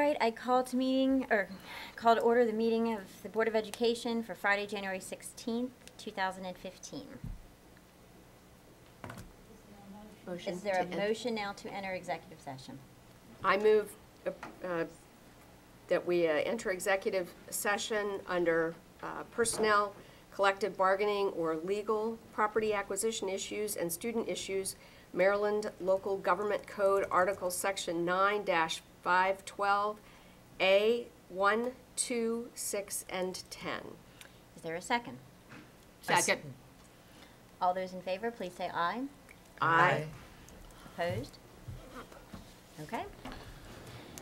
right, I call to order the meeting of the Board of Education for Friday, January 16th, 2015. Is there a motion now to enter executive session? I move that we enter executive session under personnel, collective bargaining, or legal, property acquisition issues, and student issues, Maryland Local Government Code, Article Section 9-512, A, 1, 2, 6, and 10. Is there a second? Second. All those in favor, please say aye. Aye. Opposed? Okay.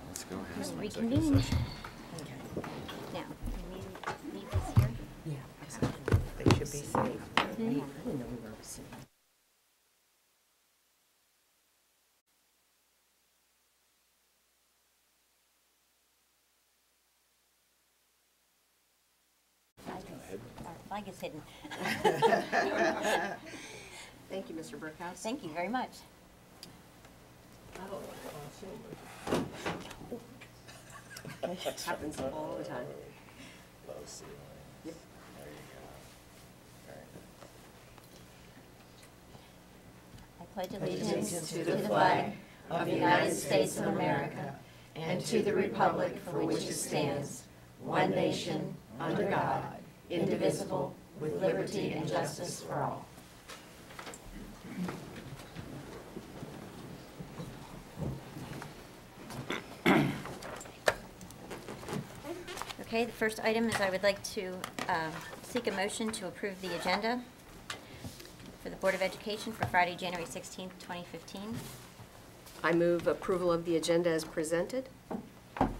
Let's go ahead. Let's and reconvene. executive Now, can we leave this here? Yeah, exactly. They should be safe. I didn't know we were safe. Our flag is hidden. Thank you, Mr. Burkhouse. Thank you very much. It happens all the time. Low ceiling. Yep. There you go. Very nice. I pledge allegiance to the flag of the United States of America and to the republic for which it stands, one nation, under God, indivisible, with liberty and justice for all. Okay, the first item is I would like to seek a motion to approve the agenda for the Board of Education for Friday, January 16th, 2015. I move approval of the agenda as presented. Any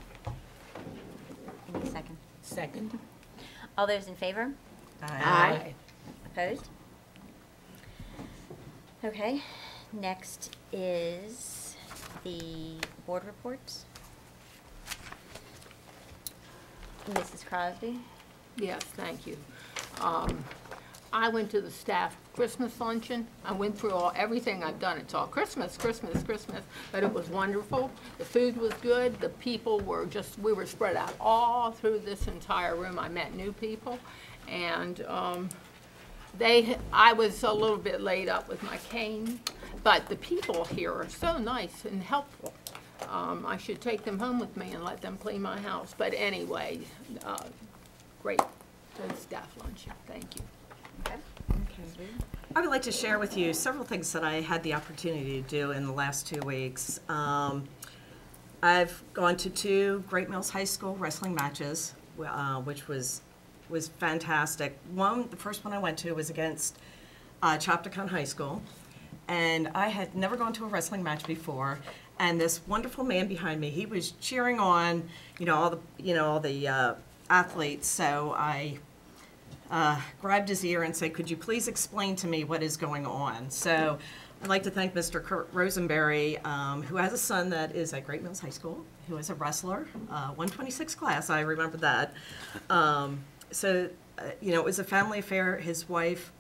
second? Second. All those in favor? Aye. Opposed? Okay, next is the board reports. Mrs. Crosby? Yes, thank you. I went to the staff Christmas luncheon. I went through everything I've done. It's all Christmas, Christmas, Christmas, but it was wonderful. The food was good. The people were we were spread out all through this entire room. I met new people, and I was a little bit laid up with my cane, but the people here are so nice and helpful. I should take them home with me and let them clean my house. But anyway, great staff luncheon. Thank you. Okay. I would like to share with you several things that I had the opportunity to do in the last 2 weeks. I've gone to 2 Great Mills High School wrestling matches, which was fantastic. The first one I went to was against Chopticon High School, and I had never gone to a wrestling match before. And this wonderful man behind me, he was cheering on, all the athletes. So I grabbed his ear and said, "Could you please explain to me what is going on?" So I'd like to thank Mr. Kurt Rosenberry, who has a son that is at Great Mills High School, who is a wrestler, 126 class. I remember that. It was a family affair. His wife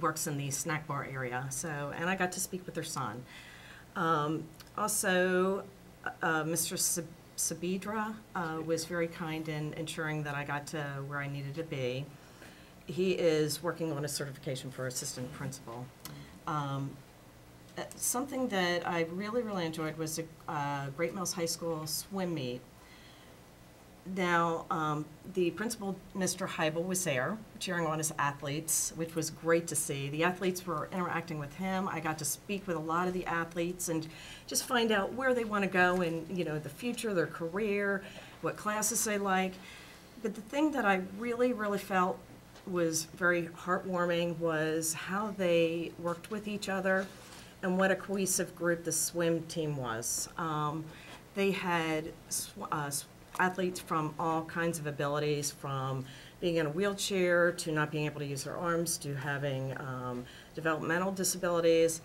works in the snack bar area, and I got to speak with their son. Also, Mr. Sabidra was very kind in ensuring that I got to where I needed to be. He is working on a certification for assistant principal. Something that I really, really enjoyed was a Great Mills High School swim meet. Now, the principal, Mr. Heibel, was there cheering on his athletes, which was great to see. The athletes were interacting with him. I got to speak with a lot of the athletes and just find out where they want to go in, the future, their career, what classes they like. But the thing that I really, really felt was very heartwarming was how they worked with each other and what a cohesive group the swim team was. They had athletes from all kinds of abilities, from being in a wheelchair to not being able to use their arms to having developmental disabilities.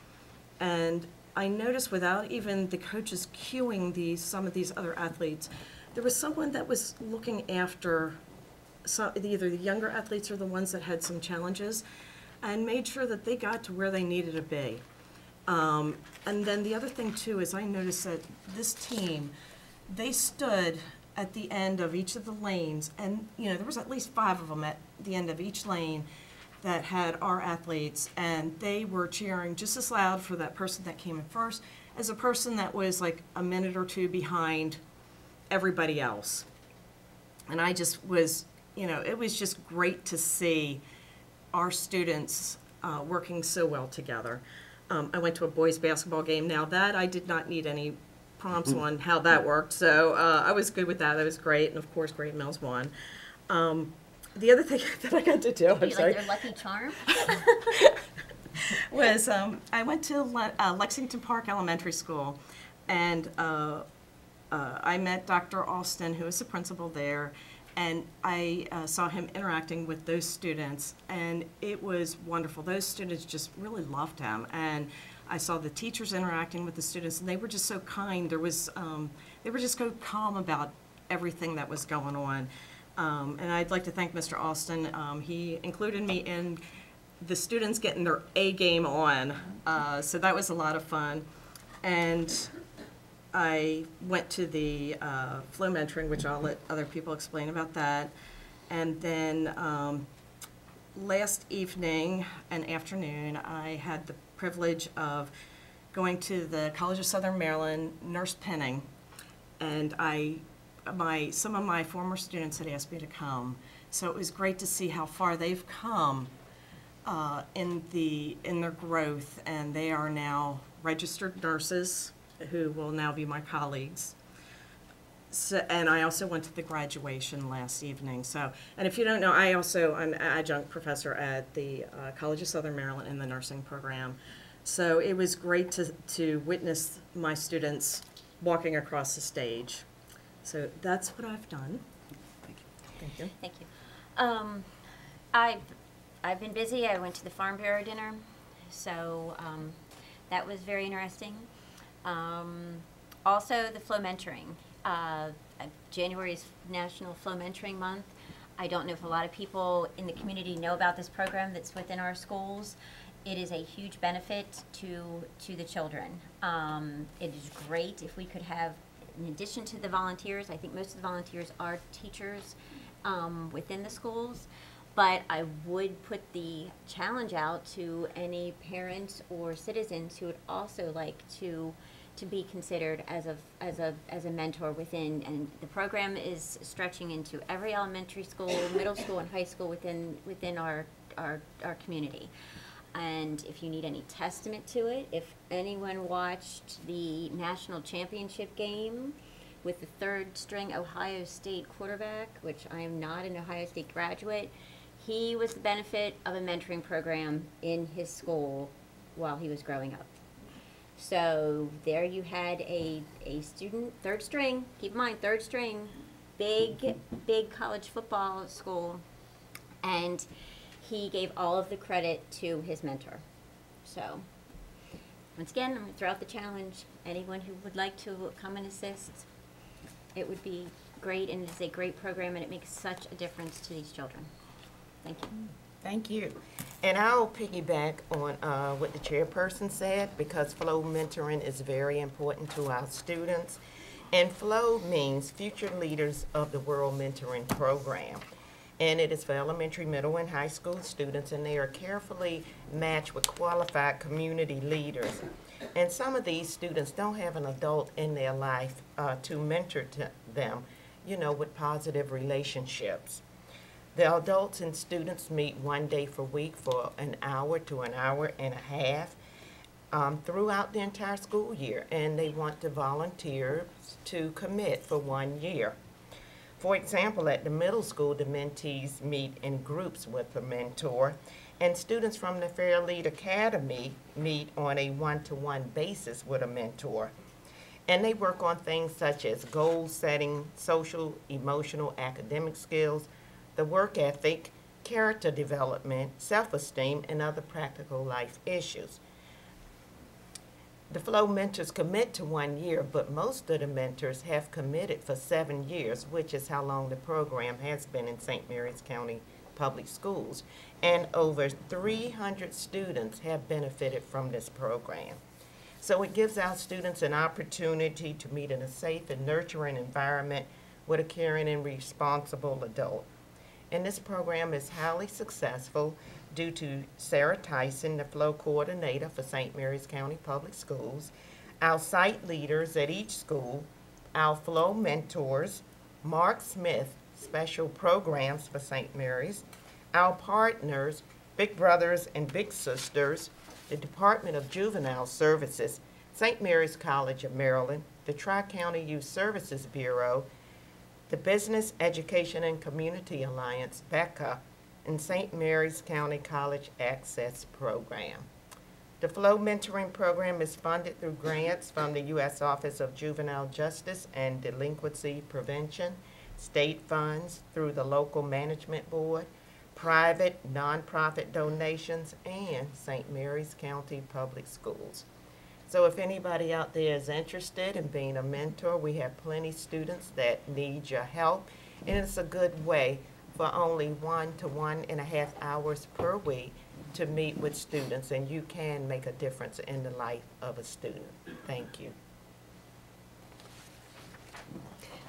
And I noticed without even the coaches cueing some of these other athletes, there was someone that was looking after either the younger athletes or the ones that had some challenges and made sure that they got to where they needed to be. And then the other thing too is I noticed that this team, they stood at the end of each of the lanes, and, you know, there was at least 5 of them at the end of each lane that had our athletes, and they were cheering just as loud for that person that came in first as a person that was like a minute or two behind everybody else. And I just was, you know, it was just great to see our students working so well together. I went to a boys' basketball game. Now that I did not need any prompts on how that worked, so I was good with that. That was great, and of course, Great Mills won. The other thing that I got to do, I'm You sorry, like their Lucky Charm? was I went to Lexington Park Elementary School, and I met Dr. Alston, who is the principal there, and I saw him interacting with those students, and it was wonderful. Those students just really loved him, and I saw the teachers interacting with the students, and they were just so kind. There was, they were just so calm about everything that was going on. And I'd like to thank Mr. Alston. He included me in the students getting their A game on, so that was a lot of fun. And I went to the flow mentoring, which I'll let other people explain about that. And then last evening and afternoon, I had the privilege of going to the College of Southern Maryland nurse pinning, and some of my former students had asked me to come. So it was great to see how far they've come in their growth, and they are now registered nurses who will now be my colleagues. So, and I also went to the graduation last evening. So, and if you don't know, I'm an adjunct professor at the College of Southern Maryland in the nursing program. So it was great to witness my students walking across the stage. So that's what I've done. Thank you. Thank you. I've been busy. I went to the Farm Bureau dinner, so that was very interesting. Also, the flow mentoring. January is National Flow Mentoring Month. I don't know if a lot of people in the community know about this program that's within our schools. It is a huge benefit to the children. It is great if we could have, in addition to the volunteers, I think most of the volunteers are teachers within the schools, but I would put the challenge out to any parents or citizens who would also like to be considered as a mentor within, and the program is stretching into every elementary school, middle school, and high school within our community. And if you need any testament to it, if anyone watched the national championship game with the third-string Ohio State quarterback, which I am not an Ohio State graduate, he was the benefit of a mentoring program in his school while he was growing up. So there you had a student, third string, keep in mind, third string, big college football school, and he gave all of the credit to his mentor. So once again, I'm going to throw out the challenge. Anyone who would like to come and assist, it would be great, and it's a great program, and it makes such a difference to these children. Thank you. Thank you. And I'll piggyback on what the chairperson said, because flow mentoring is very important to our students. And flow means Future Leaders of the World Mentoring Program. And it is for elementary, middle, and high school students, and they are carefully matched with qualified community leaders. And some of these students don't have an adult in their life to mentor to them, you know, with positive relationships. The adults and students meet one day per week for an hour to an hour and a half throughout the entire school year, and they want to volunteer to commit for 1 year. For example, at the middle school, the mentees meet in groups with a mentor, and students from the Fair Lead Academy meet on a one-to-one basis with a mentor. And they work on things such as goal setting, social, emotional, academic skills, the work ethic, character development, self-esteem, and other practical life issues. The flow mentors commit to 1 year, but most of the mentors have committed for 7 years, which is how long the program has been in St. Mary's County Public Schools. And over 300 students have benefited from this program. So it gives our students an opportunity to meet in a safe and nurturing environment with a caring and responsible adult. And this program is highly successful due to Sarah Tyson, the flow coordinator for St. Mary's County Public Schools, our site leaders at each school, our flow mentors, Mark Smith, special programs for St. Mary's, our partners, Big Brothers and Big Sisters, the Department of Juvenile Services, St. Mary's College of Maryland, the Tri-County Youth Services Bureau, the Business Education and Community Alliance, BECA, and St. Mary's County College Access Program. The Flow Mentoring Program is funded through grants from the U.S. Office of Juvenile Justice and Delinquency Prevention, state funds through the local management board, private nonprofit donations, and St. Mary's County Public Schools. So if anybody out there is interested in being a mentor, we have plenty of students that need your help, and it's a good way for only 1 to 1.5 hours per week to meet with students, and you can make a difference in the life of a student. Thank you.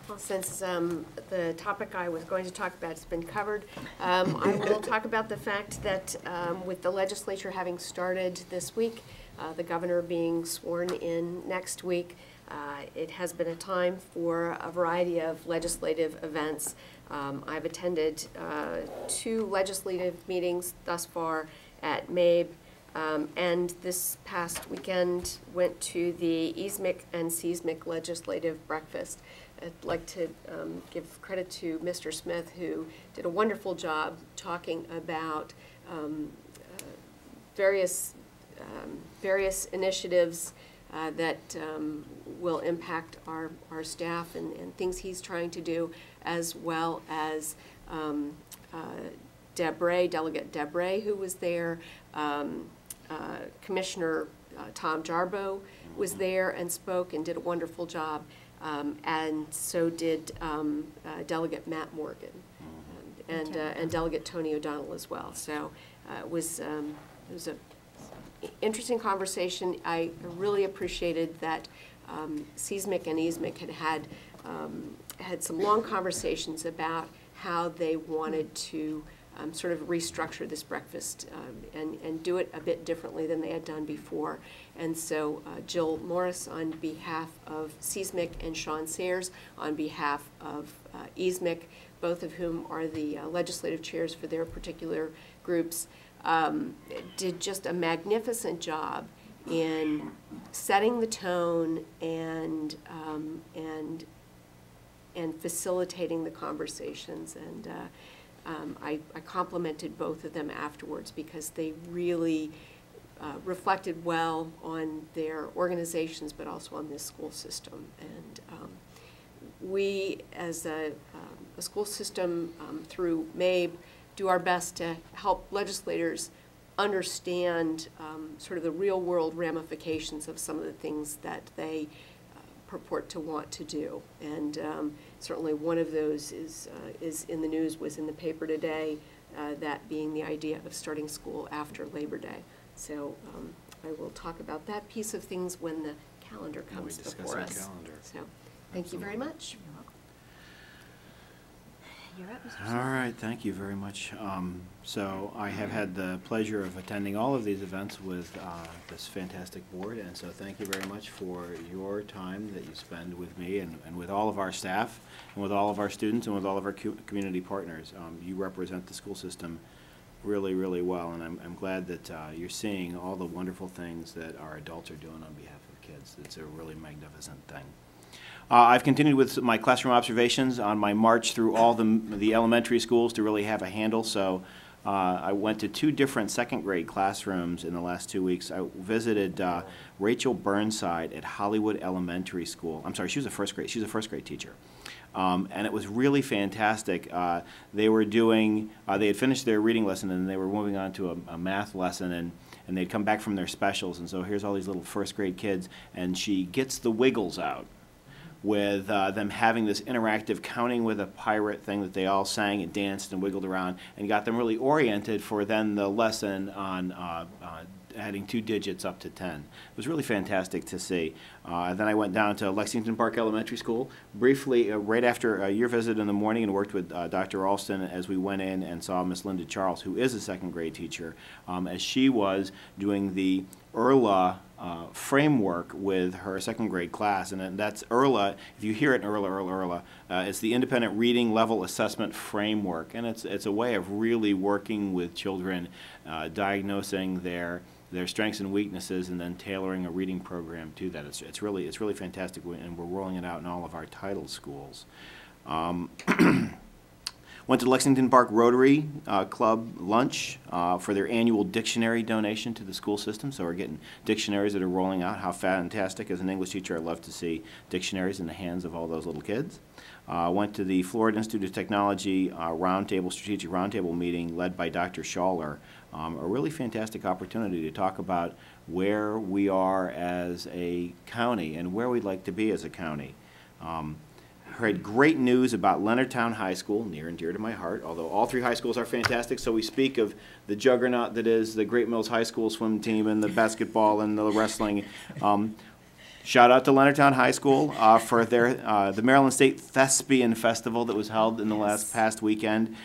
Well, since the topic I was going to talk about has been covered, I will talk about the fact that with the legislature having started this week, the governor being sworn in next week, it has been a time for a variety of legislative events. I've attended 2 legislative meetings thus far at MABE, and this past weekend went to the EASMIC and CEASMIC legislative breakfast. I'd like to give credit to Mr. Smith, who did a wonderful job talking about various initiatives that will impact our staff and things he's trying to do, as well as Delegate Debray, who was there. Commissioner Tom Jarboe was there and spoke and did a wonderful job, and so did Delegate Matt Morgan and Delegate Tony O'Donnell as well. So it was a interesting conversation. I really appreciated that CEASMIC and EASMIC had some long conversations about how they wanted to sort of restructure this breakfast and do it a bit differently than they had done before. And so Jill Morris on behalf of CEASMIC and Sean Sayers on behalf of EASMIC, both of whom are the legislative chairs for their particular groups, did just a magnificent job in setting the tone and facilitating the conversations. And I complimented both of them afterwards because they really reflected well on their organizations, but also on this school system. And we, as a school system through MABE, do our best to help legislators understand sort of the real-world ramifications of some of the things that they purport to want to do. And certainly one of those is in the news, was in the paper today, that being the idea of starting school after Labor Day. So I will talk about that piece of things when the calendar comes before us. So thank you very much. You're up, Mr. All right, thank you very much. So I have had the pleasure of attending all of these events with this fantastic board, and so thank you very much for your time that you spend with me and with all of our staff, and with all of our students, and with all of our community partners. You represent the school system really, really well, and I'm glad that you're seeing all the wonderful things that our adults are doing on behalf of kids. It's a really magnificent thing. I've continued with my classroom observations on my march through all the elementary schools to really have a handle. So I went to 2 different second grade classrooms in the last 2 weeks. I visited Rachel Burnside at Hollywood Elementary School. I'm sorry, she was a first grade teacher. And it was really fantastic. They were doing, they had finished their reading lesson and they were moving on to a math lesson, and they'd come back from their specials. And so here's all these little first grade kids, and she gets the Wiggles out, with them having this interactive counting with a pirate thing that they all sang and danced and wiggled around, and got them really oriented for then the lesson on adding 2 digits up to 10. It was really fantastic to see. Then I went down to Lexington Park Elementary School briefly right after your visit in the morning and worked with Dr. Alston as we went in and saw Miss Linda Charles, who is a second grade teacher, as she was doing the ERLA framework with her second grade class. And that's ERLA, if you hear it, ERLA, it's the Independent Reading Level Assessment Framework. And it's a way of really working with children, diagnosing their strengths and weaknesses, and then tailoring a reading program to that. It's really fantastic, and we're rolling it out in all of our title schools. Went to Lexington Park Rotary Club lunch for their annual dictionary donation to the school system. So we're getting dictionaries that are rolling out. How fantastic. As an English teacher, I love to see dictionaries in the hands of all those little kids. Went to the Florida Institute of Technology strategic roundtable meeting led by Dr. Schaller. A really fantastic opportunity to talk about where we are as a county and where we'd like to be as a county. Heard great news about Leonardtown High School, near and dear to my heart, although all 3 high schools are fantastic. So we speak of the juggernaut that is the Great Mills High School swim team and the basketball and the wrestling. Shout out to Leonardtown High School for their the Maryland State Thespian Festival that was held in the past weekend.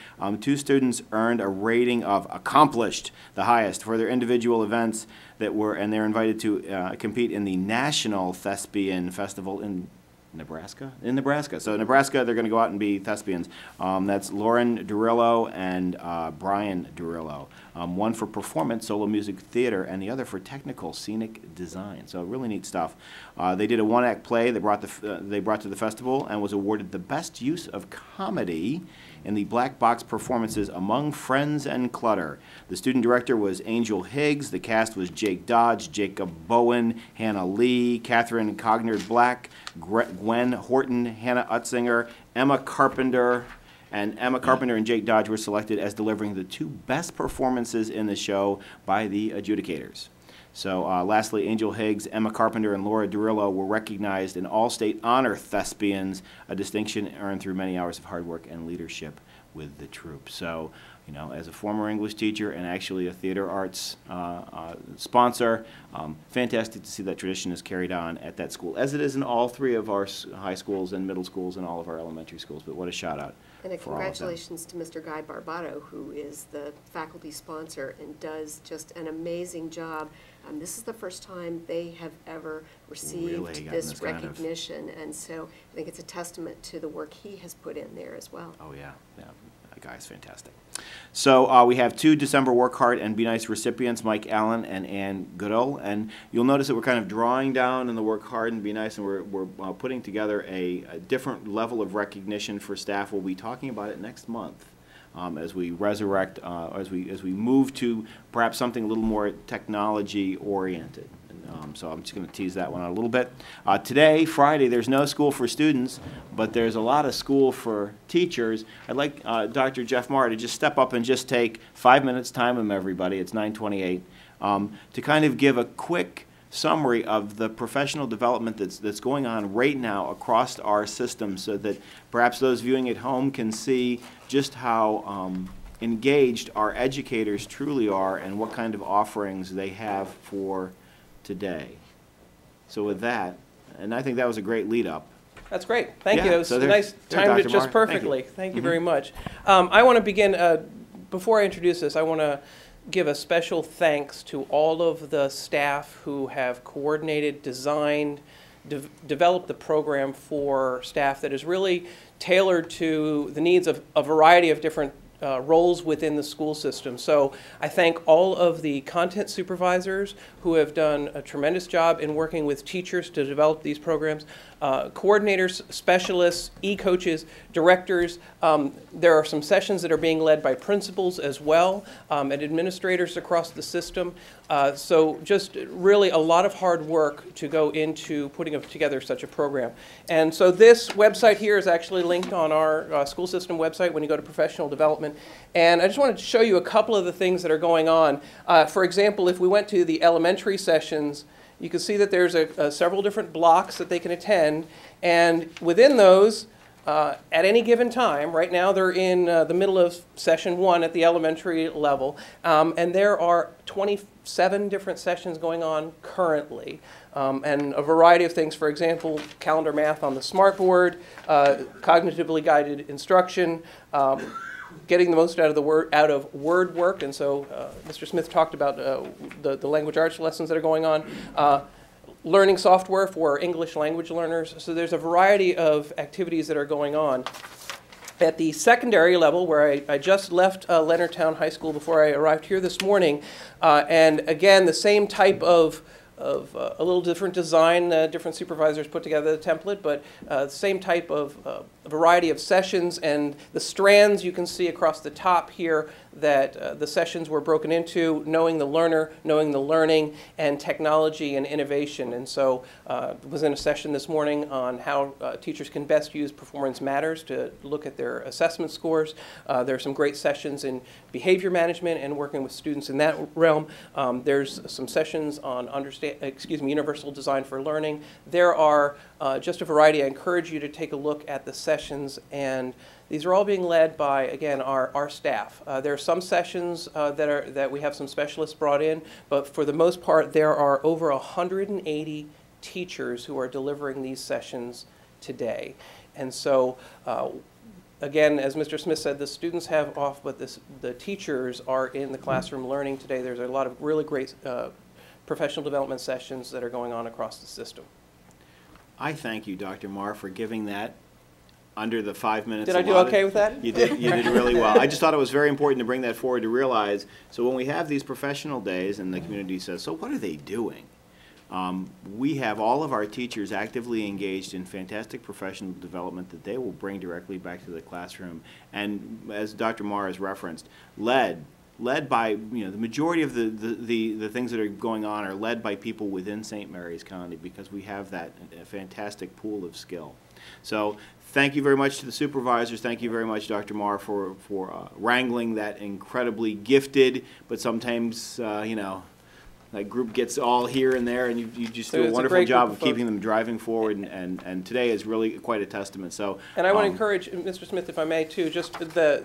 2 students earned a rating of accomplished, the highest, for their individual events and they're invited to compete in the National Thespian Festival in Nebraska? In Nebraska. So Nebraska, they're going to go out and be thespians. That's Lauren Durillo and Brian Durillo. One for performance, solo music theater, and the other for technical scenic design. So really neat stuff. They did a 1-act play they brought to the festival and was awarded the best use of comedy in the Black Box Performances Among Friends and Clutter. The student director was Angel Higgs. The cast was Jake Dodge, Jacob Bowen, Hannah Lee, Catherine Cognard-Black, Gwen Horton, Hannah Utzinger, Emma Carpenter, and Jake Dodge were selected as delivering the 2 best performances in the show by the adjudicators. So lastly, Angel Higgs, Emma Carpenter, and Laura Durillo were recognized in All-State Honor Thespians, a distinction earned through many hours of hard work and leadership with the troupe. So, you know, as a former English teacher and actually a theater arts sponsor, fantastic to see that tradition is carried on at that school, as it is in all 3 of our high schools and middle schools and all of our elementary schools. But what a shout out. And a congratulations to Mr. Guy Barbato, who is the faculty sponsor and does just an amazing job. This is the first time they have ever received this recognition, and so I think it's a testament to the work he has put in there as well. Oh, yeah. That guy's fantastic. So we have 2 December Work Hard and Be Nice recipients, Mike Allen and Ann Goodall, and you'll notice that we're kind of drawing down in the Work Hard and Be Nice, and we're putting together a different level of recognition for staff. We'll be talking about it next month. As we resurrect, as we move to perhaps something a little more technology-oriented. So I'm just going to tease that one out a little bit. Today, Friday, there's no school for students, but there's a lot of school for teachers. I'd like Dr. Jeff Marr to just step up and just take 5 minutes, time him, everybody. It's 9:28, to kind of give a quick summary of the professional development that's going on right now across our system, so that perhaps those viewing at home can see just how engaged our educators truly are and what kind of offerings they have for today. So with that, and I think that was a great lead up. That's great. Thank you. That was so nice. Timed it Dr. just Marr. perfectly. Thank you very much. I want to begin, before I introduce this, I want to give a special thanks to all of the staff who have coordinated, designed, developed the program for staff that is really tailored to the needs of a variety of different roles within the school system. So I thank all of the content supervisors who have done a tremendous job in working with teachers to develop these programs, coordinators, specialists, e-coaches, directors. There are some sessions that are being led by principals as well, and administrators across the system. So just really a lot of hard work to go into putting together such a program. And so this website here is actually linked on our school system website when you go to professional development. And I just wanted to show you a couple of the things that are going on. For example, if we went to the elementary sessions, you can see that there's several different blocks that they can attend. And within those, at any given time, right now they're in the middle of session 1 at the elementary level, and there are 27 different sessions going on currently, and a variety of things. For example, calendar math on the smartboard, cognitively guided instruction, getting the most out of word work, and so Mr. Smith talked about the language arts lessons that are going on. Learning software for English language learners. So there's a variety of activities that are going on. At the secondary level, where I just left Leonardtown High School before I arrived here this morning, and again, the same type of a little different design, different supervisors put together the template, but same type of variety of sessions, and the strands you can see across the top here that the sessions were broken into: knowing the learner, knowing the learning, and technology and innovation. And so was in a session this morning on how teachers can best use Performance Matters to look at their assessment scores. There are some great sessions in behavior management and working with students in that realm. There's some sessions on universal design for learning. There are just a variety. I encourage you to take a look at the sessions, and these are all being led by, again, our staff. There are some sessions that we have some specialists brought in, but for the most part, there are over 180 teachers who are delivering these sessions today. And so, again, as Mr. Smith said, the students have off, but the teachers are in the classroom learning today. There's a lot of really great professional development sessions that are going on across the system. I thank you, Dr. Marr, for giving that under the 5 minutes. Did I do allotted. okay with that? You did really well. I just thought it was very important to bring that forward to realize, so when we have these professional days and the community says, so what are they doing? We have all of our teachers actively engaged in fantastic professional development that they will bring directly back to the classroom. And as Dr. Marr has referenced, led by, the majority of the things that are going on are led by people within St. Mary's County, because we have that fantastic pool of skill. So thank you very much to the supervisors. Thank you very much, Dr. Marr, for wrangling that incredibly gifted, but sometimes, that group gets all here and there, and you just do a wonderful job of keeping them driving forward, and today is really quite a testament. So, and I want to encourage, Mr. Smith, if I may, too, just the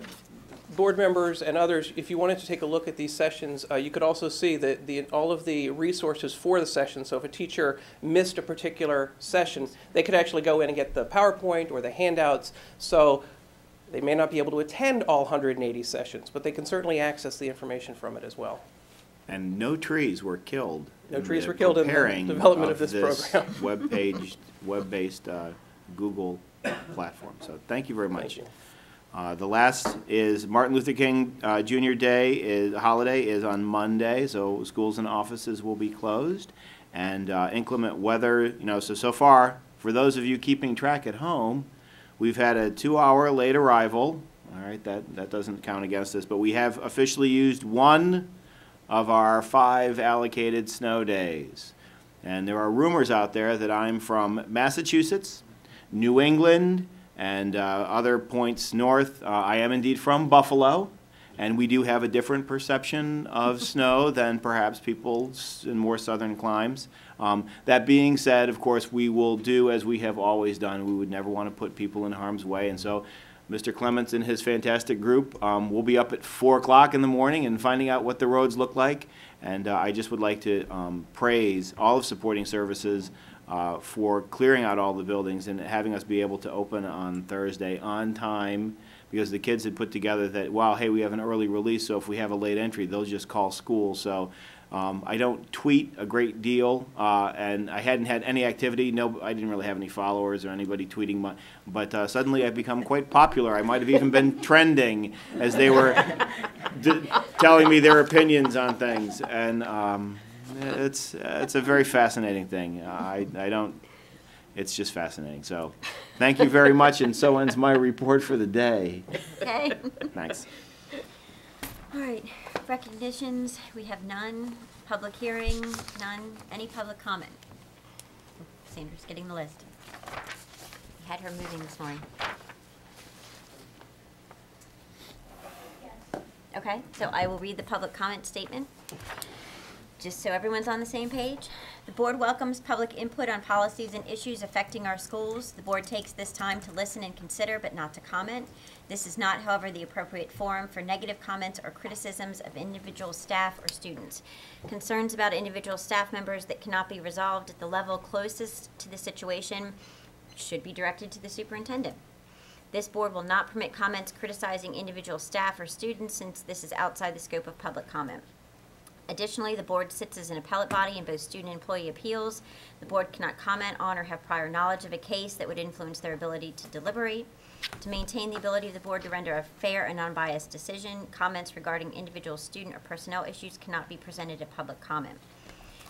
board members and others, if you wanted to take a look at these sessions, you could also see that all of the resources for the session. So if a teacher missed a particular session, they could actually go in and get the PowerPoint or the handouts. So they may not be able to attend all 180 sessions, but they can certainly access the information from it as well. And no trees were killed. No trees were killed in the development of this program. web-based Google platform. So thank you very much. Thank you. The last is Martin Luther King Jr. Day holiday is on Monday, so schools and offices will be closed. And inclement weather, so far, for those of you keeping track at home, we've had a 2-hour late arrival. All right, that doesn't count against us, but we have officially used 1 of our 5 allocated snow days. And there are rumors out there that I'm from Massachusetts, New England, and other points north. I am indeed from Buffalo, and we do have a different perception of snow than perhaps people in more southern climes. That being said, of course, we will do as we have always done. We would never want to put people in harm's way, and so Mr. Clements and his fantastic group will be up at 4 o'clock in the morning and finding out what the roads look like. And I just would like to praise all of supporting services for clearing out all the buildings and having us be able to open on Thursday on time, because the kids had put together that, wow, hey, we have an early release, so if we have a late entry, they'll just call school. So I don't tweet a great deal, and I hadn't had any activity. No, I didn't really have any followers or anybody tweeting much, but suddenly I've become quite popular. I might have even been trending as they were telling me their opinions on things, and it's a very fascinating thing. It's just fascinating. So thank you very much, and so ends my report for the day. Okay. Thanks. All right, recognitions, we have none. Public hearing, none. Any public comment? Sandra's getting the list. We had her moving this morning. Okay, so I will read the public comment statement. Just so everyone's on the same page, the board welcomes public input on policies and issues affecting our schools. The board takes this time to listen and consider, but not to comment. This is not, however, the appropriate forum for negative comments or criticisms of individual staff or students. Concerns about individual staff members that cannot be resolved at the level closest to the situation should be directed to the superintendent. This board will not permit comments criticizing individual staff or students, since this is outside the scope of public comment. Additionally, the board sits as an appellate body in both student and employee appeals. The board cannot comment on or have prior knowledge of a case that would influence their ability to deliberate. To maintain the ability of the board to render a fair and unbiased decision, comments regarding individual student or personnel issues cannot be presented at public comment.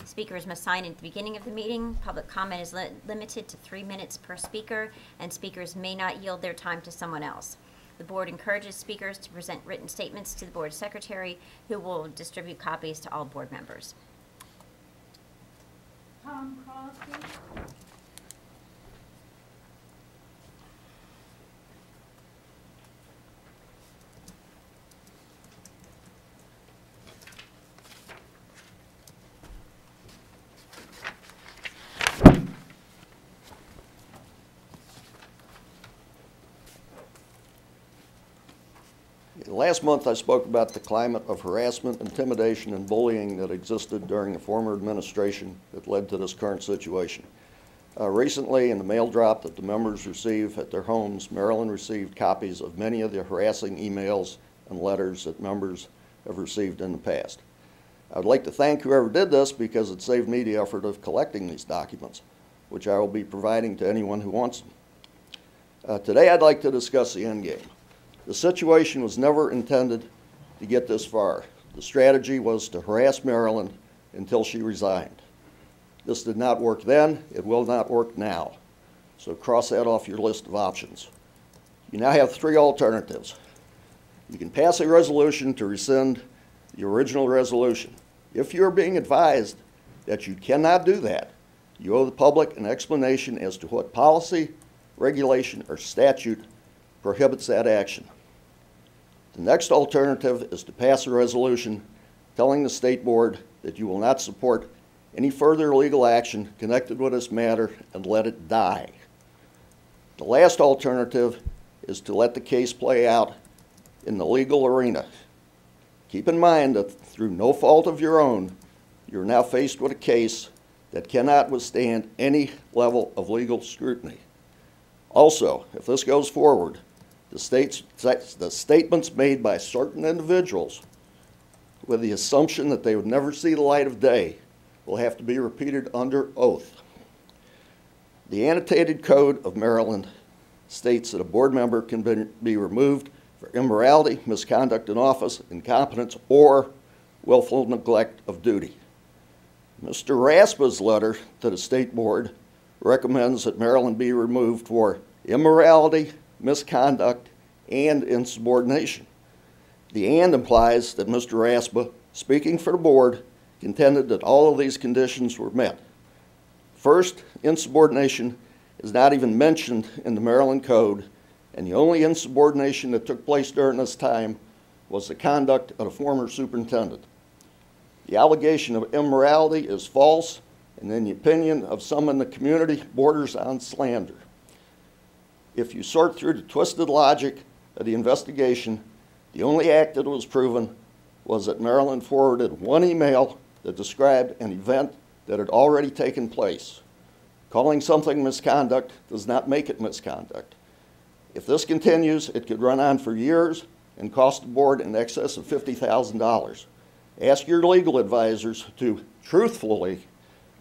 Speakers must sign at the beginning of the meeting. Public comment is limited to 3 minutes per speaker, and speakers may not yield their time to someone else. The board encourages speakers to present written statements to the board secretary, who will distribute copies to all board members. Tom Crosby. Last month, I spoke about the climate of harassment, intimidation, and bullying that existed during the former administration that led to this current situation. Recently, in the mail drop that the members receive at their homes, Maryland received copies of many of the harassing emails and letters that members have received in the past. I would like to thank whoever did this, because it saved me the effort of collecting these documents, which I will be providing to anyone who wants them. Today, I'd like to discuss the end game. The situation was never intended to get this far. The strategy was to harass Marilyn until she resigned. This did not work then. It will not work now. So cross that off your list of options. You now have 3 alternatives. You can pass a resolution to rescind the original resolution. If you're being advised that you cannot do that, you owe the public an explanation as to what policy, regulation, or statute prohibits that action. The next alternative is to pass a resolution telling the State Board that you will not support any further legal action connected with this matter and let it die. The last alternative is to let the case play out in the legal arena. Keep in mind that through no fault of your own, you're now faced with a case that cannot withstand any level of legal scrutiny. Also, if this goes forward, the statements made by certain individuals with the assumption that they would never see the light of day will have to be repeated under oath. The annotated code of Maryland states that a board member can be removed for immorality, misconduct in office, incompetence, or willful neglect of duty. Mr. Raspa's letter to the State Board recommends that Maryland be removed for immorality, misconduct, and insubordination. The "and" implies that Mr. Raspa, speaking for the board, contended that all of these conditions were met. First, insubordination is not even mentioned in the Maryland Code, and the only insubordination that took place during this time was the conduct of the former superintendent. The allegation of immorality is false, and in the opinion of some in the community, borders on slander. If you sort through the twisted logic of the investigation, the only act that was proven was that Maryland forwarded one email that described an event that had already taken place. Calling something misconduct does not make it misconduct. If this continues, it could run on for years and cost the board in excess of $50,000. Ask your legal advisors to truthfully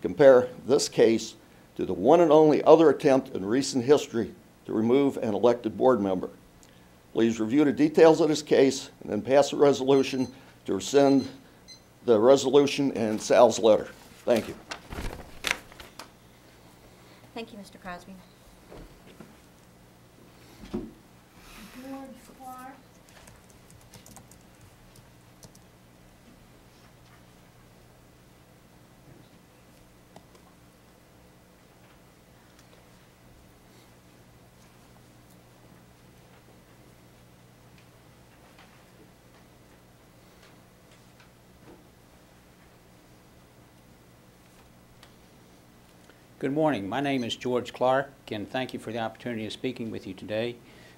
compare this case to the one and only other attempt in recent history to remove an elected board member. Please review the details of this case and then pass a resolution to rescind the resolution and Sal's letter. Thank you. Thank you, Mr. Crosby. George Clark. Good morning. My name is George Clark, and thank you for the opportunity of speaking with you today.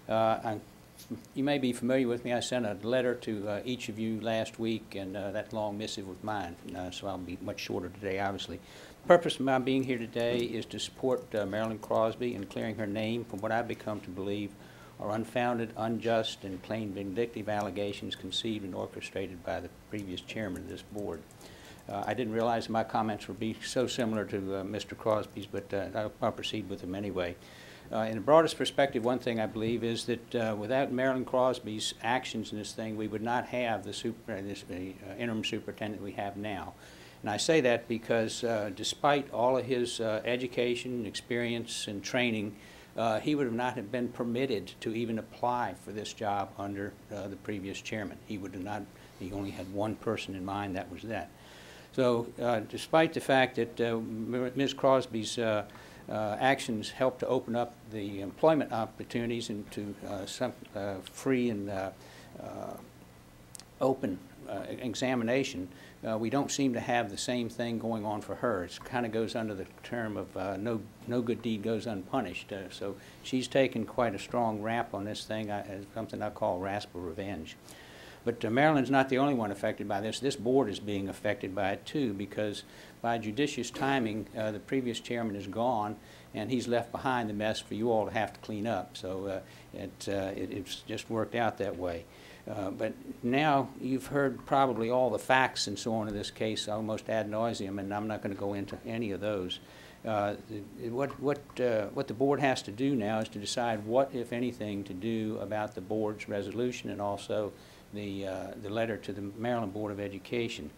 You may be familiar with me. I sent a letter to each of you last week, and that long missive was mine, so I'll be much shorter today, obviously. The purpose of my being here today is to support Marilyn Crosby in clearing her name from what I've become to believe are unfounded, unjust, and plain vindictive allegations conceived and orchestrated by the previous chairman of this board. I didn't realize my comments would be so similar to Mr. Crosby's, but I'll proceed with them anyway. In the broadest perspective, one thing I believe is that without Marilyn Crosby's actions in this thing, we would not have the interim superintendent we have now. And I say that because despite all of his education, experience, and training, he would not have been permitted to even apply for this job under the previous chairman. He would have not. He only had one person in mind. That was that. So, despite the fact that Ms. Crosby's actions helped to open up the employment opportunities into some free and open examination, we don't seem to have the same thing going on for her. It kind of goes under the term of no good deed goes unpunished. So she's taken quite a strong rap on this thing, something I call rascal revenge. But Marilyn's not the only one affected by this. This board is being affected by it too, because by judicious timing, the previous chairman is gone, and he's left behind the mess for you all to have to clean up. So it's just worked out that way. But now you've heard probably all the facts and so on in this case, almost ad nauseum, and I'm not going to go into any of those. What the board has to do now is to decide what, if anything, to do about the board's resolution and also the letter to the Maryland Board of Education.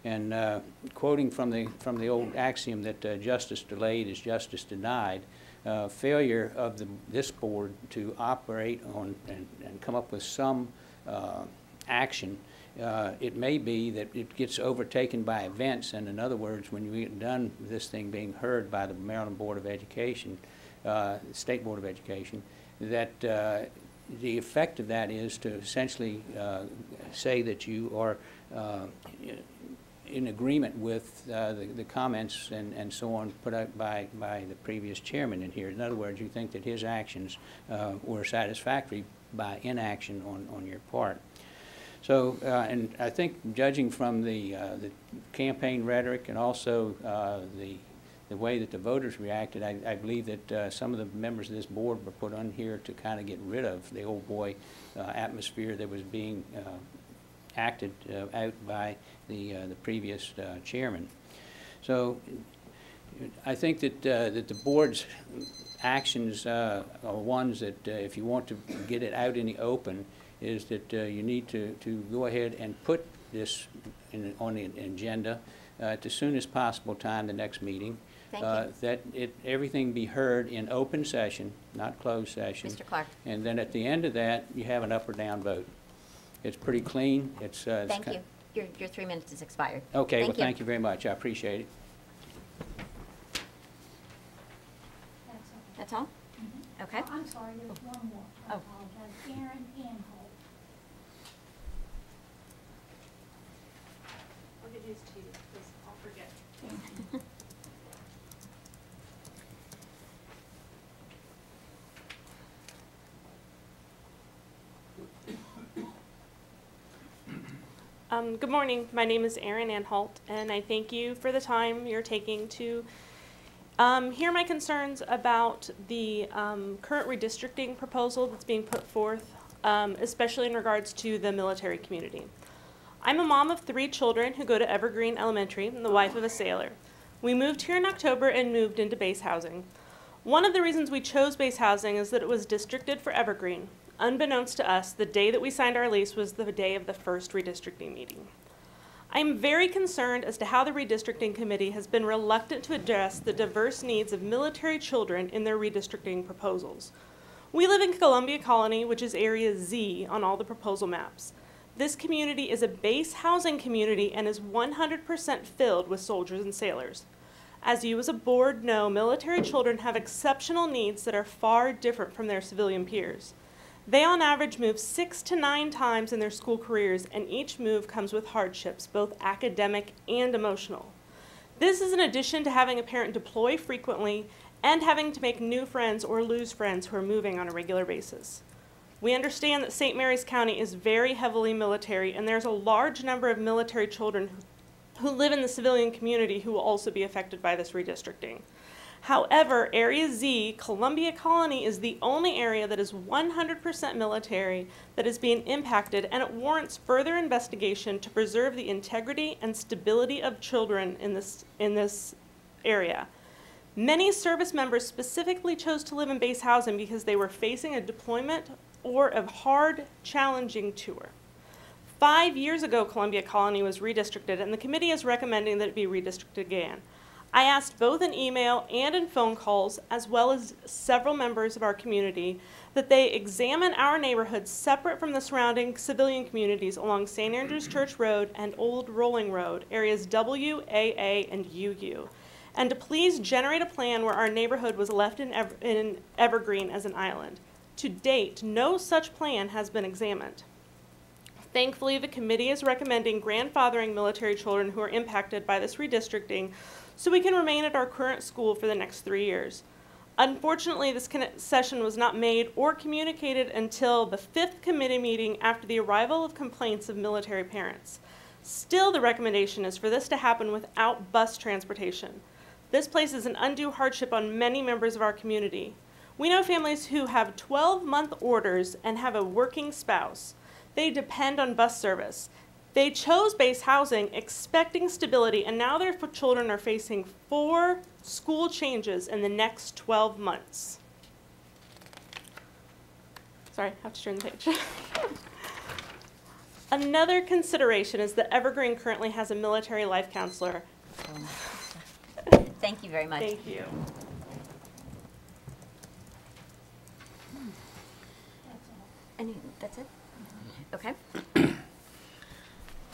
And quoting from the old axiom that justice delayed is justice denied, failure of this board to operate on and come up with some action, it may be that it gets overtaken by events, and in other words, when you get done with this thing being heard by the Maryland Board of Education, State Board of Education, that the effect of that is to essentially say that you are in agreement with the comments and so on put out by the previous chairman in here. In other words, you think that his actions were satisfactory by inaction on your part. So, and I think judging from the campaign rhetoric and also the way that the voters reacted, I believe that some of the members of this board were put on here to kind of get rid of the old boy atmosphere that was being acted out by the previous chairman. So I think that that the board's actions are ones that if you want to get it out in the open, is that you need to go ahead and put this on the agenda at the soonest possible time, the next meeting. That everything be heard in open session, not closed session. Mr. Clark. And then at the end of that, you have an up or down vote. It's pretty clean. Thank you. Your 3 minutes is expired. Okay, well, thank you very much. I appreciate it. That's all? Mm-hmm. Okay. I'm sorry, there's one more. I apologize. Aaron Anholt. I'll give these to you because I'll forget. Good morning. My name is Erin Anholt, and I thank you for the time you're taking to hear my concerns about the current redistricting proposal that's being put forth, especially in regards to the military community. I'm a mom of 3 children who go to Evergreen Elementary and the wife of a sailor. We moved here in October and moved into base housing. One of the reasons we chose base housing is that it was districted for Evergreen. Unbeknownst to us, the day that we signed our lease was the day of the first redistricting meeting. I am very concerned as to how the redistricting committee has been reluctant to address the diverse needs of military children in their redistricting proposals. We live in Columbia Colony, which is area Z on all the proposal maps. This community is a base housing community and is 100% filled with soldiers and sailors. As you as a board know, military children have exceptional needs that are far different from their civilian peers. They on average move 6 to 9 times in their school careers, and each move comes with hardships, both academic and emotional. This is in addition to having a parent deploy frequently and having to make new friends or lose friends who are moving on a regular basis. We understand that St. Mary's County is very heavily military, and there's a large number of military children who live in the civilian community who will also be affected by this redistricting. However, Area Z, Columbia Colony, is the only area that is 100% military that is being impacted, and it warrants further investigation to preserve the integrity and stability of children in this area. Many service members specifically chose to live in base housing because they were facing a deployment or a hard, challenging tour. 5 years ago, Columbia Colony was redistricted, and the committee is recommending that it be redistricted again. I asked both in email and in phone calls, as well as several members of our community, that they examine our neighborhoods separate from the surrounding civilian communities along St. Andrews Church Road and Old Rolling Road, areas W, AA, and UU, and to please generate a plan where our neighborhood was left in evergreen as an island. To date, no such plan has been examined. Thankfully, the committee is recommending grandfathering military children who are impacted by this redistricting so we can remain at our current school for the next 3 years. Unfortunately, this concession was not made or communicated until the 5th committee meeting after the arrival of complaints of military parents. Still, the recommendation is for this to happen without bus transportation. This places an undue hardship on many members of our community. We know families who have 12-month orders and have a working spouse. They depend on bus service. They chose base housing expecting stability, and now their children are facing 4 school changes in the next 12 months. Sorry, I have to turn the page. Another consideration is that Evergreen currently has a military life counselor. Thank you very much. Thank you. That's it? Okay.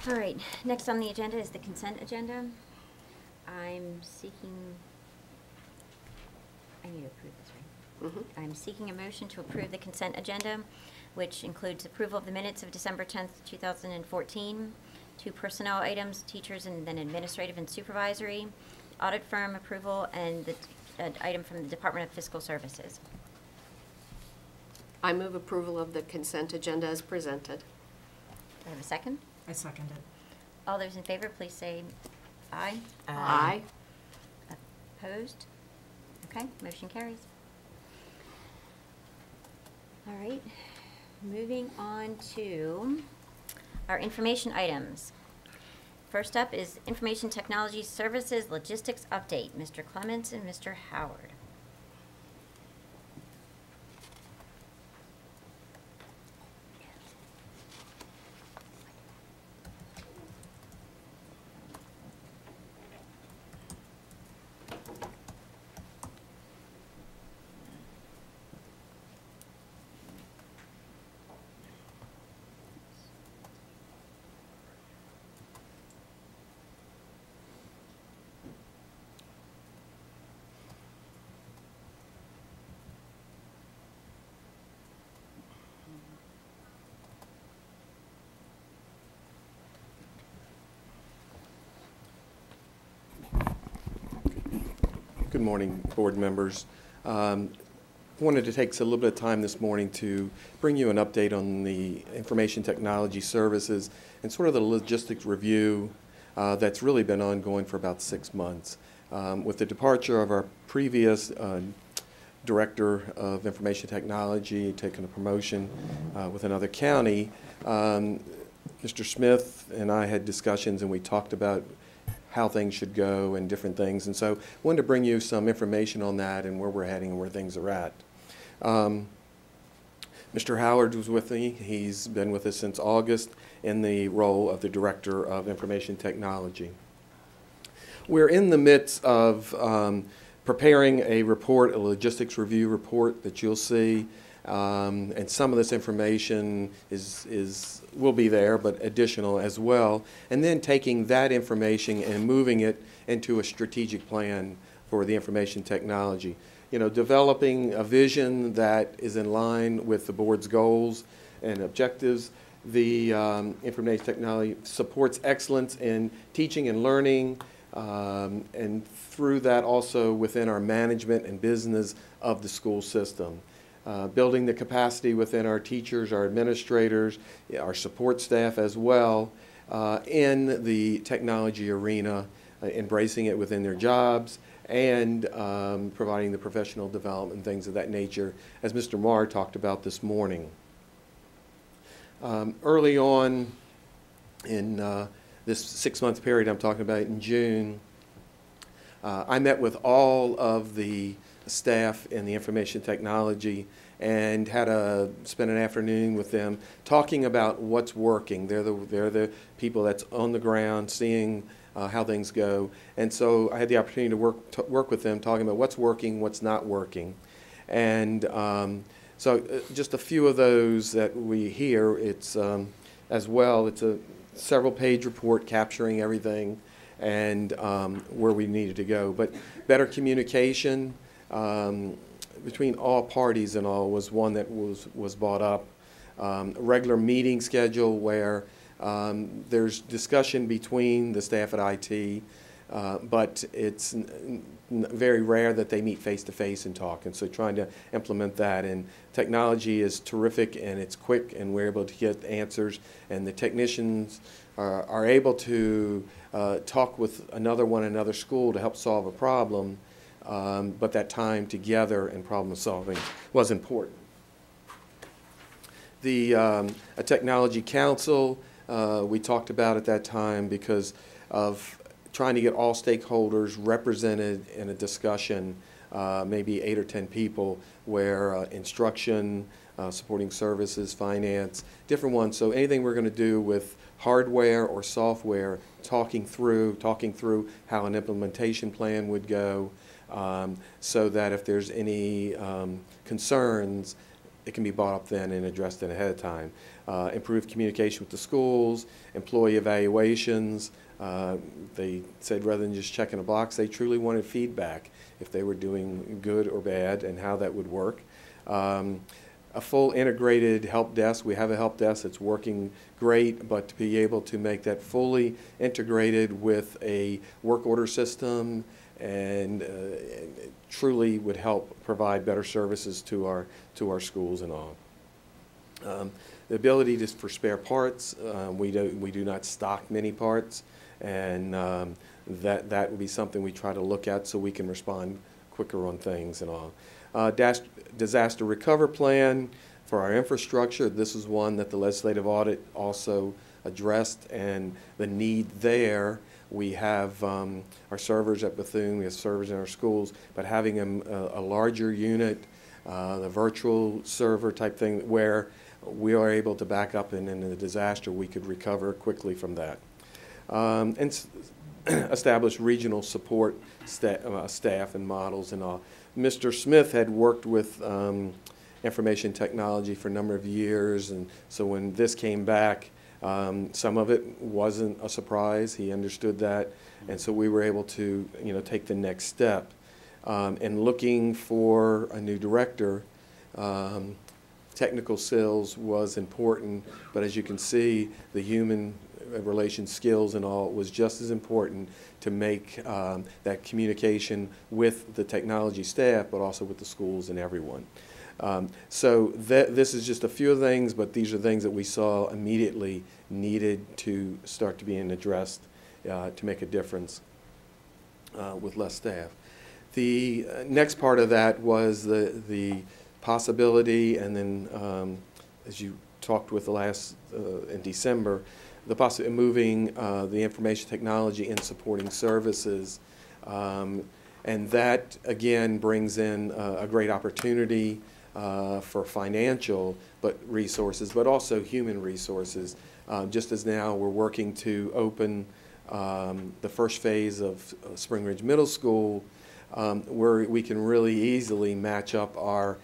All right, next on the agenda is the consent agenda. I need to approve this, right? Mm-hmm. I'm seeking a motion to approve the consent agenda, which includes approval of the minutes of December 10th, 2014, 2 personnel items, teachers and then administrative and supervisory, audit firm approval, and the item from the Department of Fiscal Services. I move approval of the consent agenda as presented. Do I have a second? I second it. All those in favor, please say aye. Aye. Opposed? Okay, motion carries. All right, moving on to our information items. First up is Information Technology Services Logistics Update, Mr. Clements and Mr. Howard. Good morning, board members. Wanted to take a little bit of time this morning to bring you an update on the information technology services and sort of the logistics review that's really been ongoing for about 6 months. With the departure of our previous director of information technology, taking a promotion with another county, Mr. Smith and I had discussions and we talked about how things should go and different things. And so I wanted to bring you some information on that and where we're heading and where things are at. Mr. Howard was with me. He's been with us since August in the role of the Director of Information Technology. We're in the midst of preparing a report, a logistics review report that you'll see. And some of this information will be there, but additional as well. And then taking that information and moving it into a strategic plan for the information technology. You know, developing a vision that is in line with the board's goals and objectives. The information technology supports excellence in teaching and learning, and through that also within our management and business of the school system. Building the capacity within our teachers, our administrators, our support staff as well, in the technology arena, embracing it within their jobs, and providing the professional development, things of that nature, as Mr. Marr talked about this morning. Early on in this 6-month period I'm talking about in June, I met with all of the staff in the information technology and spent an afternoon with them talking about what's working. They're the people that's on the ground seeing how things go. And so I had the opportunity to work with them talking about what's working, what's not working. And so just a few of those that we hear, it's as well, it's a several page report capturing everything and where we needed to go. But better communication between all parties and all was one that was brought up. Regular meeting schedule where there's discussion between the staff at IT, but it's very rare that they meet face-to-face and talk, and so trying to implement that. And technology is terrific, and it's quick, and we're able to get answers, and the technicians are able to talk with another school to help solve a problem, but that time together and problem solving was important. A technology council, we talked about at that time because of trying to get all stakeholders represented in a discussion, maybe 8 or 10 people, where instruction, supporting services, finance, different ones. So anything we're going to do with hardware or software, talking through how an implementation plan would go, so that if there's any concerns, it can be brought up then and addressed in ahead of time. Improved communication with the schools, employee evaluations. They said rather than just checking a box, they truly wanted feedback if they were doing good or bad and how that would work. A full integrated help desk. We have a help desk that's working great, but to be able to make that fully integrated with a work order system and truly would help provide better services to our schools and all. The ability for spare parts, we do not stock many parts, and that would be something we try to look at so we can respond quicker on things and all. Disaster recovery plan for our infrastructure. This is one that the legislative audit also addressed, and the need there. We have our servers at Bethune, we have servers in our schools, but having a larger unit, the virtual server type thing, where we are able to back up and in a disaster we could recover quickly from that. And establish regional support staff and models and all. Mr. Smith had worked with information technology for a number of years, and so when this came back, some of it wasn't a surprise. He understood that, and so we were able to, take the next step. And looking for a new director, technical skills was important, but as you can see, the human relations skills and all was just as important to make that communication with the technology staff, but also with the schools and everyone. So this is just a few things, but these are things that we saw immediately needed to start to being addressed to make a difference with less staff. The next part of that was the possibility, and then as you talked with the last in December, the possibility of moving the information technology and supporting services. And that, again, brings in a great opportunity for financial resources, but also human resources. Just as now we're working to open the first phase of Spring Ridge Middle School, where we can really easily match up our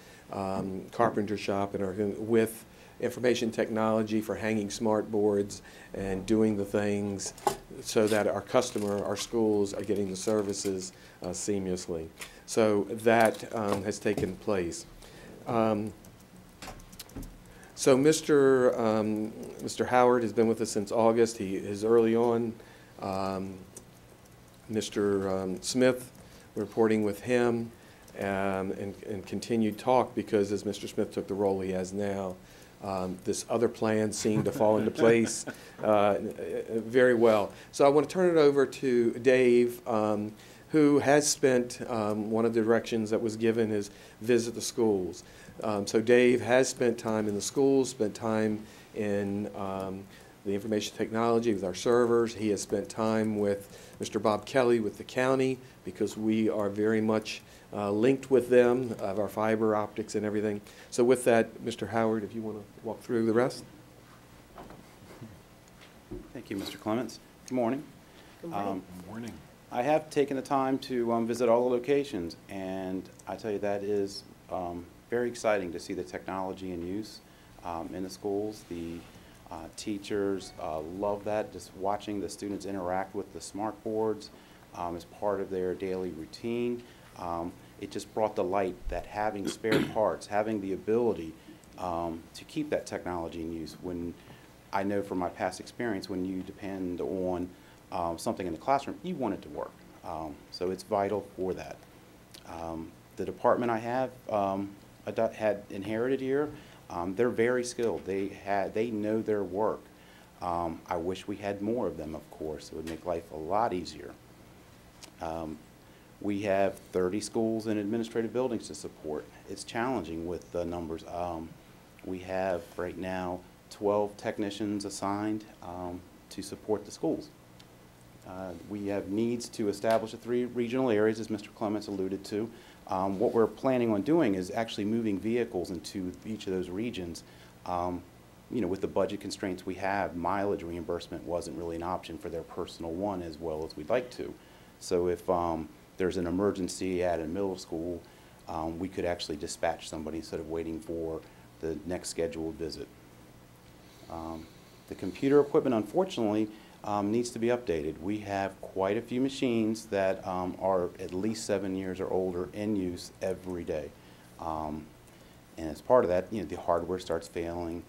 carpenter shop and with information technology for hanging smart boards and doing the things so that our schools are getting the services seamlessly. So that has taken place. So Mr. Howard has been with us since August. He is early on Mr. Smith, reporting with him, and continued talk, because as Mr. Smith took the role he has now, this other plan seemed to fall into place very well. So I want to turn it over to Dave, who has spent, one of the directions that was given is visit the schools. So Dave has spent time in the schools, spent time in the information technology with our servers. He has spent time with Mr. Bob Kelly with the county, because we are very much linked with them, of our fiber optics and everything. So with that, Mr. Howard, if you want to walk through the rest. Thank you, Mr. Clements. Good morning. Good morning. I have taken the time to visit all the locations, and I tell you, that is very exciting to see the technology in use in the schools. The teachers love that, just watching the students interact with the smart boards as part of their daily routine. It just brought to light that having spare parts, having the ability to keep that technology in use, when I know from my past experience, when you depend on something in the classroom, you want it to work. So it's vital for that. The department I have had inherited here, they're very skilled. They know their work. I wish we had more of them, of course. It would make life a lot easier. We have 30 schools and administrative buildings to support. It's challenging with the numbers. We have right now 12 technicians assigned to support the schools. We have needs to establish the 3 regional areas, as Mr. Clements alluded to. What we're planning on doing is actually moving vehicles into each of those regions. You know, with the budget constraints we have, mileage reimbursement wasn't really an option for their personal one as well as we'd like to. So if there's an emergency at a middle school, we could actually dispatch somebody instead of waiting for the next scheduled visit. The computer equipment, unfortunately, needs to be updated. We have quite a few machines that are at least 7 years or older in use every day. And as part of that, you know, the hardware starts failing.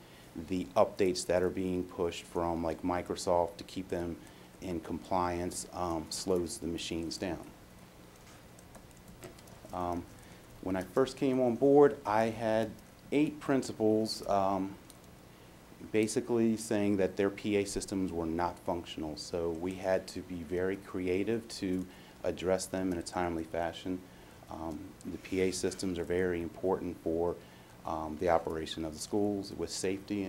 The updates that are being pushed from like Microsoft to keep them in compliance slows the machines down. When I first came on board, I had 8 principals basically saying that their PA systems were not functional. So we had to be very creative to address them in a timely fashion. The PA systems are very important for the operation of the schools with safety,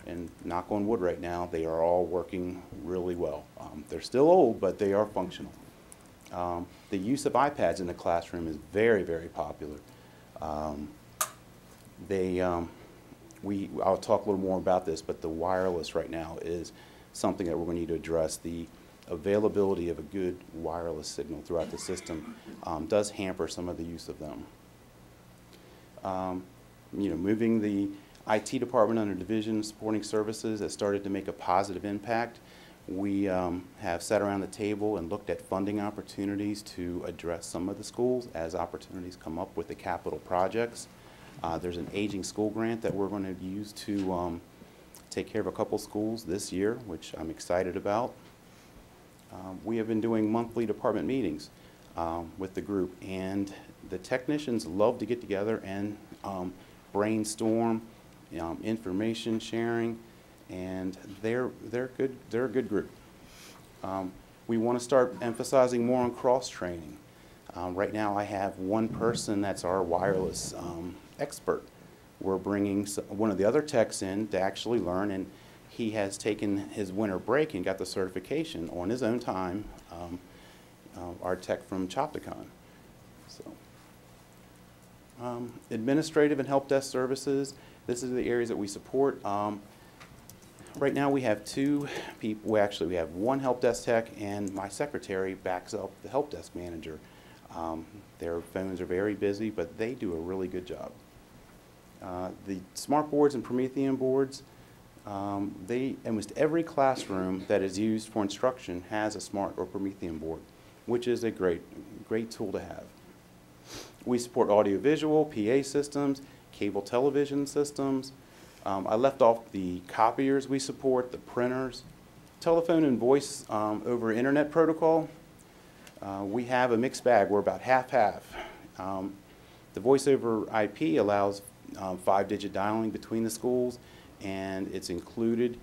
and knock on wood right now, they are all working really well. They're still old, but they are functional. The use of iPads in the classroom is very, very popular. I'll talk a little more about this, but the wireless right now is something that we're going to need to address. The availability of a good wireless signal throughout the system does hamper some of the use of them. You know, moving the IT department under Division Supporting Services has started to make a positive impact. We have sat around the table and looked at funding opportunities to address some of the schools as opportunities come up with the capital projects. There's an aging school grant that we're going to use to take care of a couple schools this year, which I'm excited about. We have been doing monthly department meetings with the group, and the technicians love to get together and brainstorm, information sharing, and they're good. They're a good group. We want to start emphasizing more on cross training. Right now, I have one person that's our wireless expert. We're bringing one of the other techs in to actually learn, and he has taken his winter break and got the certification on his own time. Our tech from Chopticon. So. Administrative and help desk services, this is the areas that we support. Right now we have 2 people, well, actually we have 1 help desk tech, and my secretary backs up the help desk manager. Their phones are very busy, but they do a really good job. The smart boards and Promethean boards, almost every classroom that is used for instruction has a smart or Promethean board, which is a great tool to have. We support audiovisual, PA systems, cable television systems. I left off the copiers we support, the printers, telephone and voice over internet protocol. We have a mixed bag. We're about half-half. The voice over IP allows 5-digit dialing between the schools, and it's included.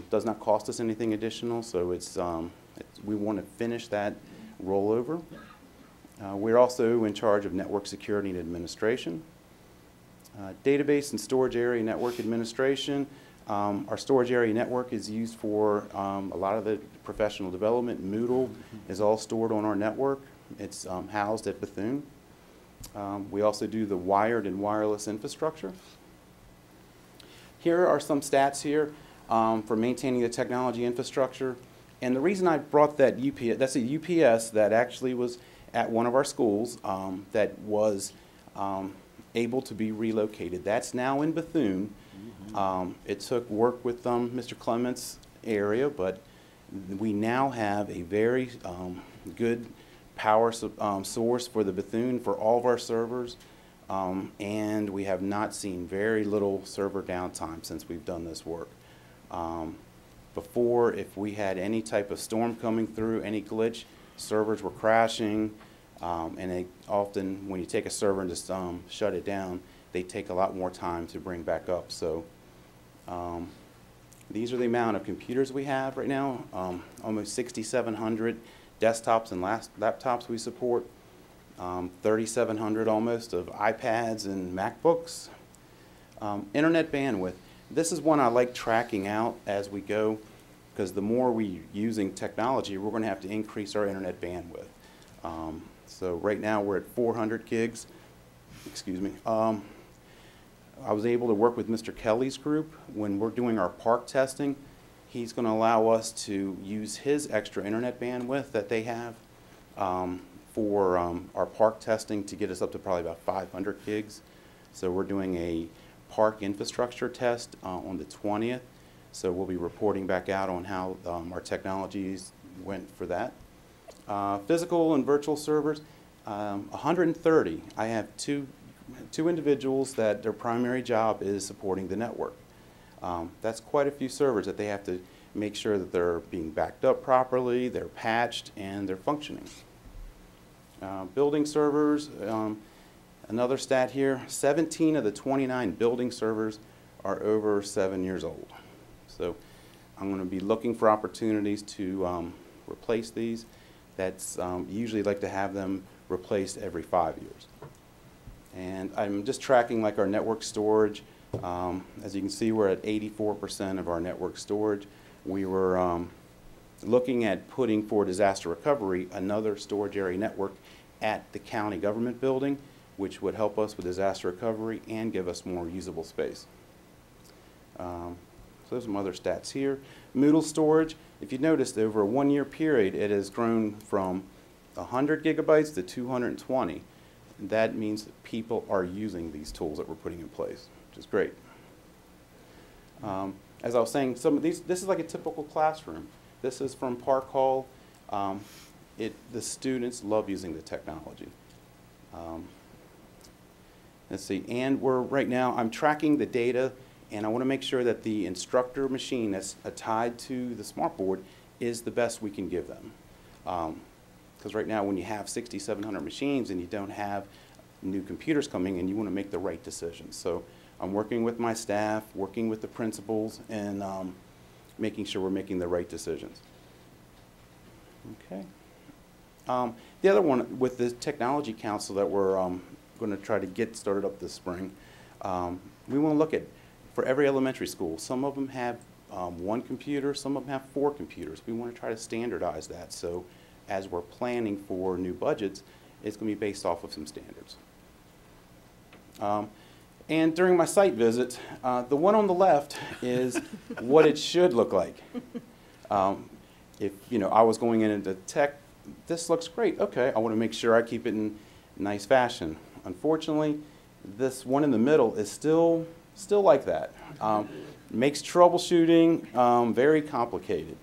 Does not cost us anything additional, so we want to finish that rollover. We're also in charge of network security and administration. Database and storage area network administration. Our storage area network is used for a lot of the professional development. Moodle is all stored on our network. It's housed at Bethune. We also do the wired and wireless infrastructure. Here are some stats here for maintaining the technology infrastructure. And the reason I brought that UPS, that's a UPS that actually was at one of our schools that was able to be relocated. That's now in Bethune. It took work with Mr. Clement's area, but we now have a very good power source for the Bethune for all of our servers, and we have not seen very little server downtime since we've done this work. Before, if we had any type of storm coming through, any glitch, servers were crashing, and they often, when you take a server and just shut it down, they take a lot more time to bring back up. So these are the amount of computers we have right now, almost 6,700 desktops and laptops we support, 3,700 almost of iPads and MacBooks. Internet bandwidth. This is one I like tracking out as we go, because the more we're using technology, we're going to have to increase our internet bandwidth. So right now we're at 400 gigs. Excuse me. I was able to work with Mr. Kelly's group when we're doing our park testing. He's going to allow us to use his extra internet bandwidth that they have for our park testing to get us up to probably about 500 gigs. So we're doing a park infrastructure test on the 20th. So we'll be reporting back out on how our technologies went for that. Physical and virtual servers, 130. I have two individuals that their primary job is supporting the network. That's quite a few servers that they have to make sure that they're being backed up properly, they're patched, and they're functioning. Building servers, another stat here, 17 of the 29 building servers are over 7 years old. So I'm going to be looking for opportunities to replace these. That's usually like to have them replaced every 5 years. And I'm just tracking like our network storage. As you can see, we're at 84% of our network storage. We were looking at putting for disaster recovery another storage area network at the county government building, which would help us with disaster recovery and give us more usable space. So there's some other stats here. Moodle storage, if you noticed, over a 1-year period, it has grown from 100 gigabytes to 220. That means that people are using these tools that we're putting in place, which is great. As I was saying, some of these, this is like a typical classroom. This is from Park Hall. The students love using the technology. Let's see, and right now, I'm tracking the data, and I want to make sure that the instructor machine that's tied to the smartboard is the best we can give them. Because right now, when you have 6,700 machines and you don't have new computers coming in, you want to make the right decisions. So I'm working with my staff, working with the principals, and making sure we're making the right decisions. Okay. The other one, with the Technology Council that we're going to try to get started up this spring, we want to look at, for every elementary school, some of them have 1 computer, some of them have 4 computers. We want to try to standardize that, so as we're planning for new budgets, it's going to be based off of some standards. And during my site visit, the one on the left is what it should look like. If I was going into tech, this looks great. Okay, I want to make sure I keep it in nice fashion. Unfortunately, this one in the middle is still like that. Makes troubleshooting very complicated.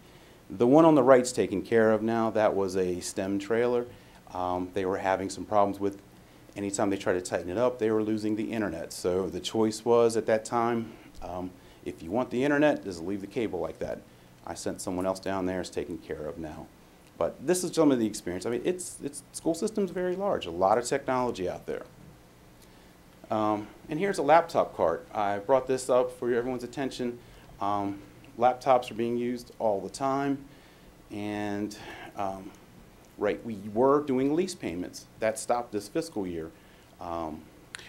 The one on the right's taken care of now. That was a STEM trailer. They were having some problems with, anytime they tried to tighten it up, they were losing the internet. So the choice was at that time, if you want the internet, just leave the cable like that. I sent someone else down there. It's taken care of now. But this is some of the experience. I mean, school system's very large, a lot of technology out there. And here's a laptop cart. I brought this up for everyone's attention. Laptops are being used all the time, and right, we were doing lease payments. That stopped this fiscal year.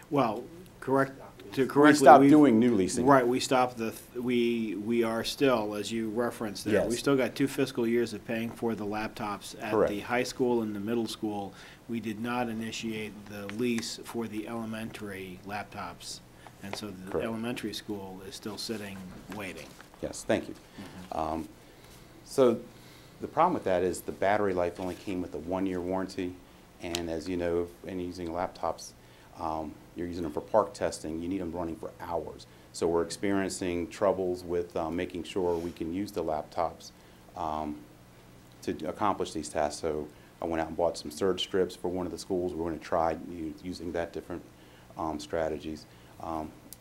Well, correct. We stopped doing new leasing. Right, we stopped we are still, as you referenced there, Yes. we still got 2 fiscal years of paying for the laptops at Correct. the high school and the middle school. We did not initiate the lease for the elementary laptops, and so the Correct. elementary school is still sitting, waiting. Yes, thank you. So the problem with that is the battery life only came with a 1-year warranty, and as you know, in using laptops, you're using them for park testing, you need them running for hours. So we're experiencing troubles with making sure we can use the laptops to accomplish these tasks. So I went out and bought some surge strips for one of the schools. We're going to try using that different strategies.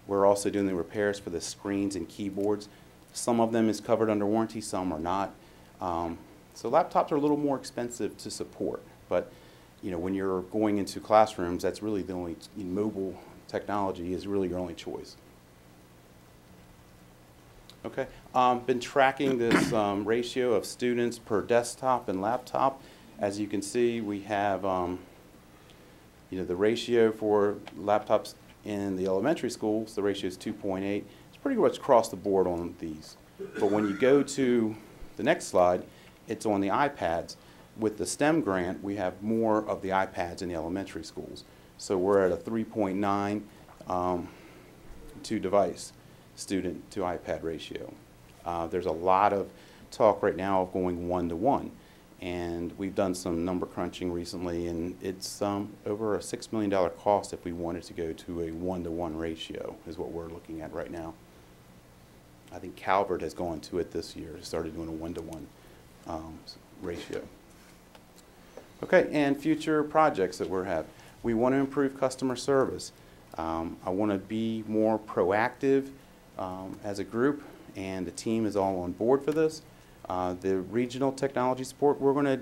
We're also doing the repairs for the screens and keyboards. Some of them is covered under warranty, some are not. So laptops are a little more expensive to support, but you know, when you're going into classrooms, that's really the only, mobile technology is really your only choice. Okay, been tracking this ratio of students per desktop and laptop. As you can see, we have, the ratio for laptops in the elementary schools, the ratio is 2.8. It's pretty much across the board on these. But when you go to the next slide, it's on the iPads. With the STEM grant, we have more of the iPads in the elementary schools. So we're at a 3.9 to device student to iPad ratio. There's a lot of talk right now of going 1-to-1. And we've done some number crunching recently, and it's over a $6 million cost if we wanted to go to a 1-to-1 ratio is what we're looking at right now. I think Calvert has gone to it this year, started doing a 1-to-1 ratio. Okay, and future projects that we have. We want to improve customer service. I want to be more proactive as a group, and the team is all on board for this. The regional technology support, we're going to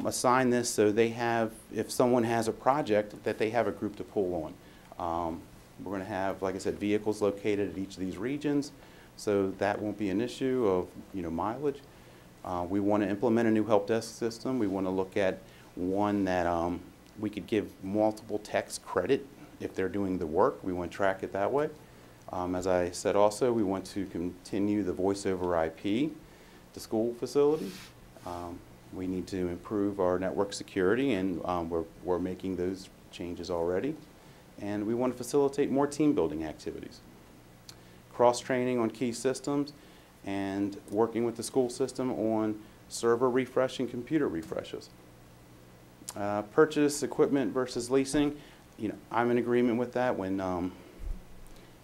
assign this so they have, if someone has a project, that they have a group to pull on. We're going to have, like I said, vehicles located at each of these regions, so that won't be an issue of mileage. We want to implement a new help desk system. We want to look at one that we could give multiple techs credit if they're doing the work. We want to track it that way. As I said also, we want to continue the voice over IP to school facilities. We need to improve our network security, and we're making those changes already. And we want to facilitate more team building activities. Cross-training on key systems, and working with the school system on server refresh and computer refreshes. Purchase equipment versus leasing, I'm in agreement with that. When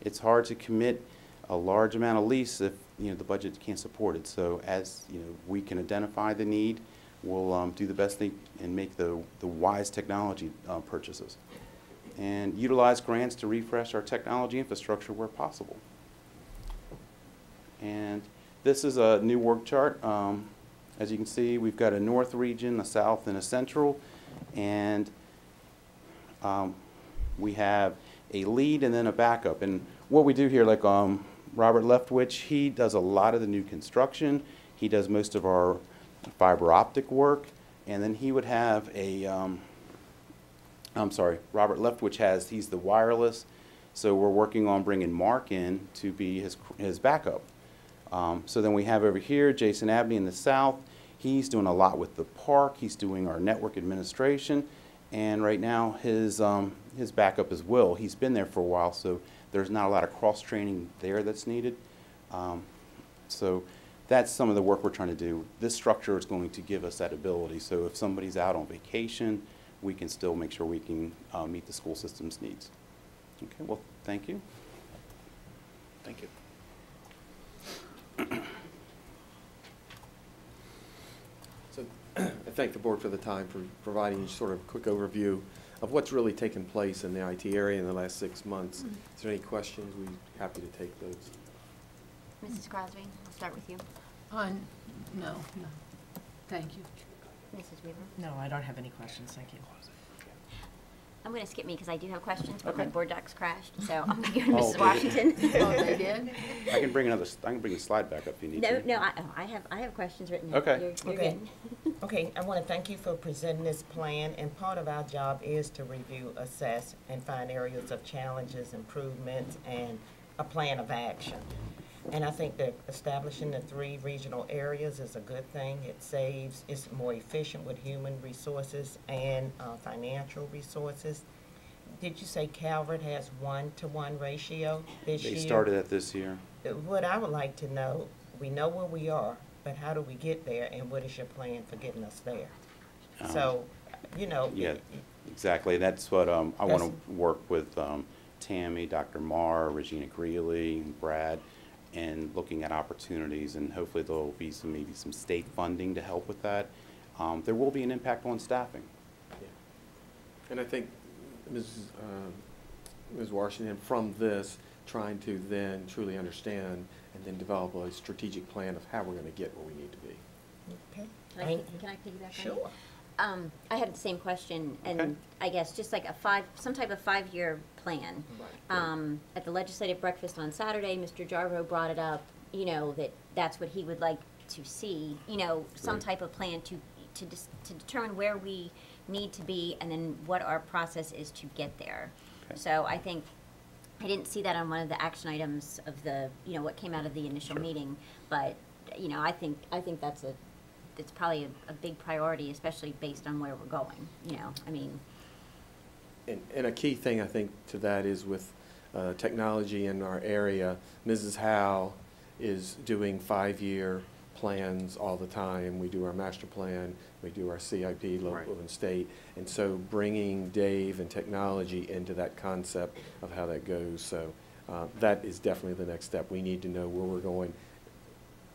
it's hard to commit a large amount of lease if the budget can't support it. So as we can identify the need, we'll do the best thing and make the wise technology purchases, and utilize grants to refresh our technology infrastructure where possible. And this is a new work chart. As you can see, we've got a north region, a south, and a central. And we have a lead and then a backup. And what we do here, like Robert Leftwich, he does a lot of the new construction. He does most of our fiber optic work. And then he would have a, Robert Leftwich he's the wireless. So we're working on bringing Mark in to be his backup. So then we have over here Jason Abney in the south. He's doing a lot with the park. He's doing our network administration. And right now his backup is Will. He's been there for a while, so there's not a lot of cross-training there that's needed. So that's some of the work we're trying to do. This structure is going to give us that ability. So if somebody's out on vacation, we can still make sure we can meet the school system's needs. Okay, well, thank you. Thank you. So I thank the board for the time for providing sort of a quick overview of what's really taken place in the IT area in the last 6 months. Is there any questions? We're happy to take those. Mrs. Crosby, I'll start with you. No, thank you. Mrs. Weaver? No, I don't have any questions, thank you. I'm going to skip me because I do have questions, but Okay. my board docs crashed, so I'm going to go to Oh, Mrs. did it? Washington. Oh, they did? I can bring the slide back up if you need No, to. no, I have questions written down. Okay. You're Okay. good. Okay, I want to thank you for presenting this plan, and part of our job is to review, assess, and find areas of challenges, improvements, and a plan of action. And I think that establishing the 3 regional areas is a good thing. It saves, it's more efficient with human resources and financial resources. Did you say Calvert has 1-to-1 ratio this year? They started that this year. What I would like to know, we know where we are, but how do we get there, and what is your plan for getting us there? So, you know. Yeah, exactly. That's what I want to work with Tammy, Dr. Marr, Regina Greeley, and Brad, and looking at opportunities, and hopefully there'll be maybe some state funding to help with that. There will be an impact on staffing. And I think Ms. Washington, from this, trying to then truly understand and then develop a strategic plan of how we're going to get where we need to be. Okay. Can I piggyback on you? Sure. I had the same question, and Okay. I guess just like some type of 5-year plan. At the legislative breakfast on Saturday, Mr. Jarvo brought it up, you know, that's what he would like to see, you know, some Right. type of plan to determine where we need to be and then what our process is to get there. Okay. So I think, I didn't see that on one of the action items of the, you know, what came out of the initial meeting, but, you know, I think it's probably a big priority, especially based on where we're going, you know, I mean. And a key thing, I think, to that is with technology in our area, Mrs. Howe is doing 5-year plans all the time. We do our master plan, we do our CIP, local and state. And so bringing Dave and technology into that concept of how that goes. So that is definitely the next step. We need to know where we're going,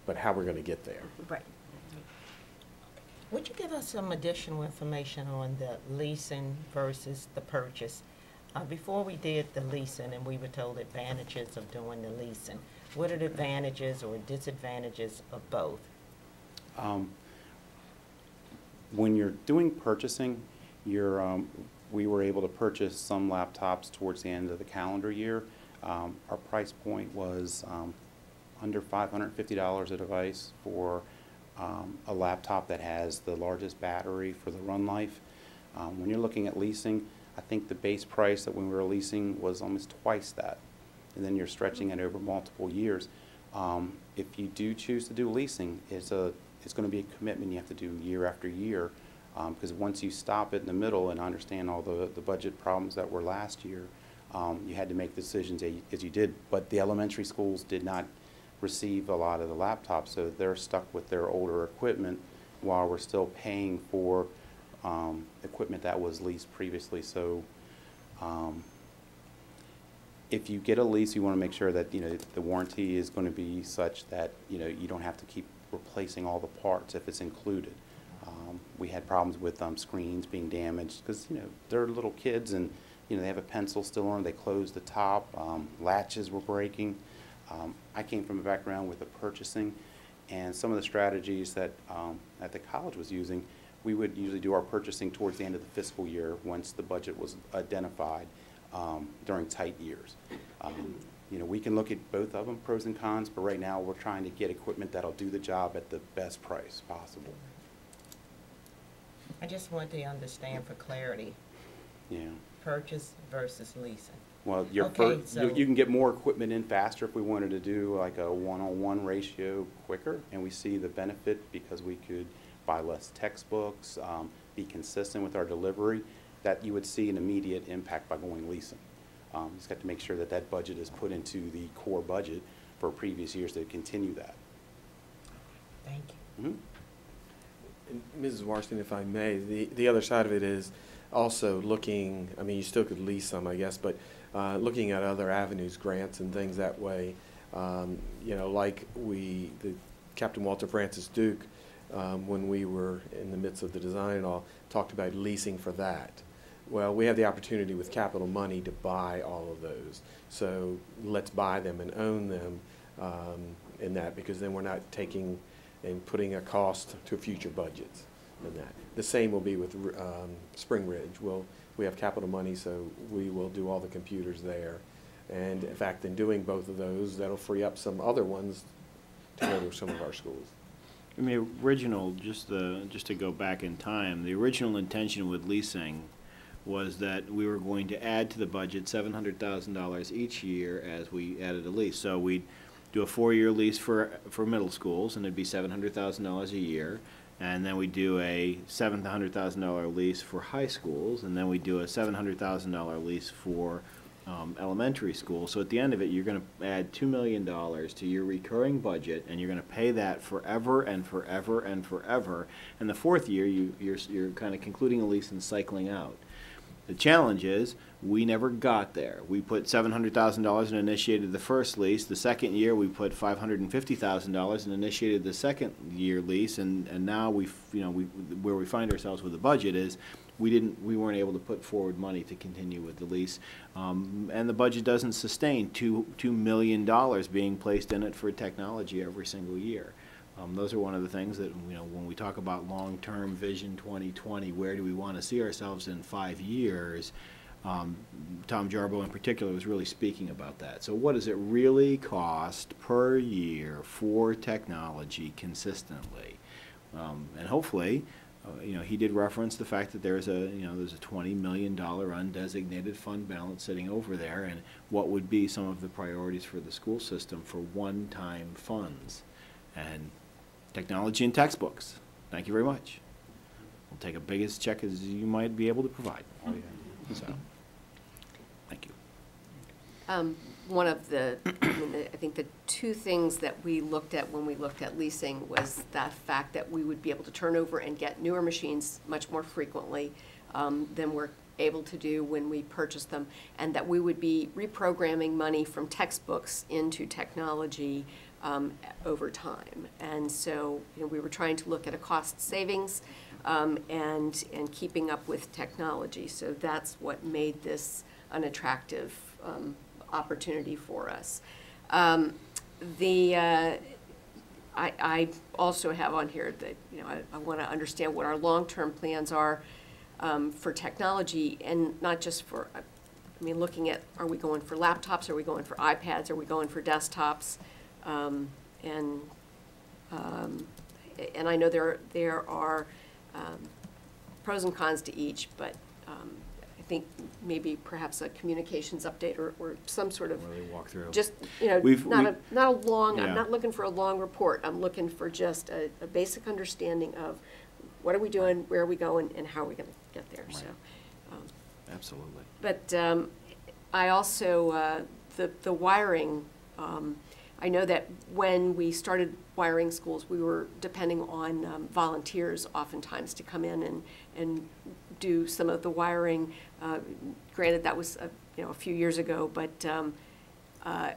but how we're going to get there. Right. Would you give us some additional information on the leasing versus the purchase? Before we did the leasing and we were told advantages of doing the leasing, what are the advantages or disadvantages of both? When you're doing purchasing, we were able to purchase some laptops towards the end of the calendar year. Our price point was under $550 a device for a laptop that has the largest battery for the run life. When you're looking at leasing, I think the base price that when we were leasing was almost twice that. And then you're stretching it over multiple years. If you do choose to do leasing, it's going to be a commitment you have to do year after year. Because once you stop it in the middle and understand all the budget problems that were last year, you had to make decisions as you did. But the elementary schools did not receive a lot of the laptops, so they're stuck with their older equipment while we're still paying for equipment that was leased previously. So if you get a lease, you want to make sure that, you know, the warranty is going to be such that, you know, you don't have to keep replacing all the parts if it's included. We had problems with screens being damaged because, you know, they're little kids and, you know, they have a pencil still on, they close the top, latches were breaking. I came from a background with the purchasing, and some of the strategies that the college was using, we would usually do our purchasing towards the end of the fiscal year once the budget was identified during tight years. You know, we can look at both of them, pros and cons, but right now we're trying to get equipment that'll do the job at the best price possible. I just want to understand for clarity, Yeah. purchase versus leasing. Well, Okay, so- you can get more equipment in faster if we wanted to do like a 1-on-1 ratio quicker, and we see the benefit because we could buy less textbooks, be consistent with our delivery, that you would see an immediate impact by going leasing. You just got to make sure that that budget is put into the core budget for previous years to continue that. Thank you. Mhm. And Mrs. Washington, if I may, the other side of it is also looking, I mean, you still could lease some, I guess, but looking at other avenues, grants and things that way. You know, like the Captain Walter Francis Duke, when we were in the midst of the design and all, talked about leasing for that. Well, we have the opportunity with capital money to buy all of those. So let's buy them and own them in that, because then we're not taking and putting a cost to future budgets. than that. The same will be with Spring Ridge. We have capital money, so we will do all the computers there. And in fact, in doing both of those, that'll free up some other ones to go to some of our schools. I mean, original, just to go back in time, the original intention with leasing was that we were going to add to the budget $700,000 each year as we added a lease. So we'd do a 4-year lease for middle schools, and it'd be $700,000 a year. And then we do a $700,000 lease for high schools, and then we do a $700,000 lease for elementary school. So at the end of it, you're going to add $2 million to your recurring budget, and you're going to pay that forever and forever and forever. And the 4th year, you're kind of concluding a lease and cycling out. The challenge is we never got there. We put $700,000 and initiated the first lease. The second year, we put $550,000 and initiated the second year lease. And now where we find ourselves with the budget is we weren't able to put forward money to continue with the lease, and the budget doesn't sustain $2 million being placed in it for technology every single year. Those are one of the things that, when we talk about long-term vision 2020, where do we want to see ourselves in 5 years? Tom Jarbo in particular was really speaking about that. So what does it really cost per year for technology consistently? And hopefully, he did reference the fact that there's a $20 million undesignated fund balance sitting over there, and what would be some of the priorities for the school system for one-time funds. And technology and textbooks. Thank you very much. We'll take a biggest check as you might be able to provide. Oh, yeah. So, thank you. One of I think the two things that we looked at when we looked at leasing was that fact that we would be able to turn over and get newer machines much more frequently than we're able to do when we purchase them, and that we would be reprogramming money from textbooks into technology over time. And so we were trying to look at a cost savings and keeping up with technology. So that's what made this an attractive opportunity for us. I also have on here that I want to understand what our long-term plans are for technology, and not just for, looking at, are we going for laptops, are we going for iPads, are we going for desktops? And I know there are pros and cons to each, but I think maybe perhaps a communications update or some sort of walk through. Just not a long. Yeah. I'm not looking for a long report. I'm looking for just a basic understanding of what are we doing, where are we going, and how are we going to get there. Right. So, absolutely. But I also the wiring. I know that when we started wiring schools, we were depending on volunteers oftentimes to come in and do some of the wiring. Granted, that was a few years ago, but I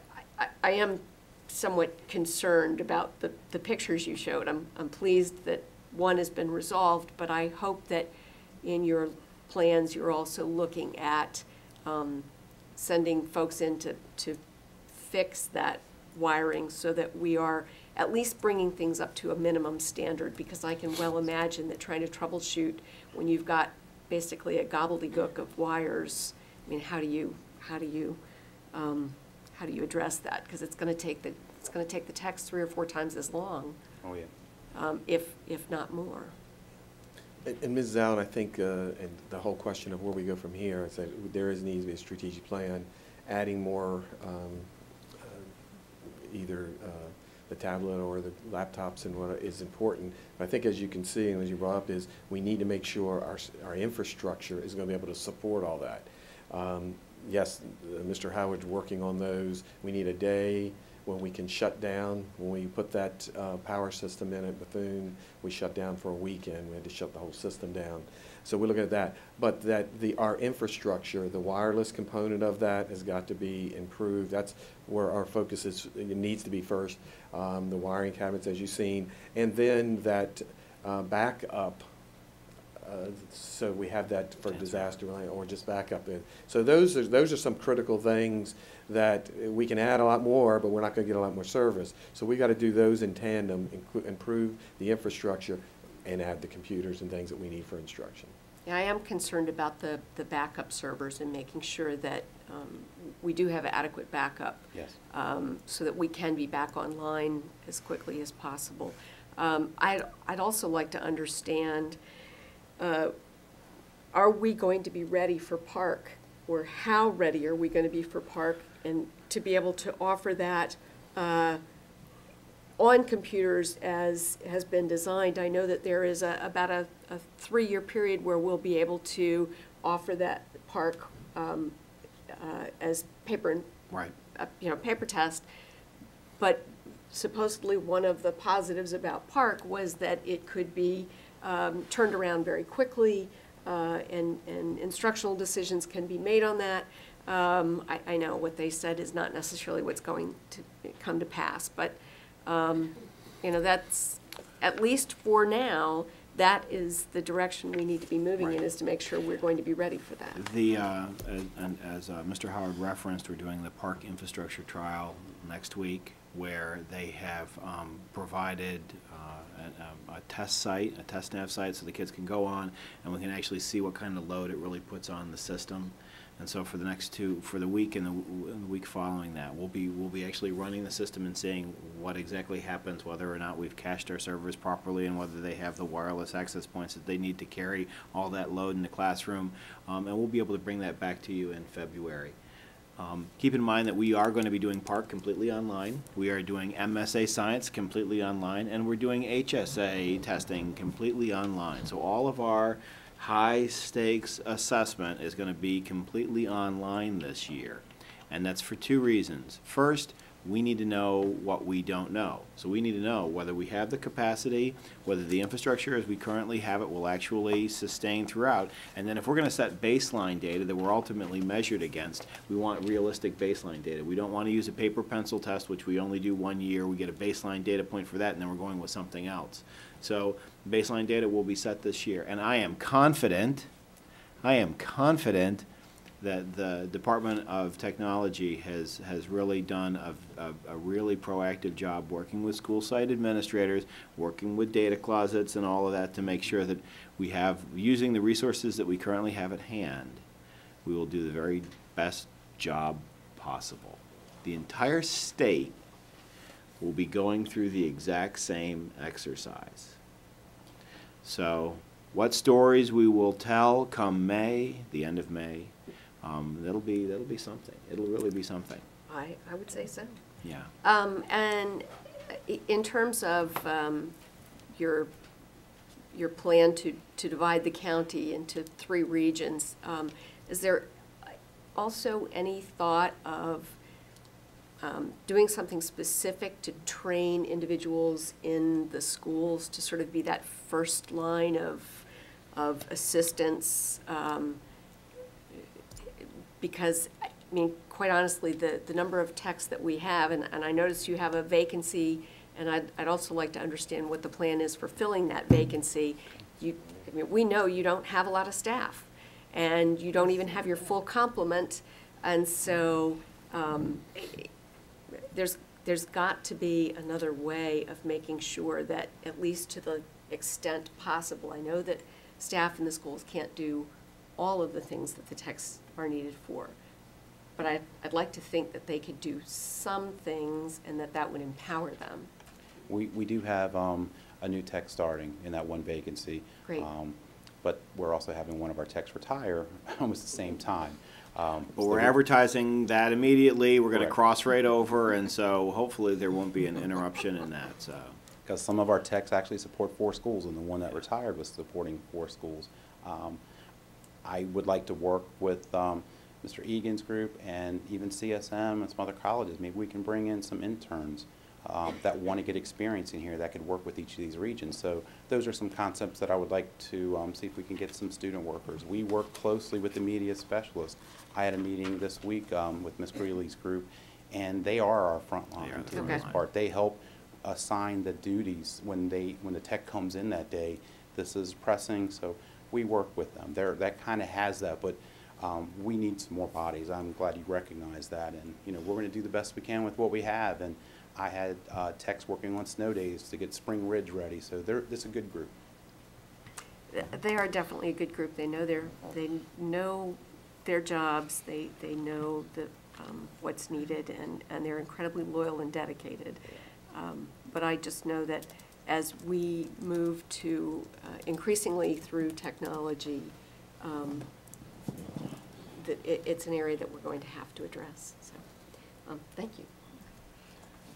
am somewhat concerned about the pictures you showed. I'm pleased that one has been resolved, but I hope that in your plans you're also looking at sending folks in to fix that wiring so that we are at least bringing things up to a minimum standard, because I can well imagine that trying to troubleshoot when you've got basically a gobbledygook of wires. How do you address that? Because it's going to take the text 3 or 4 times as long. Oh yeah. If not more. And Ms. Zout, I think, and the whole question of where we go from here, is that there needs to be a strategic plan, adding more either the tablet or the laptops and what is important. But I think, as you can see and as you brought up, is we need to make sure our infrastructure is going to be able to support all that. Yes, Mr. Howard's working on those. We need a day when we can shut down. When we put that power system in at Bethune, we shut down for a weekend. We had to shut the whole system down. So we look at that. But our infrastructure, the wireless component of that has got to be improved. That's where our focus it needs to be first. The wiring cabinets, as you've seen, and then that backup. So we have that for disaster or just backup in. So those are some critical things that we can add a lot more, but we're not going to get a lot more service. So we got to do those in tandem, improve the infrastructure. and add the computers and things that we need for instruction. Yeah, I am concerned about the backup servers and making sure that we do have adequate backup. Yes. So that we can be back online as quickly as possible. I'd also like to understand, are we going to be ready for Park? Or how ready are we going to be for Park, and to be able to offer that on computers as has been designed? I know that there is about a 3-year period where we'll be able to offer that Park as paper, Right. Paper test. But supposedly one of the positives about Park was that it could be turned around very quickly, and instructional decisions can be made on that. I know what they said is not necessarily what's going to come to pass, but that's, at least for now, that is the direction we need to be moving in, Right. is to make sure we're going to be ready for that. And as Mr. Howard referenced, we're doing the Park infrastructure trial next week, where they have provided a test site, a test nav site, so the kids can go on and we can actually see what kind of load it really puts on the system. And so for the week and the week following that, we'll be actually running the system and seeing what exactly happens, whether or not we've cached our servers properly, and whether they have the wireless access points that they need to carry all that load in the classroom. And we'll be able to bring that back to you in February. Keep in mind that we are going to be doing Park completely online. We are doing MSA Science completely online, and we're doing HSA testing completely online. So all of our high-stakes assessment is going to be completely online this year. And that's for 2 reasons. First, we need to know what we don't know. So we need to know whether we have the capacity, whether the infrastructure as we currently have it will actually sustain throughout. And then if we're going to set baseline data that we're ultimately measured against, we want realistic baseline data. We don't want to use a paper pencil test, which we only do 1 year. We get a baseline data point for that, and then we're going with something else. So baseline data will be set this year. And I am confident that the Department of Technology has really done a really proactive job working with school site administrators, working with data closets and all of that, to make sure that we have, using the resources that we currently have at hand, we will do the very best job possible. The entire state will be going through the exact same exercise. So what stories we will tell come May, the end of May, that'll be something. It'll really be something. I would say so. Yeah. And in terms of your plan to divide the county into 3 regions, is there also any thought of doing something specific to train individuals in the schools to sort of be that first line of assistance? Because, I mean, quite honestly, the number of techs that we have, and I noticed you have a vacancy, and I'd also like to understand what the plan is for filling that vacancy. I mean, we know you don't have a lot of staff, and you don't even have your full complement, and so there's got to be another way of making sure that, at least to the extent possible, I know that staff in the schools can't do all of the things that the techs are needed for, but I'd like to think that they could do some things and that would empower them. We do have a new tech starting in that 1 vacancy. Great. But we're also having one of our techs retire almost the same time. But we're advertising that immediately. We're going to Correct. cross right over, and so hopefully there won't be an interruption in that. So. Because some of our techs actually support 4 schools, and the one that retired was supporting 4 schools. I would like to work with Mr. Egan's group and even CSM and some other colleges. Maybe we can bring in some interns that want to get experience in here that could work with each of these regions. So those are some concepts that I would like to see if we can get some student workers. We work closely with the media specialists. I had a meeting this week with Ms. Greeley's group, and they are our front line for the most part. They help assign the duties when the tech comes in that day. This is pressing, so we work with them. That kind of has that, but we need some more bodies. I'm glad you recognize that, and we're going to do the best we can with what we have. And I had techs working on snow days to get Spring Ridge ready, so this is a good group. They are definitely a good group. They know their jobs. They know what's needed, and they're incredibly loyal and dedicated. But I just know that as we move to increasingly through technology, that it's an area that we're going to have to address. So, thank you.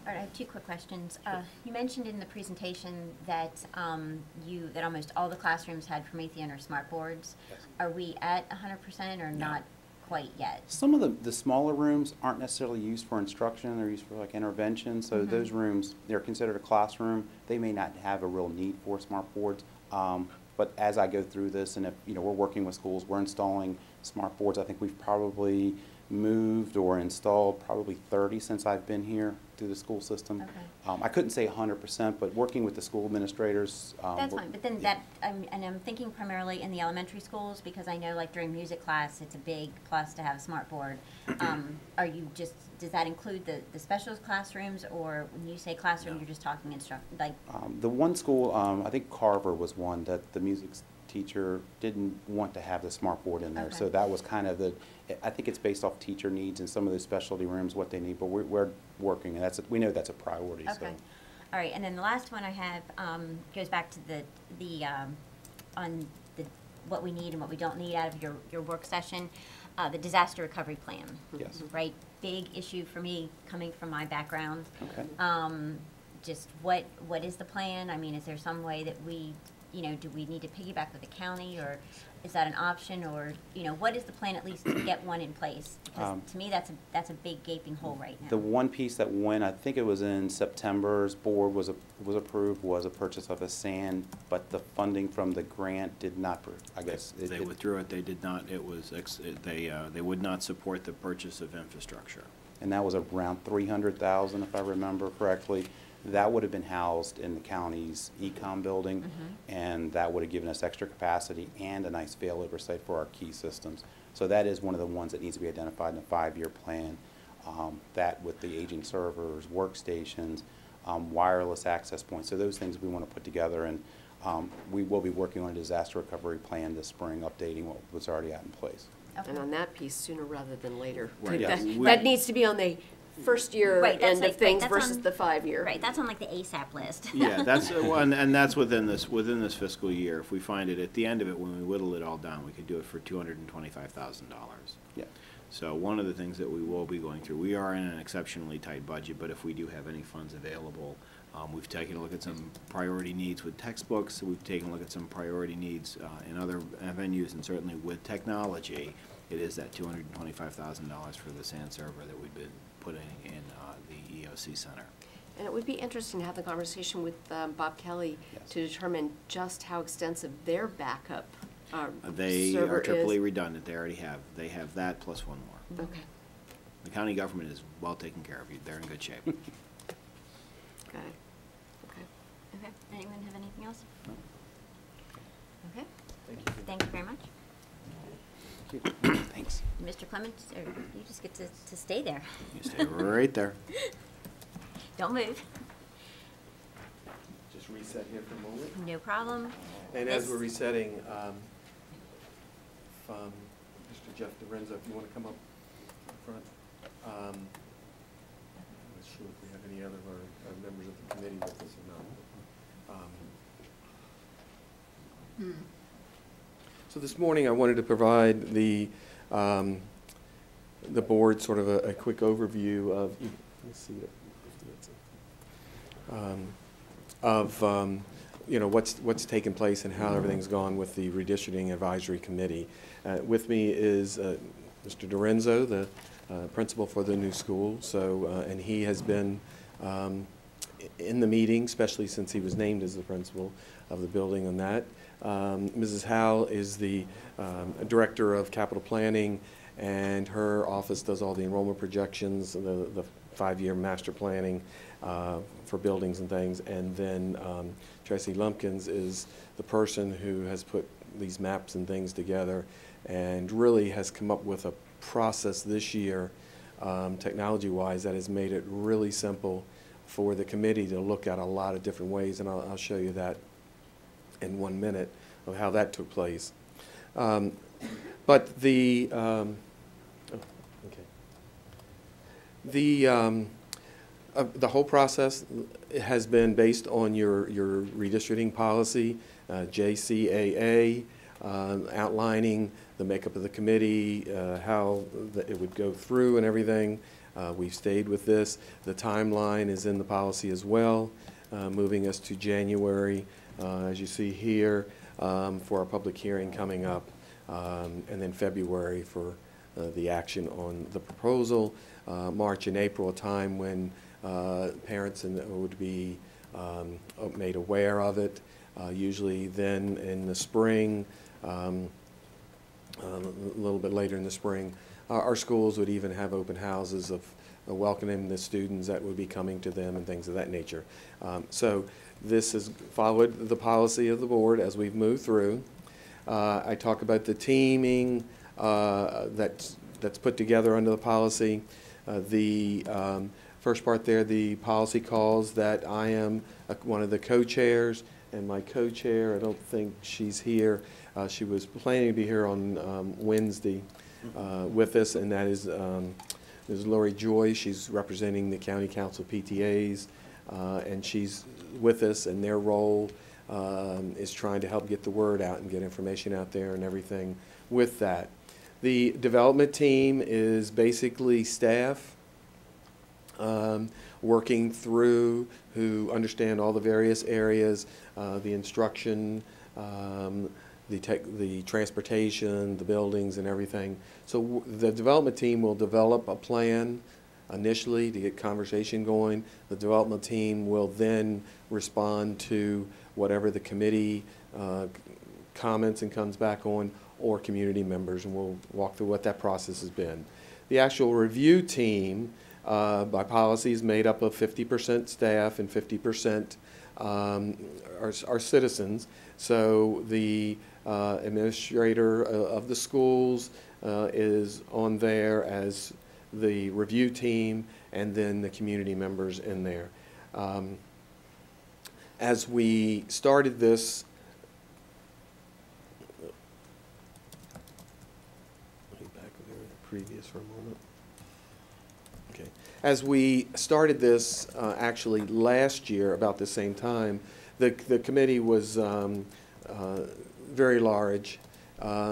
All right, I have two quick questions. You mentioned in the presentation that that almost all the classrooms had Promethean or smart boards. Yes. Are we at 100% or not quite yet? Some of the smaller rooms aren't necessarily used for instruction, they're used for like intervention, so those rooms, they're considered a classroom. They may not have a real need for smart boards, but as I go through this, and if, we're working with schools, we're installing smart boards. I think we've probably moved or installed probably 30 since I've been here through the school system. Okay. I couldn't say 100%, but working with the school administrators. That's fine, but then and I'm thinking primarily in the elementary schools, because I know like during music class, it's a big plus to have a smart board. Does that include the specialist classrooms, or when you say classroom, you're just talking The one school, I think Carver was one that the music teacher didn't want to have the smart board in there. Okay. So that was kind of I think it's based off teacher needs and some of those specialty rooms, what they need, but we're working, and we know that's a priority. Okay. So. All right, and then the last one I have goes back to what we need and what we don't need out of your work session, the disaster recovery plan. Yes. Right, big issue for me coming from my background. Okay. Just what is the plan? I mean, is there some way that we, do we need to piggyback with the county, or is that an option, or what is the plan at least to get one in place? Because to me, that's a big gaping hole right now. The one piece that went, I think it was in September's board was approved, was a purchase of a sand, but the funding from the grant did not. I guess They withdrew it. They did not. It was they would not support the purchase of infrastructure. And that was around $300,000, if I remember correctly. That would have been housed in the county's econ building, and that would have given us extra capacity and a nice failover site for our key systems. So that is one of the ones that needs to be identified in the 5-year plan. That with the aging servers, workstations, wireless access points. So those things we want to put together, and we will be working on a disaster recovery plan this spring, updating what was already out in place. Okay. And on that piece, sooner rather than later. Right. That needs to be on the first year Right, that's end of like- things that's versus on- the 5-year. Right, that's on like the ASAP list. Yeah, that's and that's within this fiscal year. If we find it at the end of it, when we whittle it all down, we could do it for $225,000. Yeah. So one of the things that we will be going through, we are in an exceptionally tight budget, but if we do have any funds available, we've taken a look at some priority needs with textbooks. We've taken a look at some priority needs in other venues, and certainly with technology, it is that $225,000 for the sand server that we've been putting in the EOC Center. And it would be interesting to have the conversation with Bob Kelly to determine just how extensive their backup They server are triply is. redundant. They already have. They have that plus one more. Okay, The county government is well taken care of. They're in good shape. got it. Okay. Okay, anyone have anything else? No. Okay. Thank you very much. Thanks. Mr. Clements, you just get to stay there. You stay right there. Don't move. Just reset here for a moment. No problem. And as This- we're resetting, Mr. Jeff Dorenzo, if you want to come up front. I'm not sure if we have any other members of the committee with us or not. So this morning, I wanted to provide the board sort of a quick overview of, let's see, what's taken place and how everything's gone with the redistricting advisory committee. With me is Mr. Dorenzo, the principal for the new school. So, and he has been in the meeting, especially since he was named as the principal of the building on that. Mrs. Howell is the director of capital planning, and her office does all the enrollment projections, the 5-year master planning for buildings and things. And then Tracy Lumpkins is the person who has put these maps and things together and really has come up with a process this year, technology-wise, that has made it really simple for the committee to look at a lot of different ways, and I'll show you that in 1 minute. of how that took place. But the the whole process has been based on your redistricting policy, JCAA, outlining the makeup of the committee, how it would go through and everything. We've stayed with this. The timeline is in the policy as well, moving us to January, as you see here, for our public hearing coming up, and then February for the action on the proposal. March and April, a time when parents would be made aware of it. Usually then in the spring, a little bit later in the spring, our schools would even have open houses of welcoming the students that would be coming to them and things of that nature. So this has followed the policy of the board as we've moved through. I talk about the teaming that's put together under the policy. The first part there, the policy calls that I am one of the co-chairs, and my co-chair, I don't think she's here. She was planning to be here on Wednesday with us, and that is Ms. Lori Joy. She's representing the County Council PTAs, and she's with us, and their role is trying to help get the word out and get information out there and everything with that. The development team is basically staff working through, who understand all the various areas, the instruction, the transportation, the buildings and everything. So the development team will develop a plan initially to get conversation going. The development team will then respond to whatever the committee comments and comes back on, or community members, and we'll walk through what that process has been. The actual review team by policy is made up of 50% staff and 50% are citizens. So the administrator of the schools is on there as the review team, and then the community members in there. As we started this, let me back over the previous for a moment. Okay. As we started this actually last year about the same time, the committee was very large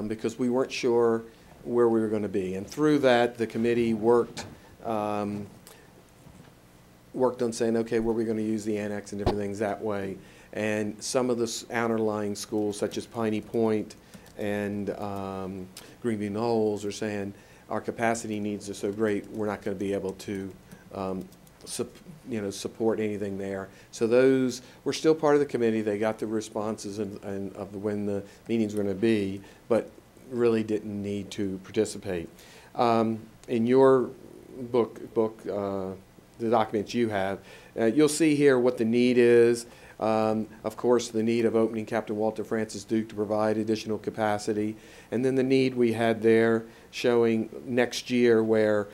because we weren't sure where we were going to be. And through that, the committee worked on saying, okay, where are we going to use the annex and different things that way. And some of the underlying schools, such as Piney Point and Greenview Knolls, are saying our capacity needs are so great, we're not going to be able to support anything there. So those were still part of the committee. They got the responses and of when the meetings were going to be, but really didn't need to participate. In your book, the documents you have, you'll see here what the need is. Of course, the need of opening Captain Walter Francis Duke to provide additional capacity, and then the need we had there showing next year where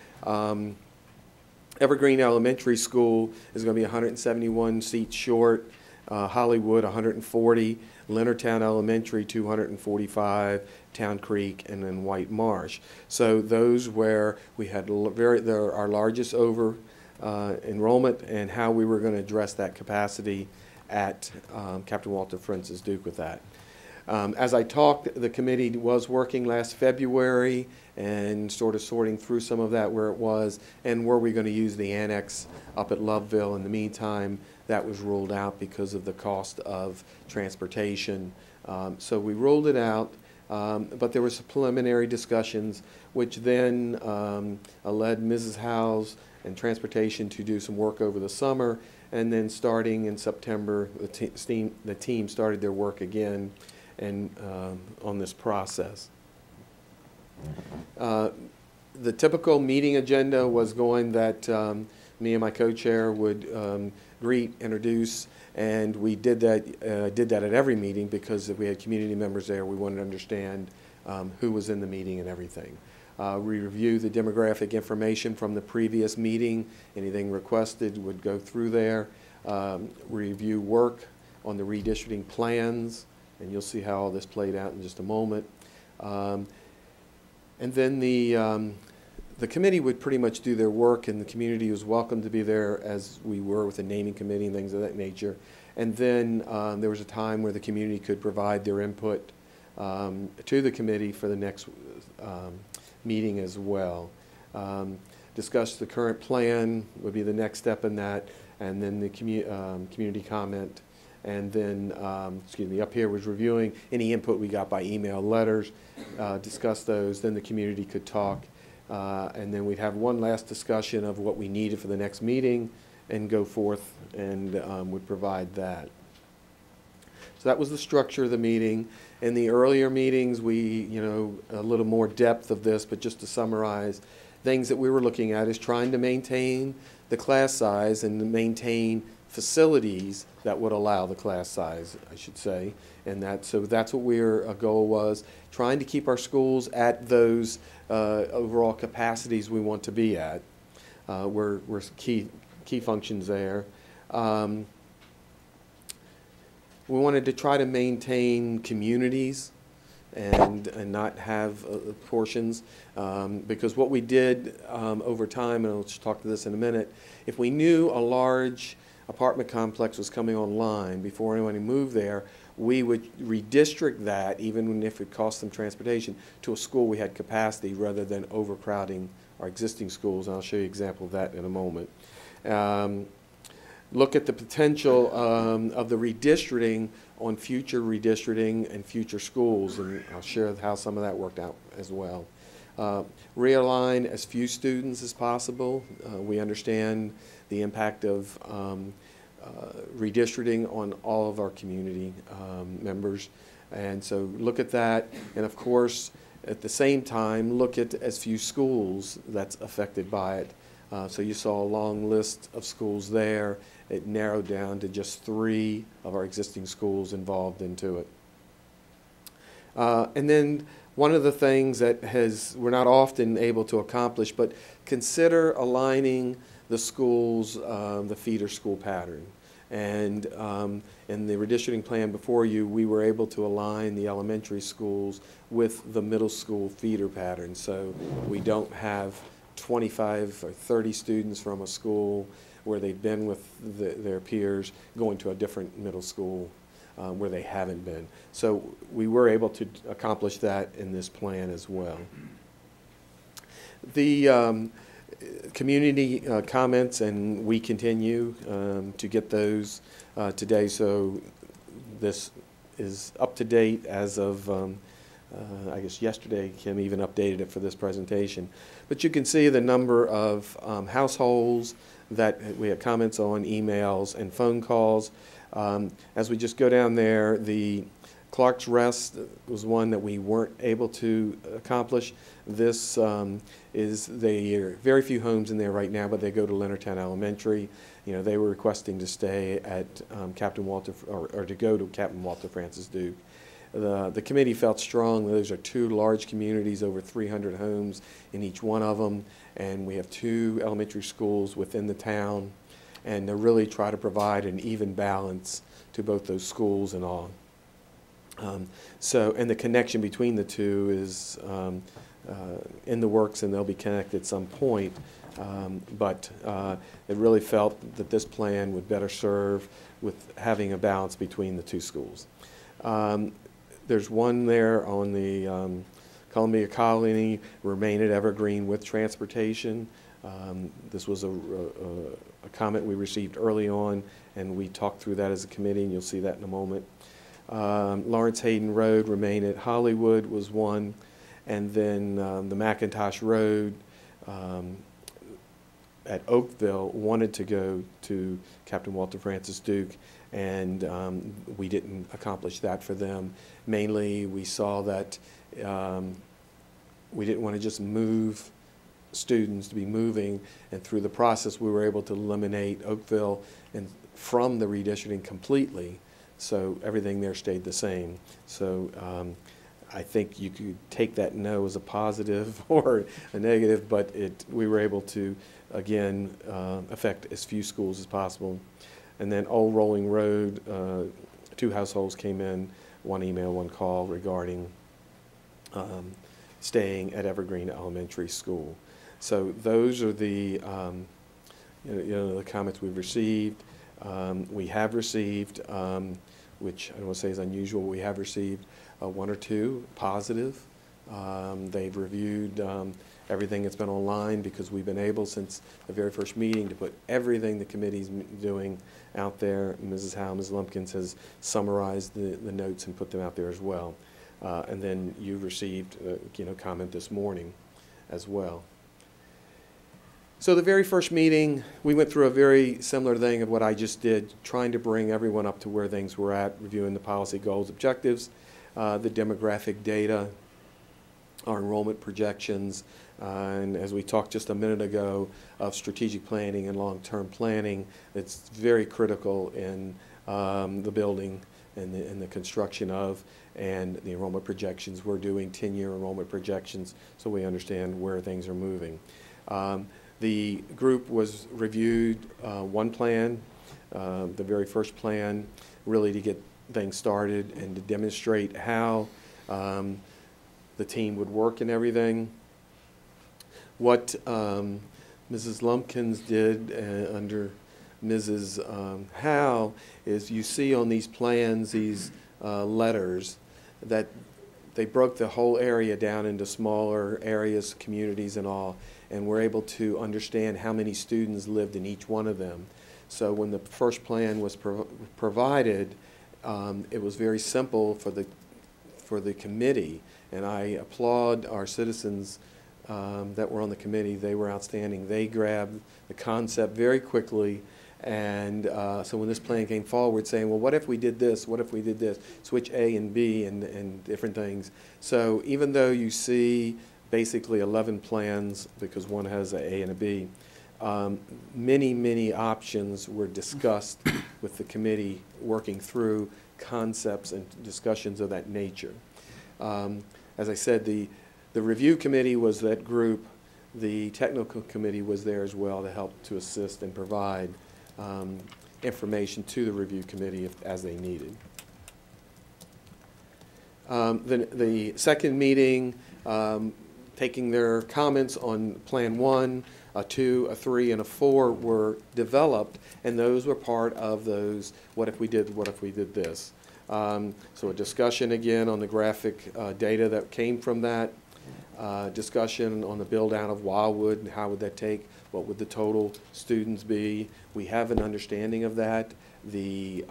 Evergreen Elementary School is going to be 171 seats short, Hollywood 140, Leonardtown Elementary 245, Town Creek, and then White Marsh. So those where we had our largest over enrollment, and how we were going to address that capacity at Captain Walter Francis Duke with that. As I talked, the committee was working last February and sort of sorting through some of that where it was, and were we going to use the annex up at Loveville. In the meantime, that was ruled out because of the cost of transportation. So we ruled it out, but there were some preliminary discussions, which then led Mrs. Howes and transportation to do some work over the summer, and then starting in September, the team started their work again and on this process. The typical meeting agenda was going that me and my co-chair would greet, introduce, and we did that at every meeting because if we had community members there, we wanted to understand who was in the meeting and everything. We review the demographic information from the previous meeting. Anything requested would go through there. Review work on the redistricting plans and you'll see how all this played out in just a moment. And then the committee would pretty much do their work, and the community was welcome to be there, as we were with the naming committee and things of that nature. And then there was a time where the community could provide their input to the committee for the next meeting as well. Discuss the current plan would be the next step in that, and then the community comment. And then, up here was reviewing any input we got by email, letters, discuss those, then the community could talk. And then we'd have one last discussion of what we needed for the next meeting and go forth and would provide that. So that was the structure of the meeting. In the earlier meetings, we, a little more depth of this, but just to summarize, things that we were looking at is trying to maintain the class size and to maintain facilities that would allow the class size, I should say. And so that's what our goal was, trying to keep our schools at those overall capacities we want to be at. Were key functions there. We wanted to try to maintain communities and not have portions, because what we did over time, and I'll just talk to this in a minute, if we knew a large apartment complex was coming online before anyone moved there, we would redistrict that, even if it cost them transportation, to a school we had capacity rather than overcrowding our existing schools, and I'll show you an example of that in a moment. Look at the potential of the redistricting on future redistricting and future schools, and I'll share how some of that worked out as well. Realign as few students as possible. We understand the impact of redistricting on all of our community members, and so look at that, and of course at the same time look at as few schools that's affected by it. So you saw a long list of schools there. It narrowed down to just 3 of our existing schools involved into it. And then one of the things that we're not often able to accomplish, but consider aligning the schools, the feeder school pattern. And in the redistricting plan before you, we were able to align the elementary schools with the middle school feeder pattern. So we don't have 25 or 30 students from a school where they've been with their peers going to a different middle school where they haven't been. So we were able to accomplish that in this plan as well. The community comments, and we continue to get those today, so this is up to date as of I guess yesterday. Kim even updated it for this presentation. But you can see the number of households that we had comments on, emails, and phone calls. As we just go down there, the Clark's Rest was one that we weren't able to accomplish. This there are very few homes in there right now, but they go to Leonardtown Elementary. They were requesting to stay at Captain Walter, or to go to Captain Walter Francis Duke. The committee felt strong. Those are 2 large communities, over 300 homes in each one of them, and we have 2 elementary schools within the town, and to really try to provide an even balance to both those schools and all. And the connection between the 2 is in the works, and they'll be connected at some point. But it really felt that this plan would better serve with having a balance between the 2 schools. There's one there on the Columbia Colony, remain at Evergreen with transportation. This was a comment we received early on, and we talked through that as a committee, and you'll see that in a moment. Lawrence Hayden Road, remain at Hollywood was one, and then the McIntosh Road at Oakville wanted to go to Captain Walter Francis Duke, and we didn't accomplish that for them. Mainly, we saw that we didn't want to just move students to be moving, and through the process we were able to eliminate Oakville and from the redistricting completely, so everything there stayed the same. So I think you could take that no as a positive or a negative, but we were able to, again, affect as few schools as possible. And then Old Rolling Road, 2 households came in one email, one call regarding staying at Evergreen Elementary School. So those are the the comments we've received. We have received, which I don't want to say is unusual, we have received one or two positive. They've reviewed everything that's been online, because we've been able since the very first meeting to put everything the committee's doing out there. Mrs. Howe, Ms. Lumpkins has summarized the notes and put them out there as well. And then you received comment this morning as well. So the very first meeting, we went through a very similar thing of what I just did, trying to bring everyone up to where things were at, reviewing the policy goals, objectives, the demographic data, our enrollment projections, and as we talked just a minute ago of strategic planning and long-term planning, it's very critical in the building and the construction of, and the enrollment projections. We're doing 10-year enrollment projections so we understand where things are moving. The group was reviewed one plan, the very first plan, really to get things started and to demonstrate how the team would work and everything. What Mrs. Lumpkins did under Mrs. Howe is you see on these plans, these letters, that they broke the whole area down into smaller areas, communities and all, and we're able to understand how many students lived in each one of them. So when the first plan was provided, it was very simple for the committee, and I applaud our citizens that were on the committee. They were outstanding. They grabbed the concept very quickly, and so when this plan came forward saying, well, what if we did this, what if we did this, switch A and B and different things. So even though you see basically 11 plans, because one has an A and a B, many options were discussed with the committee, working through concepts and discussions of that nature. As I said, the review committee was that group. The technical committee was there as well to help to assist and provide information to the review committee as they needed. The second meeting, taking their comments on Plan 1, a 2, a 3, and a 4 were developed, and those were part of those, what if we did this. So a discussion again on the graphic data that came from that, discussion on the build out of Wildwood and how would that take, what would the total students be. We have an understanding of that. The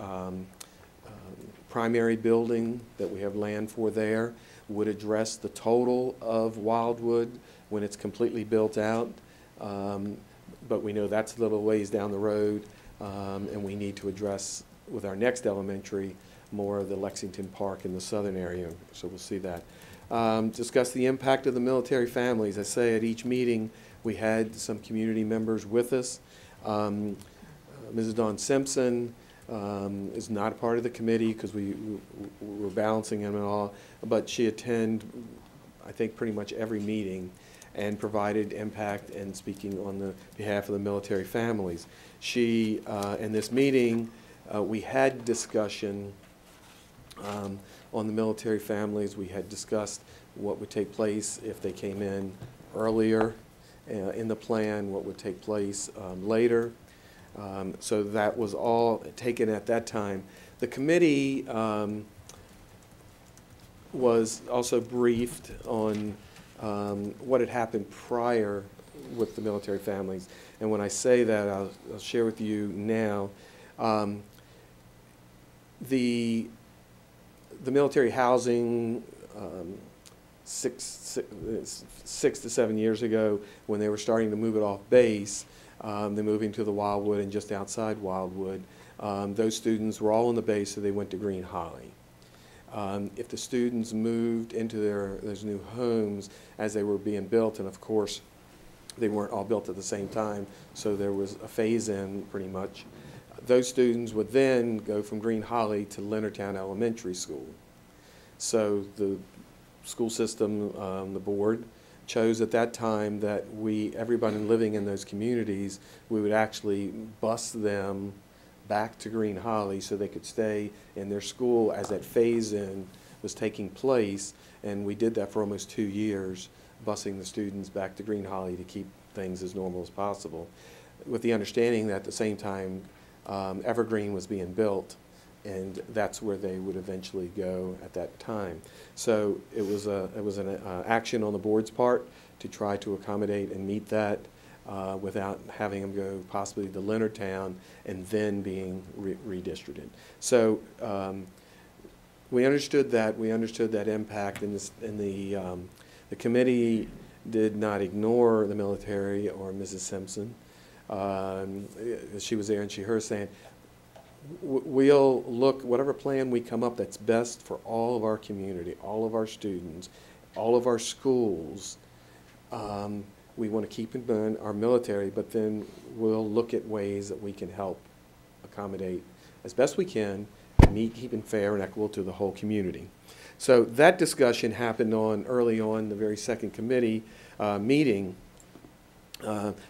primary building that we have land for there would address the total of Wildwood when it's completely built out. But we know that's a little ways down the road, and we need to address with our next elementary more of the Lexington Park in the southern area, so we'll see that. Discuss the impact of the military families. I say at each meeting we had some community members with us. Mrs. Dawn Simpson is not a part of the committee because we were balancing them and all, but she attended, I think, pretty much every meeting and provided impact and speaking on the behalf of the military families. She, in this meeting, we had discussion on the military families. We had discussed what would take place if they came in earlier in the plan, what would take place later. So that was all taken at that time. The committee was also briefed on what had happened prior with the military families. And when I say that, I'll share with you now. The military housing 6 to 7 years ago, when they were starting to move it off base, they're moving to the Wildwood and just outside Wildwood. Those students were all on the base, so they went to Green Holly. If the students moved into those new homes as they were being built, and of course they weren't all built at the same time, so there was a phase-in pretty much, those students would then go from Green Holly to Leonardtown Elementary School. So the school system, the board, chose at that time that everybody living in those communities, we would actually bus them back to Green Holly so they could stay in their school as that phase-in was taking place. And we did that for almost 2 years, busing the students back to Green Holly to keep things as normal as possible, with the understanding that at the same time Evergreen was being built, and that's where they would eventually go at that time. So it was an action on the board's part to try to accommodate and meet that without having them go possibly to Leonardtown and then being redistricted. So we understood that. We understood that impact, and the committee did not ignore the military or Mrs. Simpson. She was there, and she heard saying, we'll look, whatever plan we come up that's best for all of our community, all of our students, all of our schools. We want to keep in mind our military, but then we'll look at ways that we can help accommodate as best we can, and keeping fair and equitable to the whole community. So that discussion happened early on the very second committee meeting.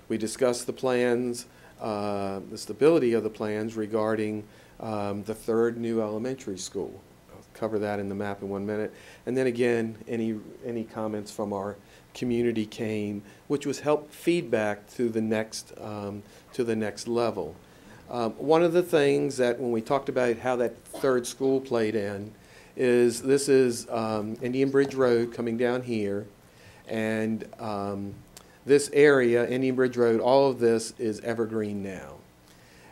We discussed the plans, the stability of the plans regarding the third new elementary school. I'll cover that in the map in 1 minute. And then again, any comments from our community came, which was help feedback to the next level. One of the things that when we talked about how that third school played in is this is Indian Bridge Road coming down here, and this area, Indian Bridge Road, all of this is Evergreen now.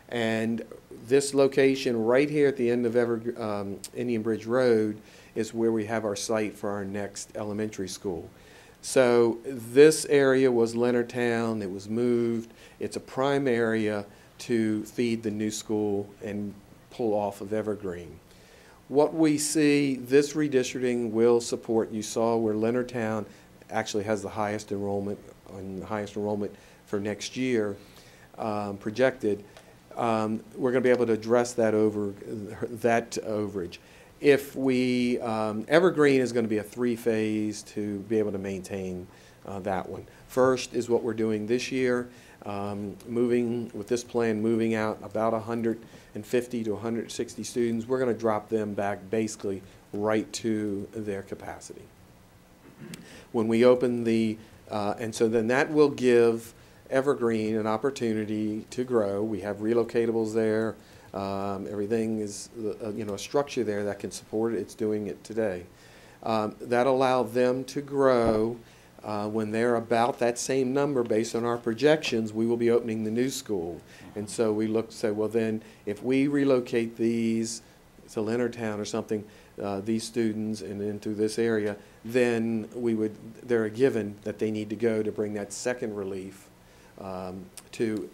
And this location right here at the end of Indian Bridge Road is where we have our site for our next elementary school. So this area was Leonardtown. It was moved. It's a prime area to feed the new school and pull off of Evergreen. What we see, this redistricting will support. You saw where Leonardtown actually has the highest enrollment for next year projected. We're going to be able to address that overage. If we Evergreen is going to be a 3-phase to be able to maintain that one. First is what we're doing this year, moving with this plan, moving out about 150 to 160 students. We're going to drop them back basically right to their capacity. When we open and so then that will give Evergreen an opportunity to grow. We have relocatables there. Everything is, a structure there that can support it. It's doing it today. That allow them to grow. When they're about that same number based on our projections, we will be opening the new school. And so we look to say, well then, if we relocate these to Leonardtown or something, these students and into this area, then they're a given that they need to go to bring that second relief to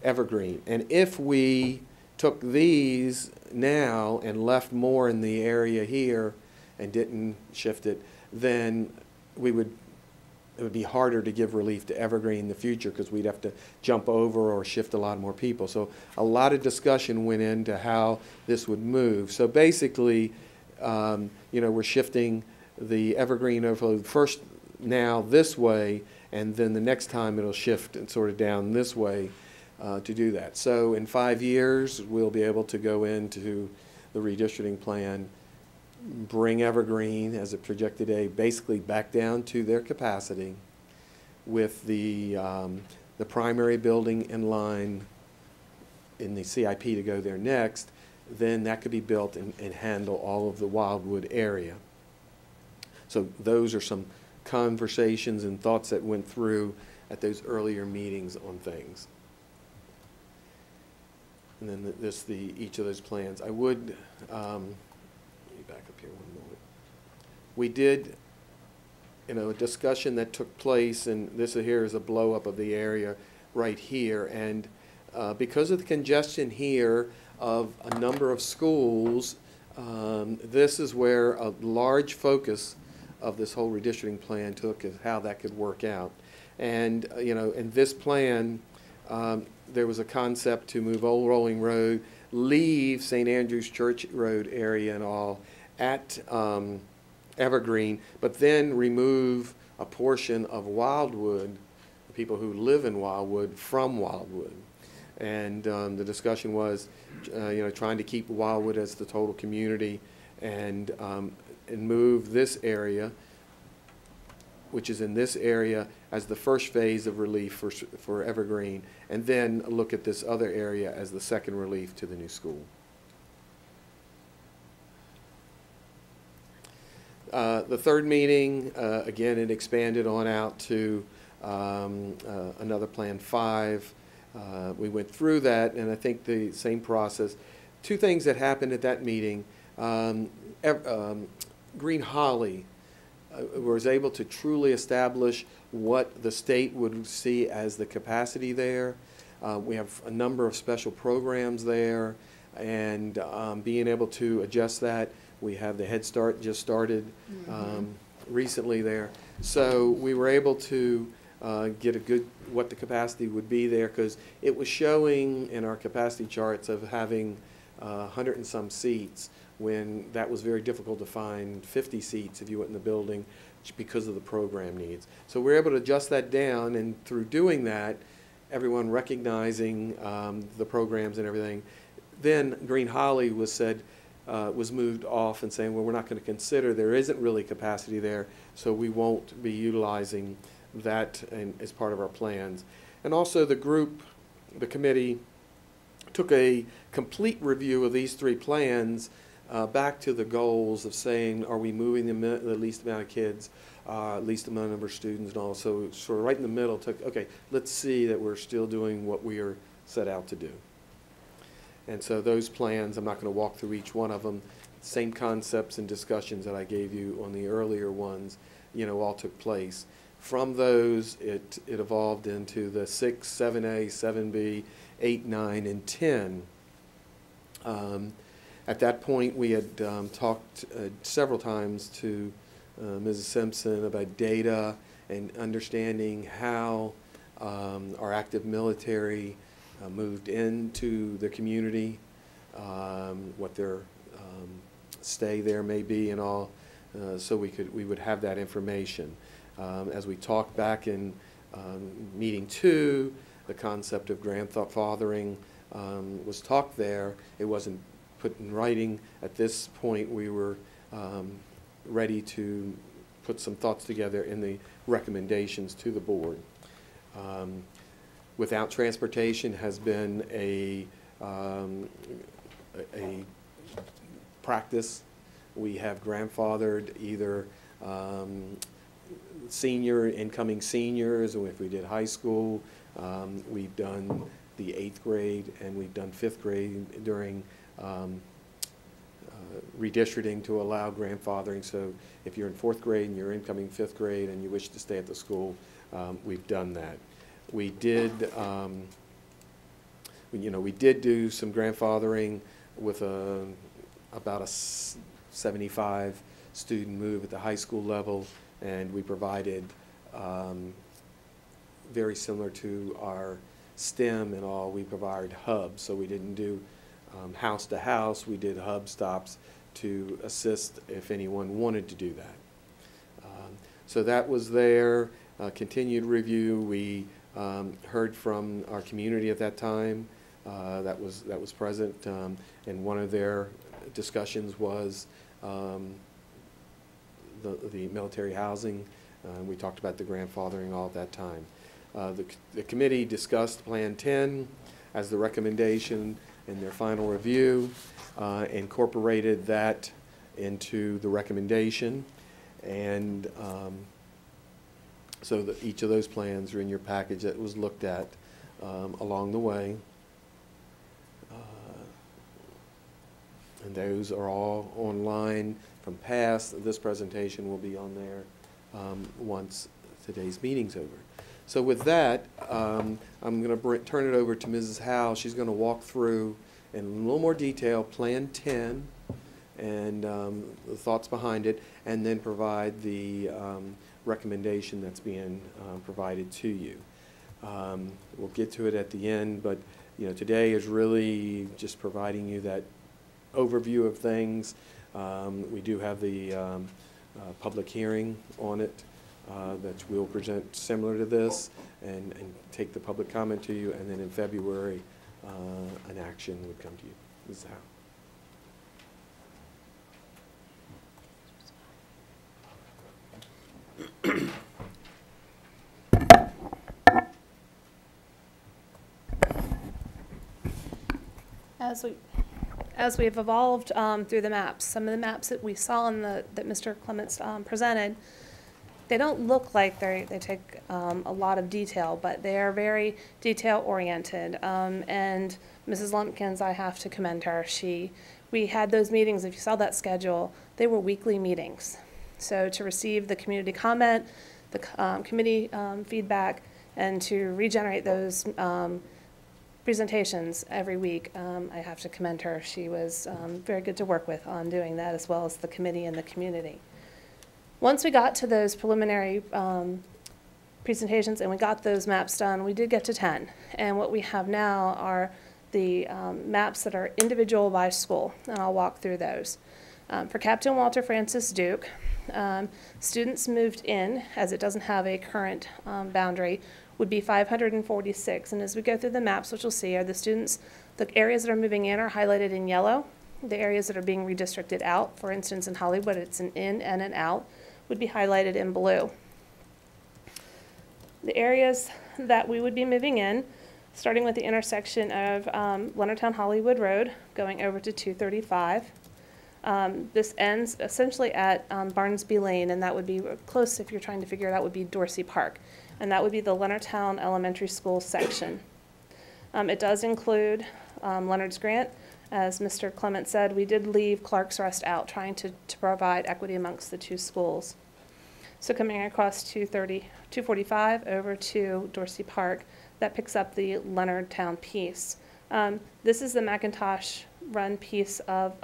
Evergreen. And if we took these now and left more in the area here and didn't shift it, then it would be harder to give relief to Evergreen in the future because we'd have to jump over or shift a lot more people. So a lot of discussion went into how this would move. So basically, we're shifting the Evergreen overload first now this way, and then the next time it'll shift and sort of down this way to do that. So in 5 years, we'll be able to go into the redistricting plan, bring Evergreen as a projected A basically back down to their capacity with the primary building in line in the CIP to go there next. Then that could be built and handle all of the Wildwood area. So those are some conversations and thoughts that went through at those earlier meetings on things. And then each of those plans. I would, let me back up here one moment. We did, a discussion that took place, and this here is a blow up of the area right here. And because of the congestion here of a number of schools, this is where a large focus of this whole redistricting plan took, is how that could work out. And, in this plan, there was a concept to move Old Rolling Road, leave St. Andrew's Church Road area and all at Evergreen, but then remove a portion of Wildwood, the people who live in Wildwood, from Wildwood. And the discussion was, trying to keep Wildwood as the total community and move this area, which is in this area, as the first phase of relief for Evergreen, and then look at this other area as the second relief to the new school. The third meeting, again, it expanded on out to another Plan 5. We went through that, and I think the same process. Two things that happened at that meeting. Green Holly was able to truly establish what the state would see as the capacity there. We have a number of special programs there, and being able to adjust that. We have the Head Start just started recently there. So we were able to get a good, what the capacity would be there, because it was showing in our capacity charts of having 100 and some seats, when that was very difficult to find 50 seats if you went in the building because of the program needs. So we're able to adjust that down, and through doing that, everyone recognizing the programs and everything, then Green Holly was moved off and saying, well, we're not going to consider, there isn't really capacity there, so we won't be utilizing that as part of our plans. And also the committee took a complete review of these three plans back to the goals of saying, are we moving the least amount of kids, least amount of number of students, and all. So sort of right in the middle took, okay, let's see that we're still doing what we are set out to do. And so those plans, I'm not going to walk through each one of them, same concepts and discussions that I gave you on the earlier ones, all took place. From those, it evolved into the 6, 7A, 7B, 8, 9, and 10. At that point, we had talked several times to Mrs. Simpson about data and understanding how our active military moved into the community, what their stay there may be and all, so we would have that information. As we talked back in meeting 2, the concept of grandfathering was talked there. It wasn't put in writing. At this point, we were ready to put some thoughts together in the recommendations to the board. Without transportation has been a practice. We have grandfathered either incoming seniors, or if we did high school, we've done the 8th grade and we've done 5th grade during redistricting to allow grandfathering. So if you're in 4th grade and you're incoming 5th grade and you wish to stay at the school, we've done that. We did, we did do some grandfathering with about a 75 student move at the high school level, and we provided, very similar to our STEM and all, we provided hubs. So we didn't do house to house, we did hub stops to assist if anyone wanted to do that. So that was there. Continued review, we heard from our community at that time that was present, and one of their discussions was the military housing. We talked about the grandfathering all at that time. The committee discussed Plan 10 as the recommendation in their final review, incorporated that into the recommendation, and so that each of those plans are in your package that was looked at along the way. And those are all online from past. This presentation will be on there once today's meeting's over. So with that, I'm going to turn it over to Mrs. Howe. She's going to walk through in a little more detail Plan 10 and the thoughts behind it, and then provide the recommendation that's being provided to you. We'll get to it at the end, but today is really just providing you that overview of things. We do have the public hearing on it that we'll present similar to this and take the public comment to you, and then in February an action would come to you. Mrs. Howe. As we've evolved through the maps, some of the maps that we saw in that Mr. Clements presented, they don't look like they take a lot of detail, but they are very detail-oriented. And Mrs. Lumpkins, I have to commend her. We had those meetings, if you saw that schedule, they were weekly meetings. So to receive the community comment, the committee feedback, and to regenerate those presentations every week, I have to commend her. She was very good to work with on doing that, as well as the committee and the community. Once we got to those preliminary presentations and we got those maps done, we did get to 10. And what we have now are the maps that are individual by school, and I'll walk through those. For Captain Walter Francis Duke, students moved in, as it doesn't have a current boundary, would be 546. And as we go through the maps, what you'll see are the students, the areas that are moving in are highlighted in yellow. The areas that are being redistricted out, for instance, in Hollywood, it's an in and an out, would be highlighted in blue. The areas that we would be moving in, starting with the intersection of Leonardtown Hollywood Road, going over to 235. This ends essentially at Barnesby Lane, and that would be close, if you're trying to figure it out, would be Dorsey Park. And that would be the Leonardtown Elementary School section. It does include Leonard's Grant. As Mr. Clement said, we did leave Clark's Rest out, trying to provide equity amongst the two schools. So coming across 245 over to Dorsey Park, that picks up the Leonardtown piece. This is the McIntosh run piece of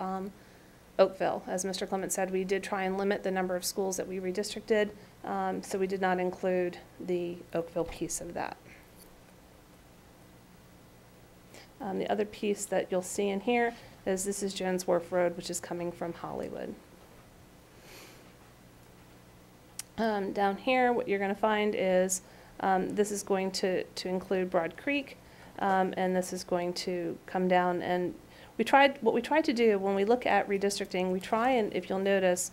Oakville. As Mr. Clement said, we did try and limit the number of schools that we redistricted, so we did not include the Oakville piece of that. The other piece that you'll see in here is this is Jones Wharf Road, which is coming from Hollywood. Down here, what you're going to find is this is going to include Broad Creek, and this is going to come down. And what we tried to do when we look at redistricting, we try and, if you'll notice,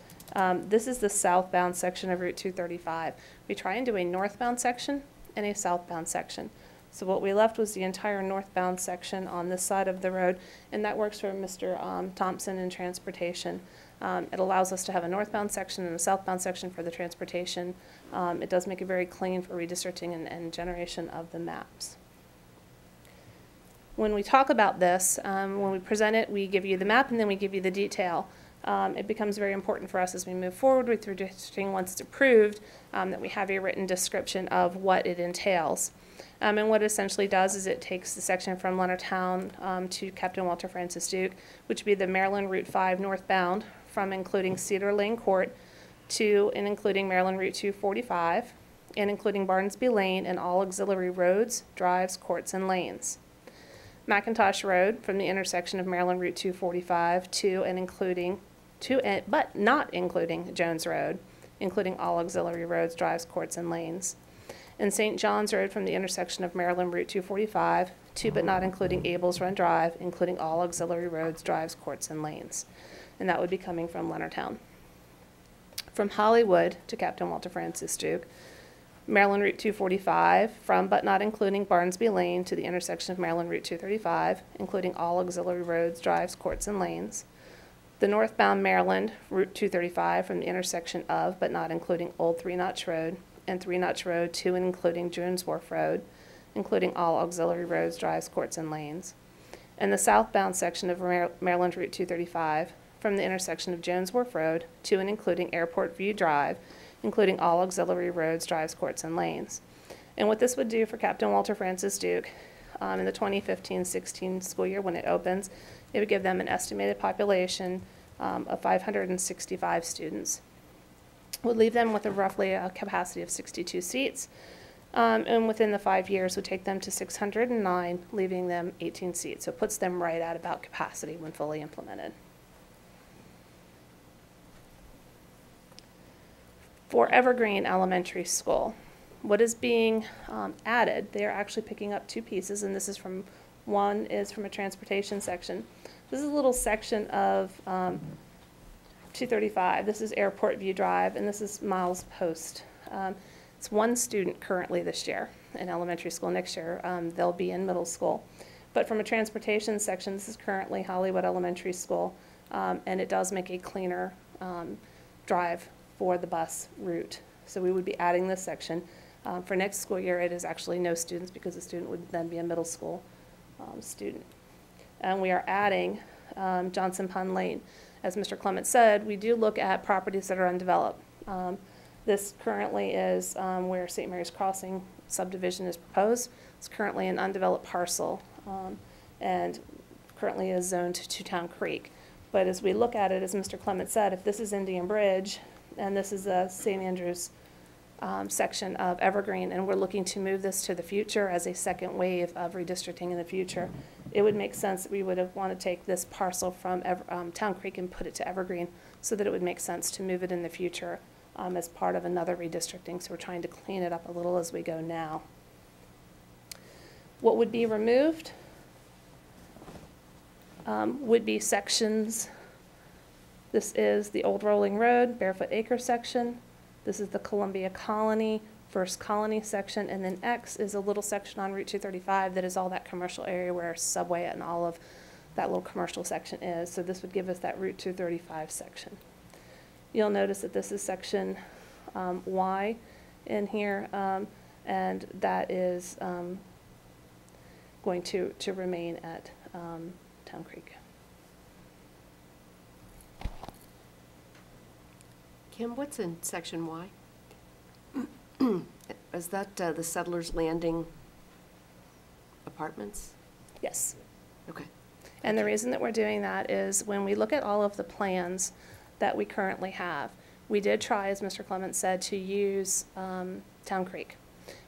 this is the southbound section of Route 235. We try and do a northbound section and a southbound section. So what we left was the entire northbound section on this side of the road, and that works for Mr. Thompson in transportation. It allows us to have a northbound section and a southbound section for the transportation. It does make it very clean for redistricting and generation of the maps. When we talk about this, when we present it, we give you the map and then we give you the detail. It becomes very important for us as we move forward with redistricting once it's approved that we have a written description of what it entails. And what it essentially does is it takes the section from Leonardtown to Captain Walter Francis Duke, which would be the Maryland Route 5 northbound, from including Cedar Lane Court to and including Maryland Route 245, and including Barnesby Lane and all auxiliary roads, drives, courts, and lanes. McIntosh Road from the intersection of Maryland Route 245 to and including, but not including Jones Road, including all auxiliary roads, drives, courts, and lanes. And St. John's Road from the intersection of Maryland Route 245 to but not including Abels Run Drive, including all auxiliary roads, drives, courts, and lanes. And that would be coming from Leonardtown. From Hollywood to Captain Walter Francis Duke, Maryland Route 245 from but not including Barnesby Lane to the intersection of Maryland Route 235, including all auxiliary roads, drives, courts, and lanes. The northbound Maryland Route 235 from the intersection of but not including Old Three Notch Road and Three Notch Road to and including Jones Wharf Road, including all auxiliary roads, drives, courts, and lanes. And the southbound section of Maryland Route 235 from the intersection of Jones Wharf Road to and including Airport View Drive, including all auxiliary roads, drives, courts, and lanes. And what this would do for Captain Walter Francis Duke in the 2015-16 school year when it opens, it would give them an estimated population of 565 students. Would leave them with roughly a capacity of 62 seats, and within the 5 years would take them to 609, leaving them 18 seats. So it puts them right at about capacity when fully implemented. For Evergreen Elementary School, what is being added, they're actually picking up two pieces, and this is from One is from a transportation section. This is a little section of 235. This is Airport View Drive, and this is Miles Post. It's one student currently this year in elementary school. Next year, they'll be in middle school. But from a transportation section, this is currently Hollywood Elementary School, and it does make a cleaner drive for the bus route. So we would be adding this section. For next school year, it is actually no students because the student would then be a middle school student. And we are adding Johnson Pond Lane. As Mr. Clement said, we do look at properties that are undeveloped. This currently is where St. Mary's Crossing subdivision is proposed. It's currently an undeveloped parcel and currently is zoned to Town Creek. But as we look at it, as Mr. Clement said, if this is Indian Bridge and this is a St. Andrews section of Evergreen, and we're looking to move this to the future as a second wave of redistricting in the future, it would make sense that we would have want to take this parcel from Town Creek and put it to Evergreen so that it would make sense to move it in the future as part of another redistricting. So we're trying to clean it up a little as we go now. What would be removed would be sections. This is the Old Rolling Road, Barefoot Acre section. This is the Columbia Colony, First Colony section, and then X is a little section on Route 235 that is all that commercial area where Subway and all of that little commercial section is. So this would give us that Route 235 section. You'll notice that this is section Y in here, and that is going to remain at Town Creek. Kim, what's in section Y? Is that the Settlers Landing apartments? Yes. Okay. And the reason that we're doing that is when we look at all of the plans that we currently have, we did try, as Mr. Clement said, to use Town Creek.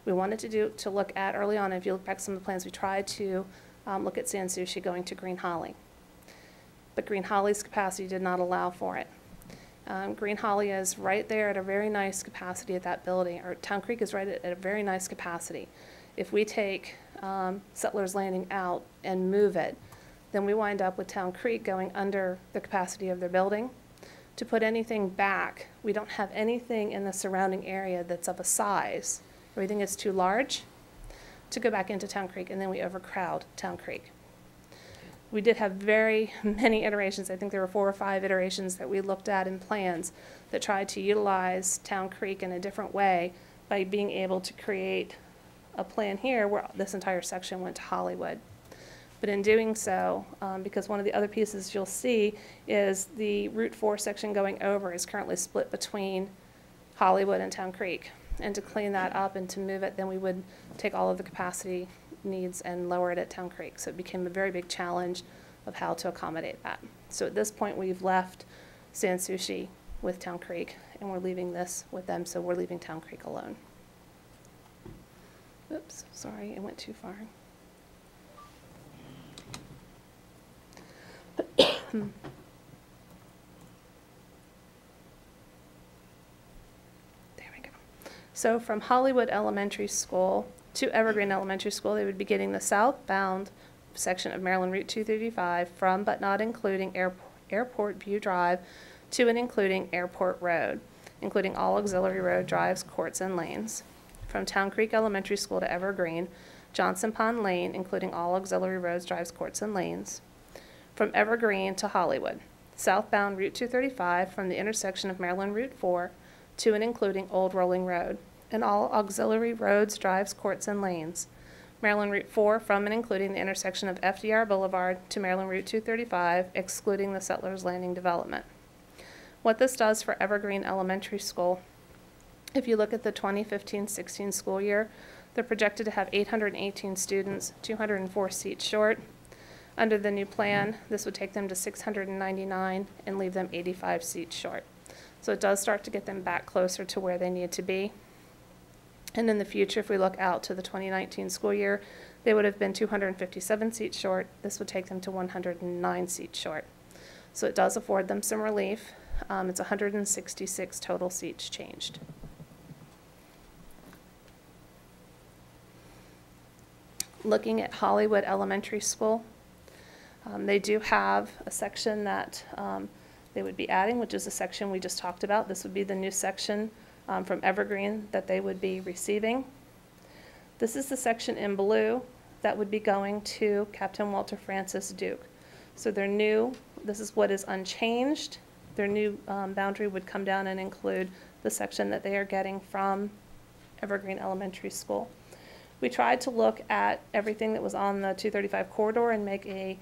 We wanted to look at early on, if you look back at some of the plans, we tried to look at Sans Souci going to Green Holly. But Green Holly's capacity did not allow for it. Green Holly is right there at a very nice capacity at that building, or Town Creek is right at a very nice capacity. If we take Settlers Landing out and move it, then we wind up with Town Creek going under the capacity of their building. To put anything back, we don't have anything in the surrounding area that's of a size. Everything is too large to go back into Town Creek, and then we overcrowd Town Creek. We did have very many iterations. I think there were 4 or 5 iterations that we looked at in plans that tried to utilize Town Creek in a different way by being able to create a plan here where this entire section went to Hollywood. But in doing so, because one of the other pieces you'll see is the Route 4 section going over is currently split between Hollywood and Town Creek. And to clean that up and to move it, then we would take all of the capacity needs and lower it at Town Creek. So it became a very big challenge of how to accommodate that. So at this point, we've left Sans Souci with Town Creek, and we're leaving this with them, so we're leaving Town Creek alone. Oops, sorry, I went too far. There we go. So from Hollywood Elementary School to Evergreen Elementary School, they would be getting the southbound section of Maryland Route 235 from but not including Airport View Drive to and including Airport Road, including all auxiliary road drives, courts, and lanes. From Town Creek Elementary School to Evergreen, Johnson Pond Lane, including all auxiliary roads, drives, courts, and lanes. From Evergreen to Hollywood, southbound Route 235 from the intersection of Maryland Route 4 to and including Old Rolling Road, and all auxiliary roads, drives, courts, and lanes. Maryland Route 4 from and including the intersection of FDR Boulevard to Maryland Route 235, excluding the Settlers Landing development. What this does for Evergreen Elementary School, if you look at the 2015-16 school year, they're projected to have 818 students, 204 seats short. Under the new plan, this would take them to 699 and leave them 85 seats short. So it does start to get them back closer to where they need to be. And in the future, if we look out to the 2019 school year, they would have been 257 seats short. This would take them to 109 seats short. So it does afford them some relief. It's 166 total seats changed. Looking at Hollywood Elementary School, they do have a section that they would be adding, which is a section we just talked about. This would be the new section from Evergreen that they would be receiving. This is the section in blue that would be going to Captain Walter Francis Duke. So their new, this is what is unchanged. Their new boundary would come down and include the section that they are getting from Evergreen Elementary School. We tried to look at everything that was on the 235 corridor and make a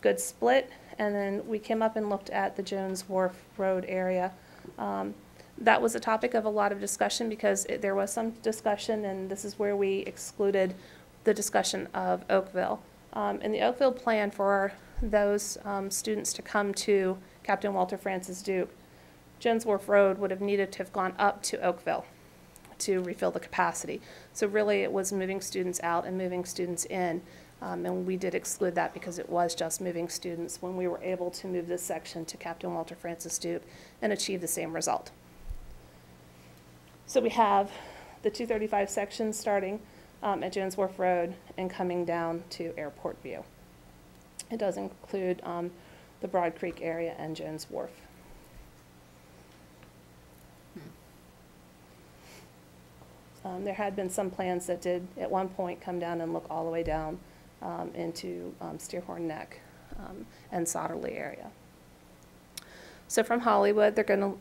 good split, and then we came up and looked at the Jones Wharf Road area. That was a topic of a lot of discussion because there was some discussion, and this is where we excluded the discussion of Oakville. In the Oakville plan for those students to come to Captain Walter Francis Duke, Jones Wharf Road would have needed to have gone up to Oakville to refill the capacity. So really it was moving students out and moving students in. And we did exclude that because it was just moving students when we were able to move this section to Captain Walter Francis Duke and achieve the same result. So we have the 235 section starting at Jones Wharf Road and coming down to Airport View. It does include the Broad Creek area and Jones Wharf. There had been some plans that did at one point come down and look all the way down into Steerhorn Neck and Sotterley area. So from Hollywood, they're going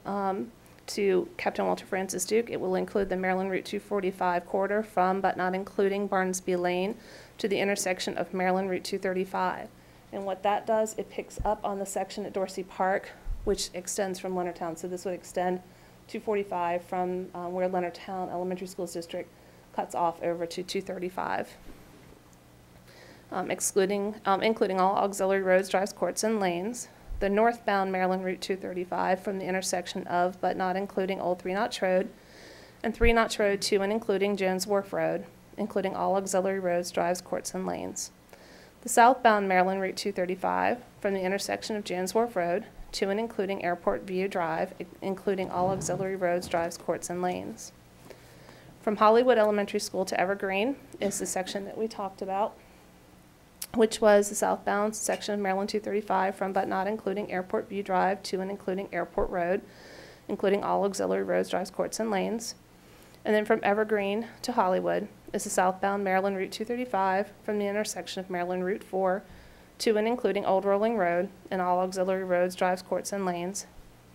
to Captain Walter Francis Duke. It will include the Maryland Route 245 corridor from, but not including, Barnesby Lane to the intersection of Maryland Route 235. And what that does, it picks up on the section at Dorsey Park, which extends from Leonardtown. So this would extend 245 from where Leonardtown Elementary Schools District cuts off over to 235. Including all auxiliary roads, drives, courts, and lanes. The northbound Maryland Route 235 from the intersection of, but not including, Old Three Notch Road, and Three Notch Road to and including Jones Wharf Road, including all auxiliary roads, drives, courts, and lanes. The southbound Maryland Route 235 from the intersection of Jones Wharf Road to and including Airport View Drive, including all auxiliary roads, drives, courts, and lanes. From Hollywood Elementary School to Evergreen is the section that we talked about, which was the southbound section of Maryland 235 from but not including Airport View Drive to and including Airport Road, including all auxiliary roads, drives, courts, and lanes. And then from Evergreen to Hollywood is the southbound Maryland Route 235 from the intersection of Maryland Route 4 to and including Old Rolling Road and all auxiliary roads, drives, courts, and lanes.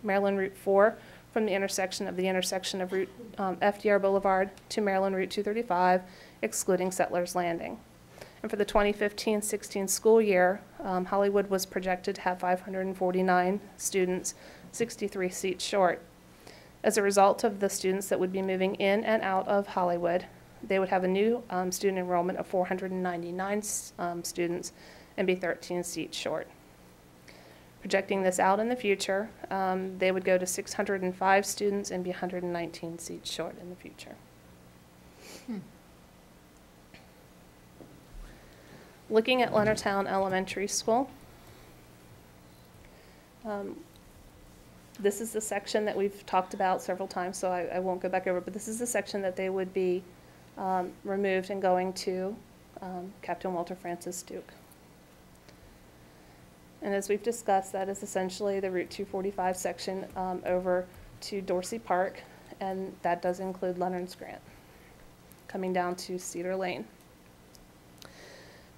Maryland Route 4 from the intersection of Route FDR Boulevard to Maryland Route 235, excluding Settlers Landing. And for the 2015-16 school year, Hollywood was projected to have 549 students, 63 seats short. As a result of the students that would be moving in and out of Hollywood, they would have a new student enrollment of 499 students and be 13 seats short. Projecting this out in the future, they would go to 605 students and be 119 seats short in the future. Looking at Leonardtown Elementary School, this is the section that we've talked about several times, so I won't go back over, but this is the section that they would be removed and going to Captain Walter Francis Duke. And as we've discussed, that is essentially the Route 245 section over to Dorsey Park, and that does include Leonard's Grant, coming down to Cedar Lane.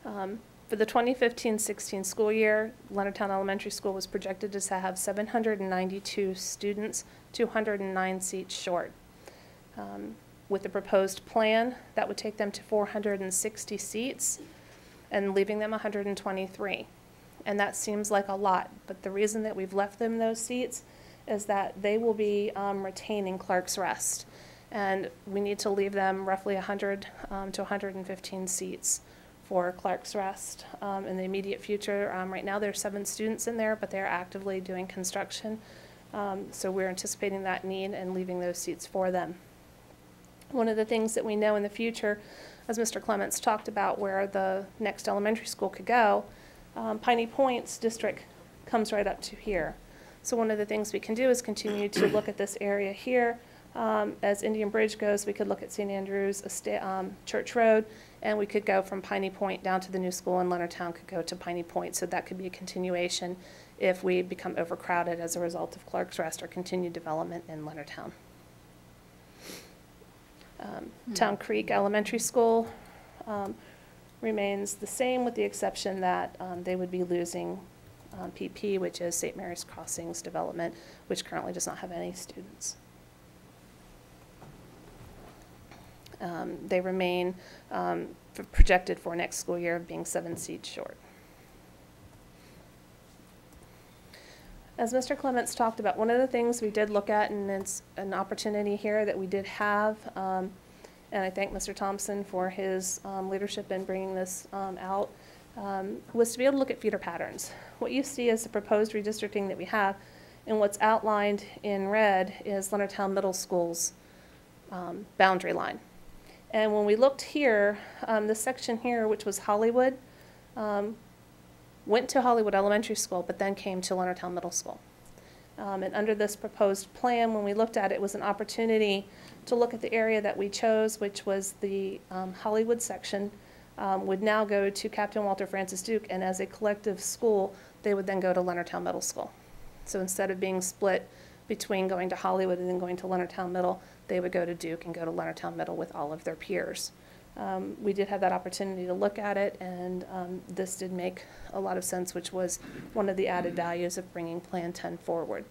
For the 2015-16 school year, Leonardtown Elementary School was projected to have 792 students, 209 seats short. With the proposed plan, that would take them to 460 seats and leaving them 123. And that seems like a lot, but the reason that we've left them those seats is that they will be retaining Clark's Rest. And we need to leave them roughly 100 to 115 seats for Clark's Rest in the immediate future. Right now there's 7 students in there, but they're actively doing construction. So we're anticipating that need and leaving those seats for them. One of the things that we know in the future, as Mr. Clements talked about where the next elementary school could go, Piney Point's district comes right up to here. So one of the things we can do is continue to look at this area here. As Indian Bridge goes, we could look at St. Andrews Church Road and we could go from Piney Point down to the new school, and Leonardtown could go to Piney Point. So that could be a continuation if we become overcrowded as a result of Clark's Rest or continued development in Leonardtown. Town Creek Elementary School remains the same, with the exception that they would be losing PP, which is St. Mary's Crossings development, which currently does not have any students. They remain projected for next school year of being 7 seats short. As Mr. Clements talked about, one of the things we did look at, and it's an opportunity here that we did have, and I thank Mr. Thompson for his leadership in bringing this out, was to be able to look at feeder patterns. What you see is the proposed redistricting that we have, and what's outlined in red is Leonardtown Middle School's boundary line. And when we looked here, this section here, which was Hollywood, went to Hollywood Elementary School, but then came to Leonardtown Middle School. And under this proposed plan, when we looked at it, it was an opportunity to look at the area that we chose, which was the Hollywood section, would now go to Captain Walter Francis Duke, and as a collective school, they would then go to Leonardtown Middle School. So instead of being split between going to Hollywood and then going to Leonardtown Middle, they would go to Duke and go to Leonardtown Middle with all of their peers. We did have that opportunity to look at it, and this did make a lot of sense, which was one of the added values of bringing Plan 10 forward.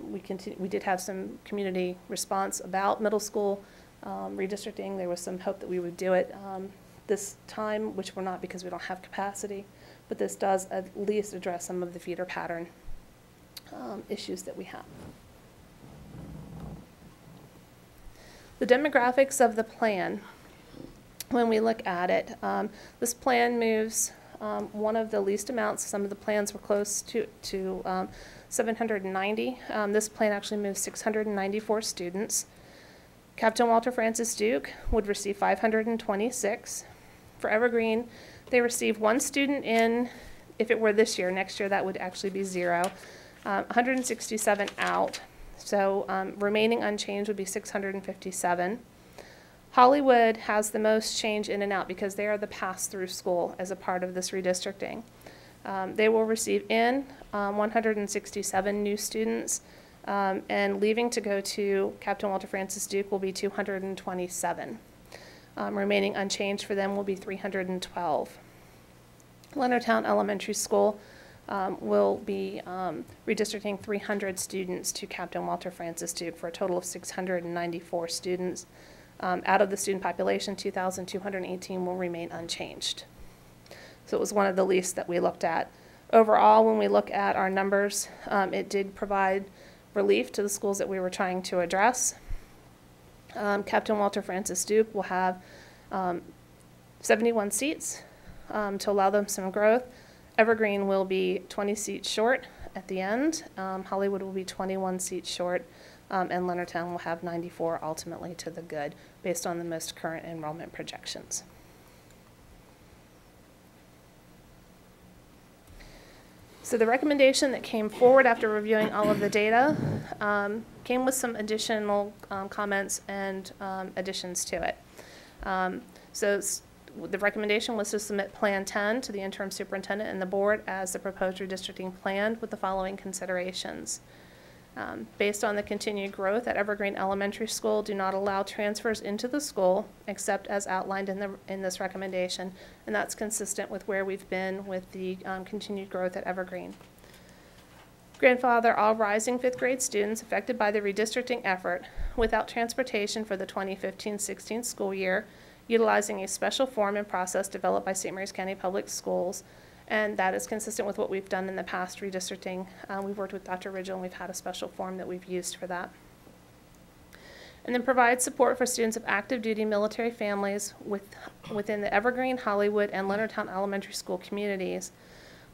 We did have some community response about middle school redistricting. There was some hope that we would do it this time, which we're not because we don't have capacity, but this does at least address some of the feeder pattern issues that we have. The demographics of the plan, when we look at it, this plan moves one of the least amounts. Some of the plans were close to 790. This plan actually moves 694 students. Captain Walter Francis Duke would receive 526. For Evergreen, they receive 1 student in, if it were this year. Next year, that would actually be 0. 167 out. So remaining unchanged would be 657. Hollywood has the most change in and out because they are the pass-through school as a part of this redistricting. They will receive 167 new students, and leaving to go to Captain Walter Francis Duke will be 227. Remaining unchanged for them will be 312. Leonardtown Elementary School will be redistricting 300 students to Captain Walter Francis Duke for a total of 694 students. Out of the student population, 2,218 will remain unchanged. So it was one of the least that we looked at. Overall, when we look at our numbers, it did provide relief to the schools that we were trying to address. Captain Walter Francis Duke will have 71 seats to allow them some growth. Evergreen will be 20 seats short at the end. Hollywood will be 21 seats short, and Leonardtown will have 94 ultimately to the good, based on the most current enrollment projections. So the recommendation that came forward after reviewing all of the data came with some additional comments and additions to it. The recommendation was to submit Plan 10 to the interim superintendent and the board as the proposed redistricting plan with the following considerations. Based on the continued growth at Evergreen Elementary School, do not allow transfers into the school except as outlined in this recommendation, and that's consistent with where we've been with the continued growth at Evergreen. Grandfather all rising 5th grade students affected by the redistricting effort without transportation for the 2015-16 school year, utilizing a special form and process developed by St. Mary's County Public Schools. And that is consistent with what we've done in the past redistricting. We've worked with Dr. Ridgel, and we've had a special form that we've used for that. And then provide support for students of active duty military families within the Evergreen, Hollywood, and Leonardtown Elementary School communities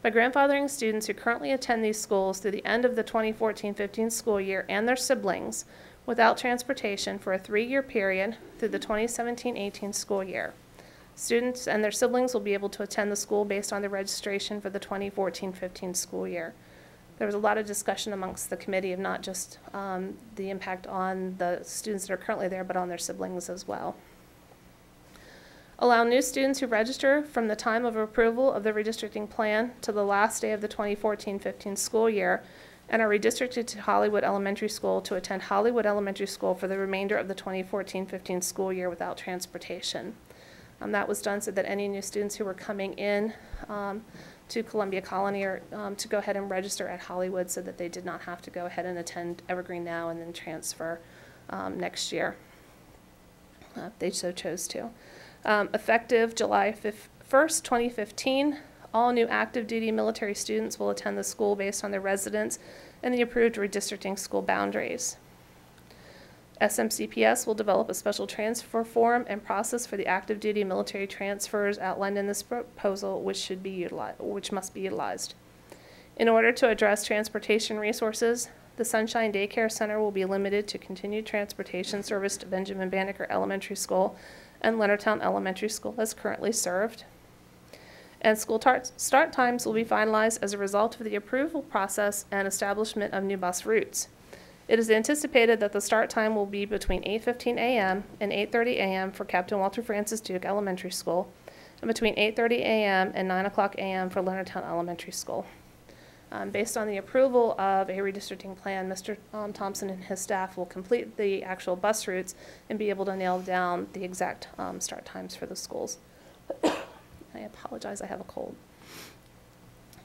by grandfathering students who currently attend these schools through the end of the 2014-15 school year and their siblings without transportation for a 3-year period through the 2017-18 school year. Students and their siblings will be able to attend the school based on the registration for the 2014-15 school year. There was a lot of discussion amongst the committee of not just the impact on the students that are currently there, but on their siblings as well. Allow new students who register from the time of approval of the redistricting plan to the last day of the 2014-15 school year and are redistricted to Hollywood Elementary School to attend Hollywood Elementary School for the remainder of the 2014-15 school year without transportation. That was done so that any new students who were coming in to Columbia Colony or to go ahead and register at Hollywood so that they did not have to go ahead and attend Evergreen now and then transfer next year, if they so chose to. Effective July 1st, 2015, all new active duty military students will attend the school based on their residence and the approved redistricting school boundaries. SMCPS will develop a special transfer form and process for the active duty military transfers outlined in this proposal, which must be utilized. In order to address transportation resources, the Sunshine Daycare Center will be limited to continued transportation service to Benjamin Banneker Elementary School and Leonardtown Elementary School as currently served. And school start times will be finalized as a result of the approval process and establishment of new bus routes. It is anticipated that the start time will be between 8:15 a.m. and 8:30 a.m. for Captain Walter Francis Duke Elementary School, and between 8:30 a.m. and 9 o'clock a.m. for Leonardtown Elementary School. Based on the approval of a redistricting plan, Mr. Thompson and his staff will complete the actual bus routes and be able to nail down the exact start times for the schools. I apologize, I have a cold.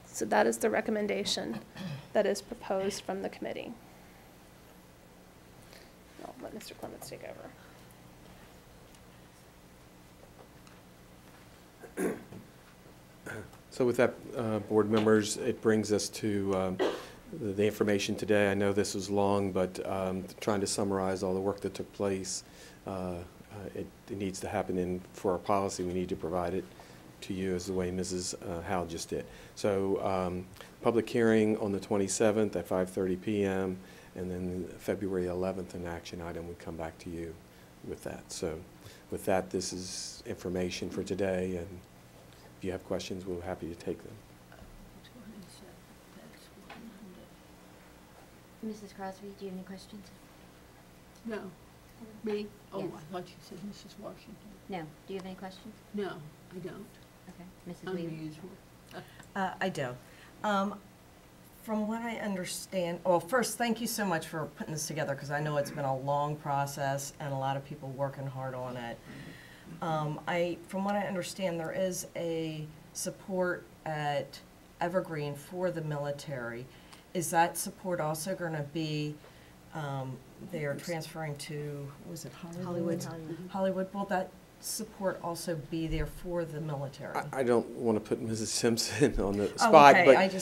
So that is the recommendation that is proposed from the committee. I'll let Mr. Clements take over. So with that, board members, it brings us to the information today. I know this was long, but trying to summarize all the work that took place, it needs to happen for our policy. We need to provide it to you as the way Mrs. Howell just did. So public hearing on the 27th at 5:30 p.m. and then February 11th, an action item would come back to you with that. So with that, this is information for today, and if you have questions, we're happy to take them. Mrs. Crosby, do you have any questions? No. Me? Oh, Yes. I thought you said Mrs. Washington. No. Do you have any questions? No, I don't. Okay. Mrs. Weaver? Unusual. I do. From what I understand, well, first, thank you so much for putting this together, because I know it's been a long process and a lot of people working hard on it. From what I understand, there is a support at Evergreen for the military. Is that support also going to be, they are transferring to, was it Hollywood? Hollywood. Will that support also be there for the military? I don't want to put Mrs. Simpson on the spot, okay.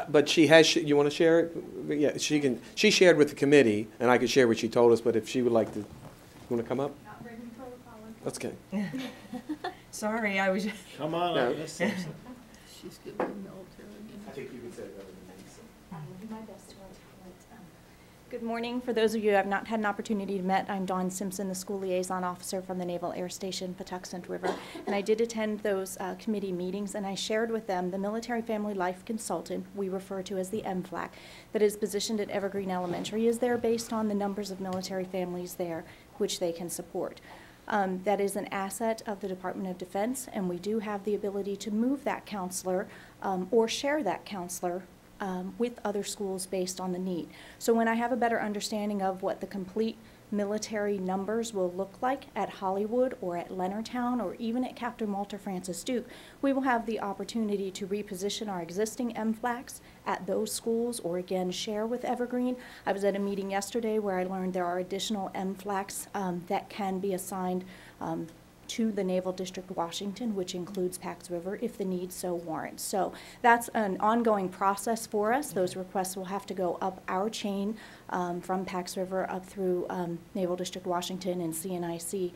but she has. You want to share it? Yeah, she can. She shared with the committee, and I could share what she told us. But if she would like to, you want to come up? Not breaking protocol. That's good. Sorry, I was. Come on, No. Miss Simpson. She's good with the military. I think you can say it better than me. I will do my best to articulate. Good morning. For those of you who have not had an opportunity to meet, I'm Dawn Simpson, the school liaison officer from the Naval Air Station, Patuxent River. And I did attend those committee meetings, and I shared with them the Military Family Life Consultant, we refer to as the MFLAC, that is positioned at Evergreen Elementary, is there based on the numbers of military families there which they can support. That is an asset of the Department of Defense, and we do have the ability to move that counselor or share that counselor with other schools based on the need. So when I have a better understanding of what the complete military numbers will look like at Hollywood or at Leonardtown or even at Captain Walter Francis Duke, we will have the opportunity to reposition our existing MFLACs at those schools or again share with Evergreen. I was at a meeting yesterday where I learned there are additional MFLACs that can be assigned to the Naval District Washington, which includes Pax River, if the need so warrants. So that's an ongoing process for us. Those requests will have to go up our chain from Pax River up through Naval District Washington and CNIC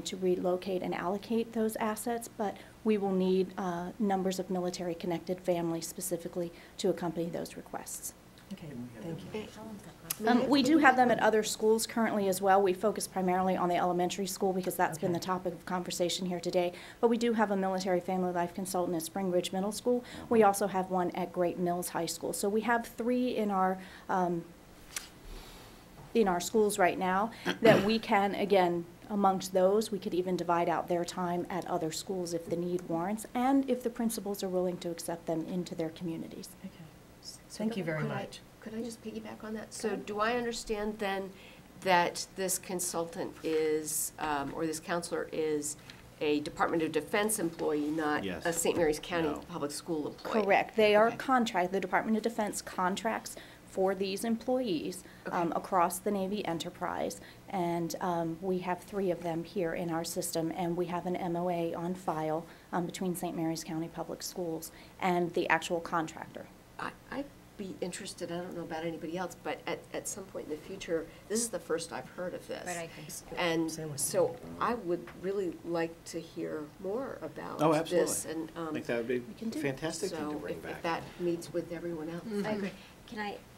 to relocate and allocate those assets, but we will need numbers of military-connected families specifically to accompany those requests. Okay, thank you. We do have them at other schools currently as well. We focus primarily on the elementary school because that's been the topic of conversation here today. But we do have a military family life consultant at Spring Ridge Middle School. We also have one at Great Mills High School. So we have 3 in our in our schools right now, that we can, again, amongst those, we could even divide out their time at other schools if the need warrants, and if the principals are willing to accept them into their communities. Thank you very Could much. Could I just piggyback on that? So do I understand then that this consultant is, or this counselor is a Department of Defense employee, not Yes. a St. Mary's County No. Public School employee? Correct. They are Okay. the Department of Defense contracts for these employees across the Navy enterprise. And we have 3 of them here in our system, and we have an MOA on file between St. Mary's County Public Schools and the actual contractor. I'd be interested, I don't know about anybody else, but at some point in the future, this is the first I've heard of this. Right, I agree. And so I would really like to hear more about Oh, this. absolutely. And I think that would be can do it. fantastic thing to So bring if back. that meets with everyone else. I agree.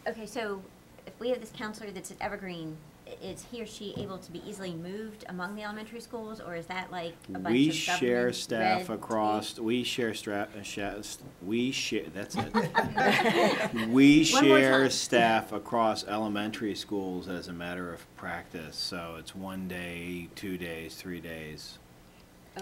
Okay, so if we have this counselor that's at Evergreen, is he or she able to be easily moved among the elementary schools, or is that like a bunch We of share government staff red across, we share we share, that's it. We One more share time. staff across elementary schools as a matter of practice, so it's 1 day, 2 days, 3 days.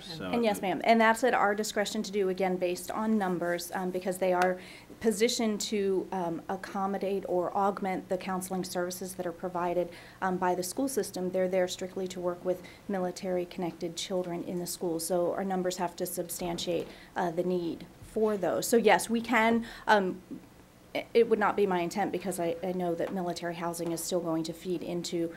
So And yes, ma'am, and that's at our discretion to do, again, based on numbers, because they are positioned to accommodate or augment the counseling services that are provided by the school system. They're there strictly to work with military-connected children in the schools, so our numbers have to substantiate the need for those. So yes, we can, it would not be my intent, because I know that military housing is still going to feed into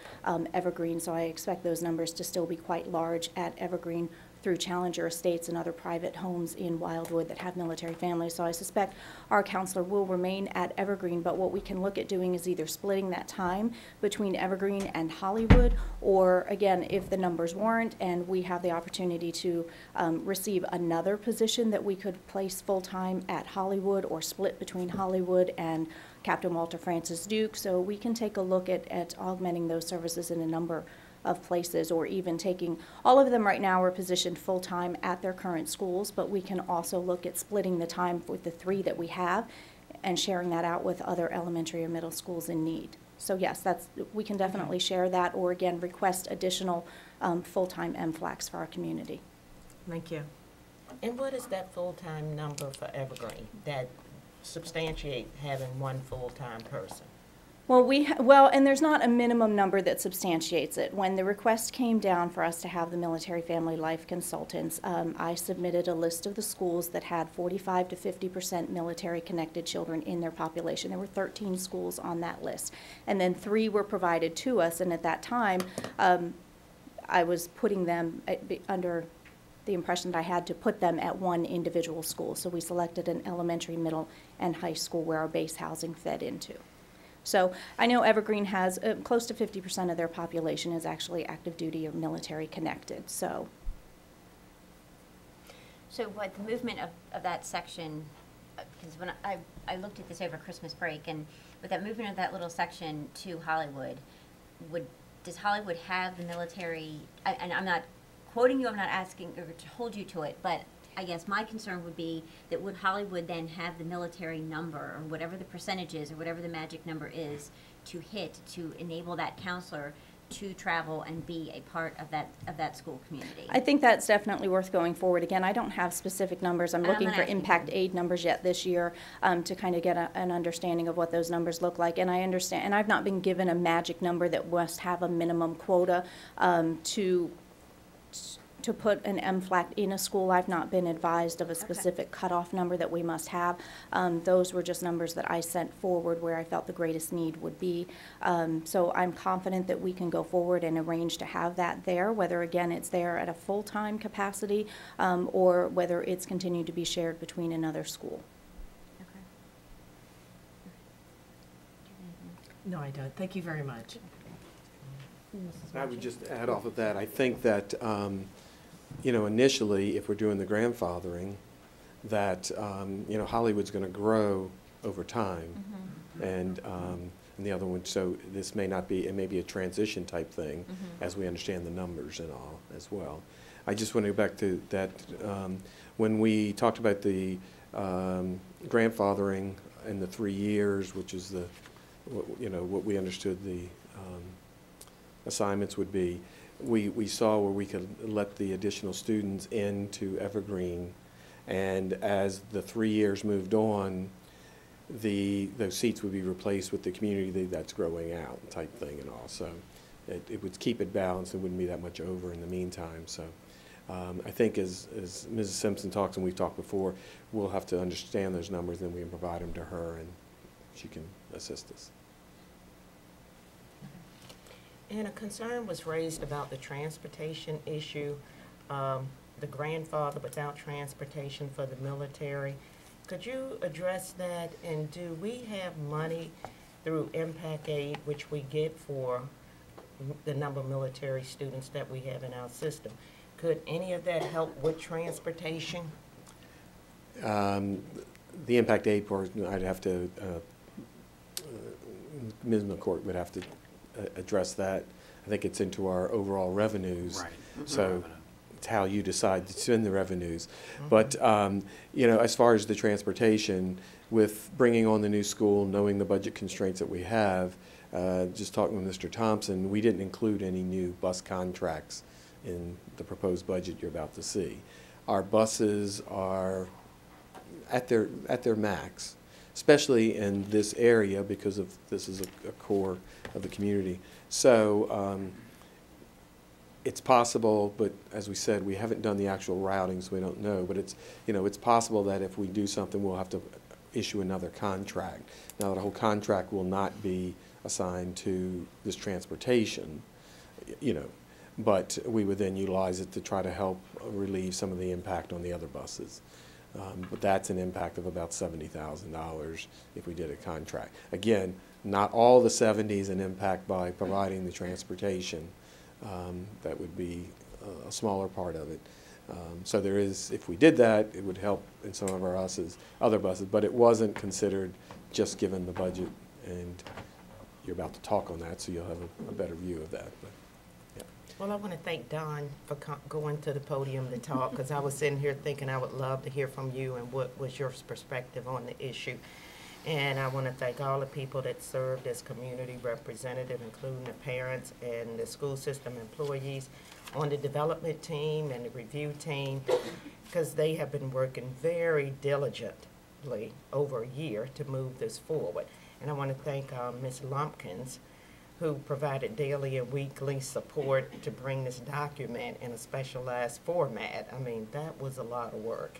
Evergreen, so I expect those numbers to still be quite large at Evergreen through Challenger Estates and other private homes in Wildwood that have military families. So I suspect our counselor will remain at Evergreen, but what we can look at doing is either splitting that time between Evergreen and Hollywood, or again, if the numbers warrant and we have the opportunity to receive another position that we could place full-time at Hollywood, or split between Hollywood and Captain Walter Francis Duke. So we can take a look at augmenting those services in a number of places, or even taking, all of them right now are positioned full-time at their current schools, but we can also look at splitting the time with the 3 that we have and sharing that out with other elementary or middle schools in need. So yes, we can definitely share that, or again, request additional full-time MFLACs for our community. Thank you. And what is that full-time number for Evergreen that substantiate having one full-time person? Well, and there's not a minimum number that substantiates it. When the request came down for us to have the military family life consultants, I submitted a list of the schools that had 45 to 50% military-connected children in their population. There were 13 schools on that list, and then 3 were provided to us. And at that time, I was putting them under the impression that I had to put them at one individual school. So we selected an elementary, middle, and high school where our base housing fed into. So I know Evergreen has close to 50% of their population is actually active duty or military connected. So what the movement of that section, because when I looked at this over Christmas break, and with that movement of that little section to Hollywood, does Hollywood have the military, and I'm not quoting you, I'm not asking or to hold you to it, but I guess my concern would be that would Hollywood then have the military number, or whatever the percentage is, or whatever the magic number is, to hit to enable that counselor to travel and be a part of that school community? I think that's definitely worth going forward. Again, I don't have specific numbers. I'm looking not for asking impact aid numbers yet this year to kind of get an understanding of what those numbers look like. And I understand, and I've not been given a magic number that must have a minimum quota to put an MFLAC in a school. I've not been advised of a specific cutoff number that we must have. Those were just numbers that I sent forward where I felt the greatest need would be. So I'm confident that we can go forward and arrange to have that there, whether again it's there at a full-time capacity or whether it's continued to be shared between another school. No, I don't. Thank you very much. I would just add off of that, I think that, initially, if we're doing the grandfathering, that, Hollywood's going to grow over time. And the other one, so this may not be, it may be a transition type thing as we understand the numbers and all as well. I just want to go back to that, when we talked about the grandfathering in the 3 years, which is the what we understood the assignments would be. We saw where we could let the additional students into Evergreen, and as the 3 years moved on, those seats would be replaced with the community that's growing out type thing and all. So it would keep it balanced. It wouldn't be that much over in the meantime. So I think as Mrs. Simpson talks, and we've talked before, we'll have to understand those numbers, then we can provide them to her and she can assist us. And a concern was raised about the transportation issue, the grandfather without transportation for the military. Could you address that, and do we have money through Impact Aid, which we get for the number of military students that we have in our system? Could any of that help with transportation? The Impact Aid portion, I'd have to, Ms. McCourt would have to address that. I think it's into our overall revenues. Right. So it's how you decide to spend the revenues. Mm-hmm. But, as far as the transportation, with bringing on the new school, knowing the budget constraints that we have, just talking with Mr. Thompson, we didn't include any new bus contracts in the proposed budget you're about to see. Our buses are at their max, especially in this area because of this is a core of the community. So it's possible, but as we said, we haven't done the actual routing, so we don't know. But it's possible that if we do something, we'll have to issue another contract. Now, the whole contract will not be assigned to this transportation, but we would then utilize it to try to help relieve some of the impact on the other buses. But that's an impact of about $70,000 if we did a contract. Again, not all the 70 is an impact by providing the transportation. That would be a smaller part of it. So there is, if we did that, it would help in some of our other buses, but it wasn't considered just given the budget, and you're about to talk on that, so you'll have a better view of that. But, yeah. Well, I want to thank Don for going to the podium to talk, because I was sitting here thinking I would love to hear from you and what was your perspective on the issue. And I want to thank all the people that served as community representative, including the parents and the school system employees on the development team and the review team, because they have been working very diligently over a year to move this forward. And I want to thank Ms. Lumpkins, who provided daily and weekly support to bring this document in a specialized format. I mean, that was a lot of work.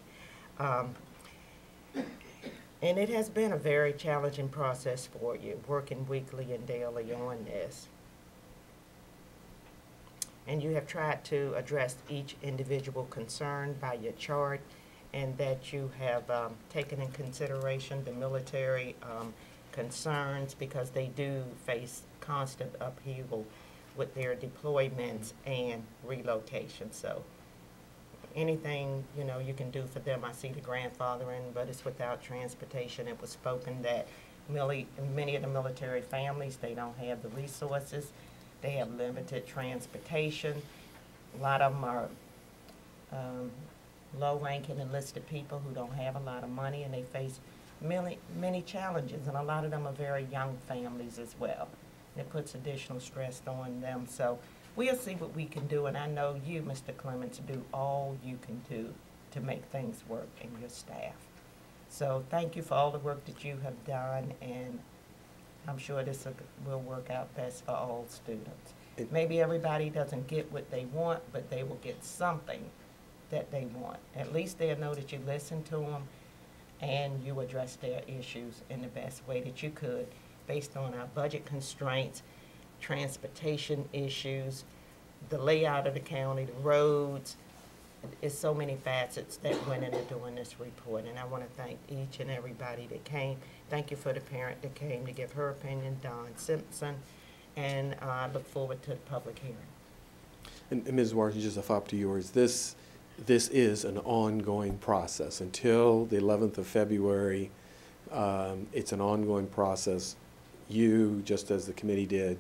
And it has been a very challenging process for you, working weekly and daily on this. And you have tried to address each individual concern by your chart, and that you have taken in consideration the military concerns, because they do face constant upheaval with their deployments and relocation. So anything you can do for them. I see the grandfathering, but it's without transportation. It was spoken that many of the military families, they don't have the resources. They have limited transportation. A lot of them are low-ranking enlisted people who don't have a lot of money, and they face many challenges, and a lot of them are very young families as well. It puts additional stress on them. So we'll see what we can do, and I know you, Mr. Clements, do all you can do to make things work, and your staff. So thank you for all the work that you have done, and I'm sure this will work out best for all students. Maybe everybody doesn't get what they want, but they will get something that they want. At least they'll know that you listen to them and you address their issues in the best way that you could, based on our budget constraints, transportation issues, the layout of the county, the roads. It's so many facets that went into doing this report, and I want to thank each and everybody that came. Thank you for the parent that came to give her opinion, Dawn Simpson, and I look forward to the public hearing. And Ms. Washington, just a follow-up to yours, this is an ongoing process. Until the 11th of February, it's an ongoing process. You, just as the committee did,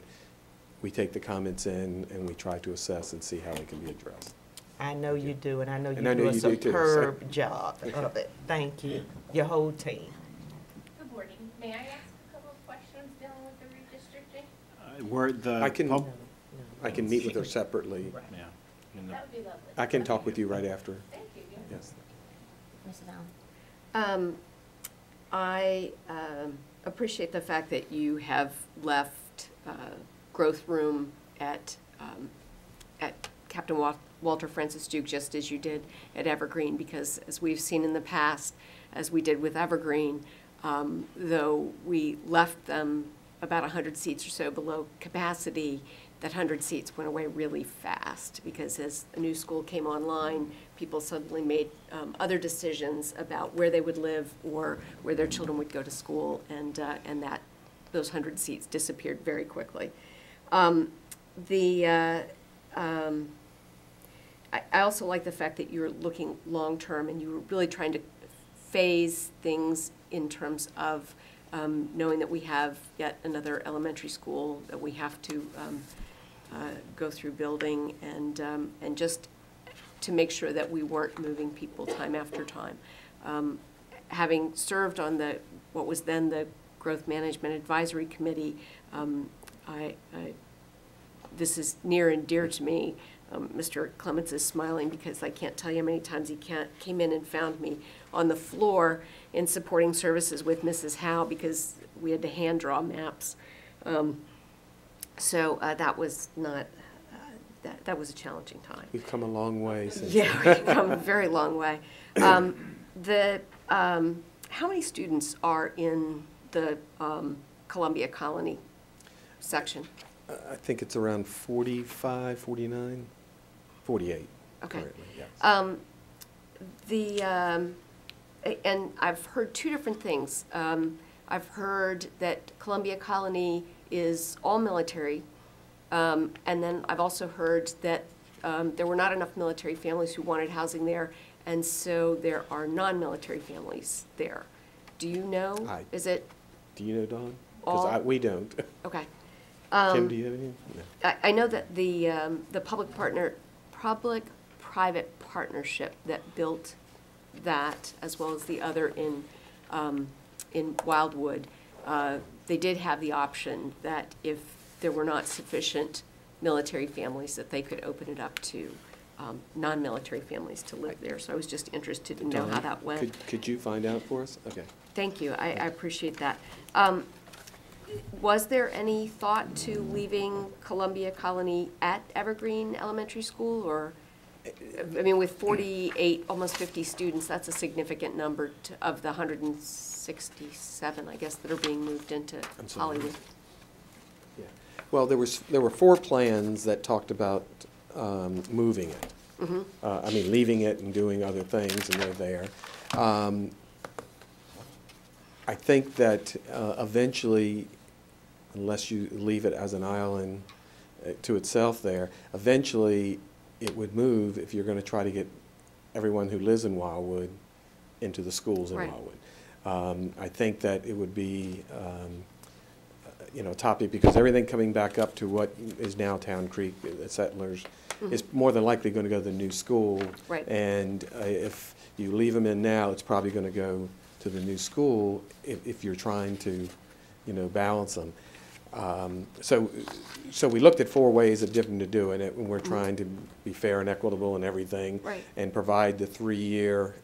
we take the comments in and we try to assess and see how they can be addressed. I know you do, and I know you do a superb job of it. Thank you, your whole team. Good morning. May I ask a couple of questions dealing with I can meet with her separately. Yeah. That would be lovely. I can talk with you right after. Thank you. Yes. Mrs. Allen? I appreciate the fact that you have left growth room at Captain Walter Francis Duke, just as you did at Evergreen, because as we've seen in the past, as we did with Evergreen, though we left them about 100 seats or so below capacity, that 100 seats went away really fast, because as a new school came online, people suddenly made other decisions about where they would live or where their children would go to school, and that those 100 seats disappeared very quickly. I also like the fact that you're looking long-term and you were really trying to phase things in terms of knowing that we have yet another elementary school that we have to go through building, and just to make sure that we weren't moving people time after time. Having served on what was then the Growth Management Advisory Committee, this is near and dear to me. Mr. Clements is smiling because I can't tell you how many times he came in and found me on the floor in supporting services with Mrs. Howe because we had to hand draw maps. So that was not, that was a challenging time. We've come a long way since. Yeah, we've come a very long way. How many students are in the Columbia Colony section? I think it's around 45, 49, 48 Okay. currently, yes. And I've heard two different things. I've heard that Columbia Colony is all military, and then I've also heard that there were not enough military families who wanted housing there, and so there are non-military families there. Do you know? Is it? Do you know, Dawn? All? Because we don't. Okay. Kim, do you have anything? No. I know that the public-private partnership that built that, as well as the other in Wildwood, they did have the option that if there were not sufficient military families, that they could open it up to non-military families to live there. So I was just interested to know how that went. Could you find out for us? Okay. Thank you. I appreciate that. Was there any thought to leaving Columbia Colony at Evergreen Elementary School, or, I mean, with 48, almost 50 students, that's a significant number of the 167, I guess, that are being moved into Hollywood. Yeah. Well, there were 4 plans that talked about moving it. Mm-hmm. I mean, leaving it and doing other things, and they're there. I think that eventually, unless you leave it as an island to itself there, eventually it would move if you're going to try to get everyone who lives in Wildwood into the schools in Wildwood. I think that it would be, topic, because everything coming back up to what is now Town Creek, the Settlers, is more than likely going to go to the new school. Right. And if you leave them in now, it's probably going to go to the new school if you're trying to, balance them. So we looked at 4 ways of different to doing it, and we're trying to be fair and equitable and everything, and provide the 3-year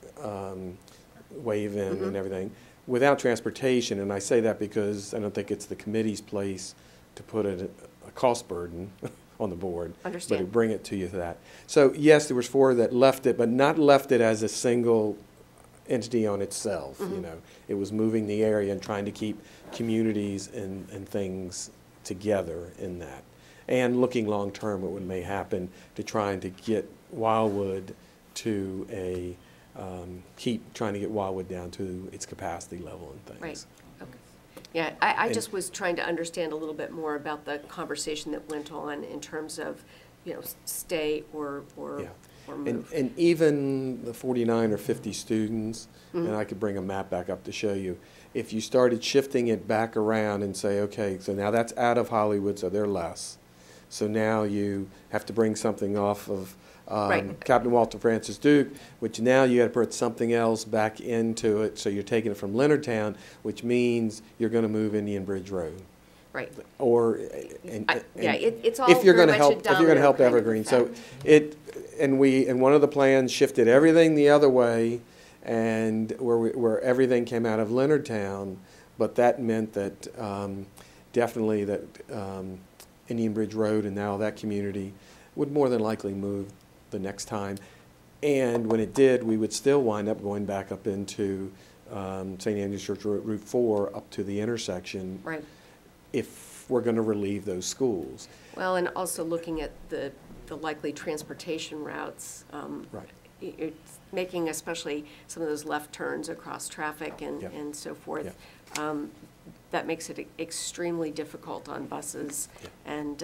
waive-in and everything without transportation. And I say that because I don't think it's the committee's place to put a cost burden on the board, but to bring it to you to that. So yes, there was 4 that left it, but not left it as a single entity on itself. It was moving the area and trying to keep communities and things together in that, and looking long term at what may happen to trying to get Wildwood to keep trying to get Wildwood down to its capacity level and things. Right. Okay. Yeah, I just was trying to understand a little bit more about the conversation that went on in terms of, stay or move. And even the 49 or 50 students, and I could bring a map back up to show you, if you started shifting it back around and say, okay, so now that's out of Hollywood, so they're less. So now you have to bring something off of Captain Walter Francis Duke, which now you got to put something else back into it, so you're taking it from Leonardtown, which means you're going to move Indian Bridge Road. Right. Or, Yeah, it's all if you're very gonna much a help, if you're domino gonna help kind of Evergreen. So effect. and one of the plans shifted everything the other way, and where everything came out of Leonardtown, but that meant that definitely that Indian Bridge Road and now that community would more than likely move the next time. And when it did, we would still wind up going back up into St. Andrew's Church Route 4 up to the intersection. Right. If we're going to relieve those schools. Well, and also looking at the likely transportation routes. Right. It's making especially some of those left turns across traffic and so forth. That makes it extremely difficult on buses. And,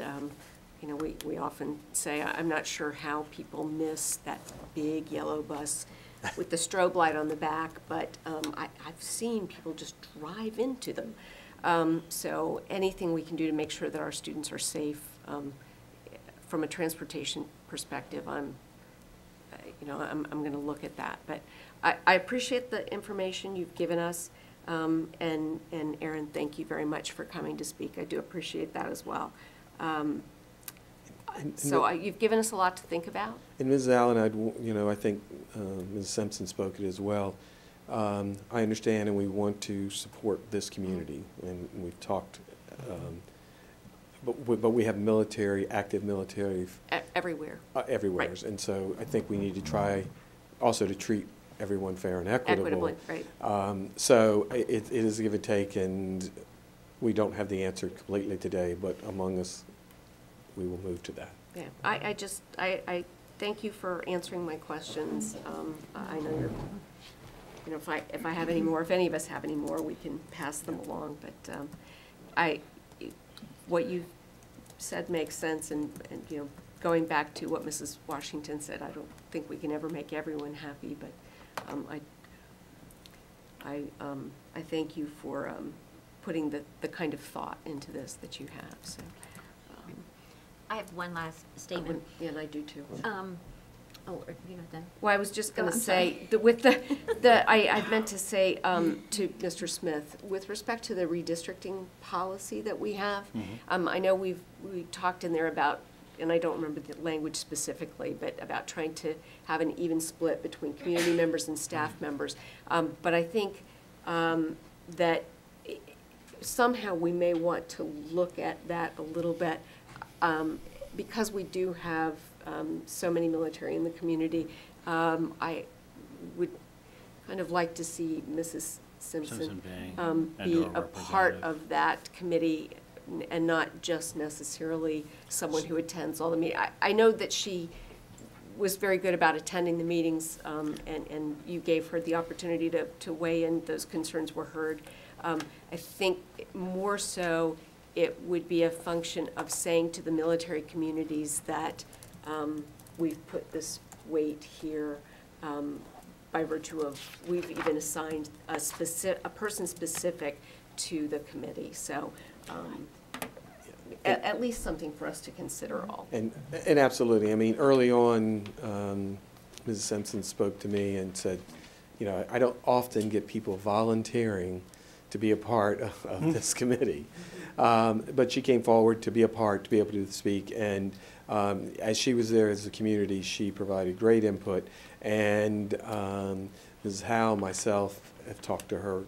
you know, we often say, I'm not sure how people miss that big yellow bus with the strobe light on the back, but I've seen people just drive into them. So anything we can do to make sure that our students are safe from a transportation perspective, I'm going to look at that. But I appreciate the information you've given us, and Aaron, thank you very much for coming to speak. I do appreciate that as well. So you've given us a lot to think about. And Mrs. Allen, I think Ms. Simpson spoke it as well. I understand, and we want to support this community, and we've talked. But we have active military everywhere. Everywhere, right. And so I think we need to try also to treat everyone fair and equitable. Equitably, right. So it is a give and take, and we don't have the answer completely today, but among us, we will move to that. Yeah, I thank you for answering my questions. I know you're, you know, if I have any more, if any of us have any more, we can pass them along. But what you said makes sense, and you know, going back to what Mrs. Washington said, I don't think we can ever make everyone happy, but I thank you for putting the kind of thought into this that you have. So. I have one last statement. Yeah, and I do too. Oh, are you not done? Well, I was just going to say, I meant to say to Mr. Smith, with respect to the redistricting policy that we have, I know we talked in there about, and I don't remember the language specifically, but about trying to have an even split between community members and staff members. But I think that somehow we may want to look at that a little bit. Because we do have so many military in the community, I would kind of like to see Mrs. Simpson be a part of that committee and not just necessarily someone who attends all the meetings. I know that she was very good about attending the meetings, and you gave her the opportunity to weigh in. Those concerns were heard. I think more so it would be a function of saying to the military communities that we've put this weight here by virtue of, we've even assigned a person specific to the committee. So at least something for us to consider all. And absolutely. I mean, early on, Mrs. Simpson spoke to me and said, you know, I don't often get people volunteering to be a part of this committee. But she came forward to be a part, to be able to speak, and as she was there as a community, she provided great input, and Mrs. Howe, myself, have talked to her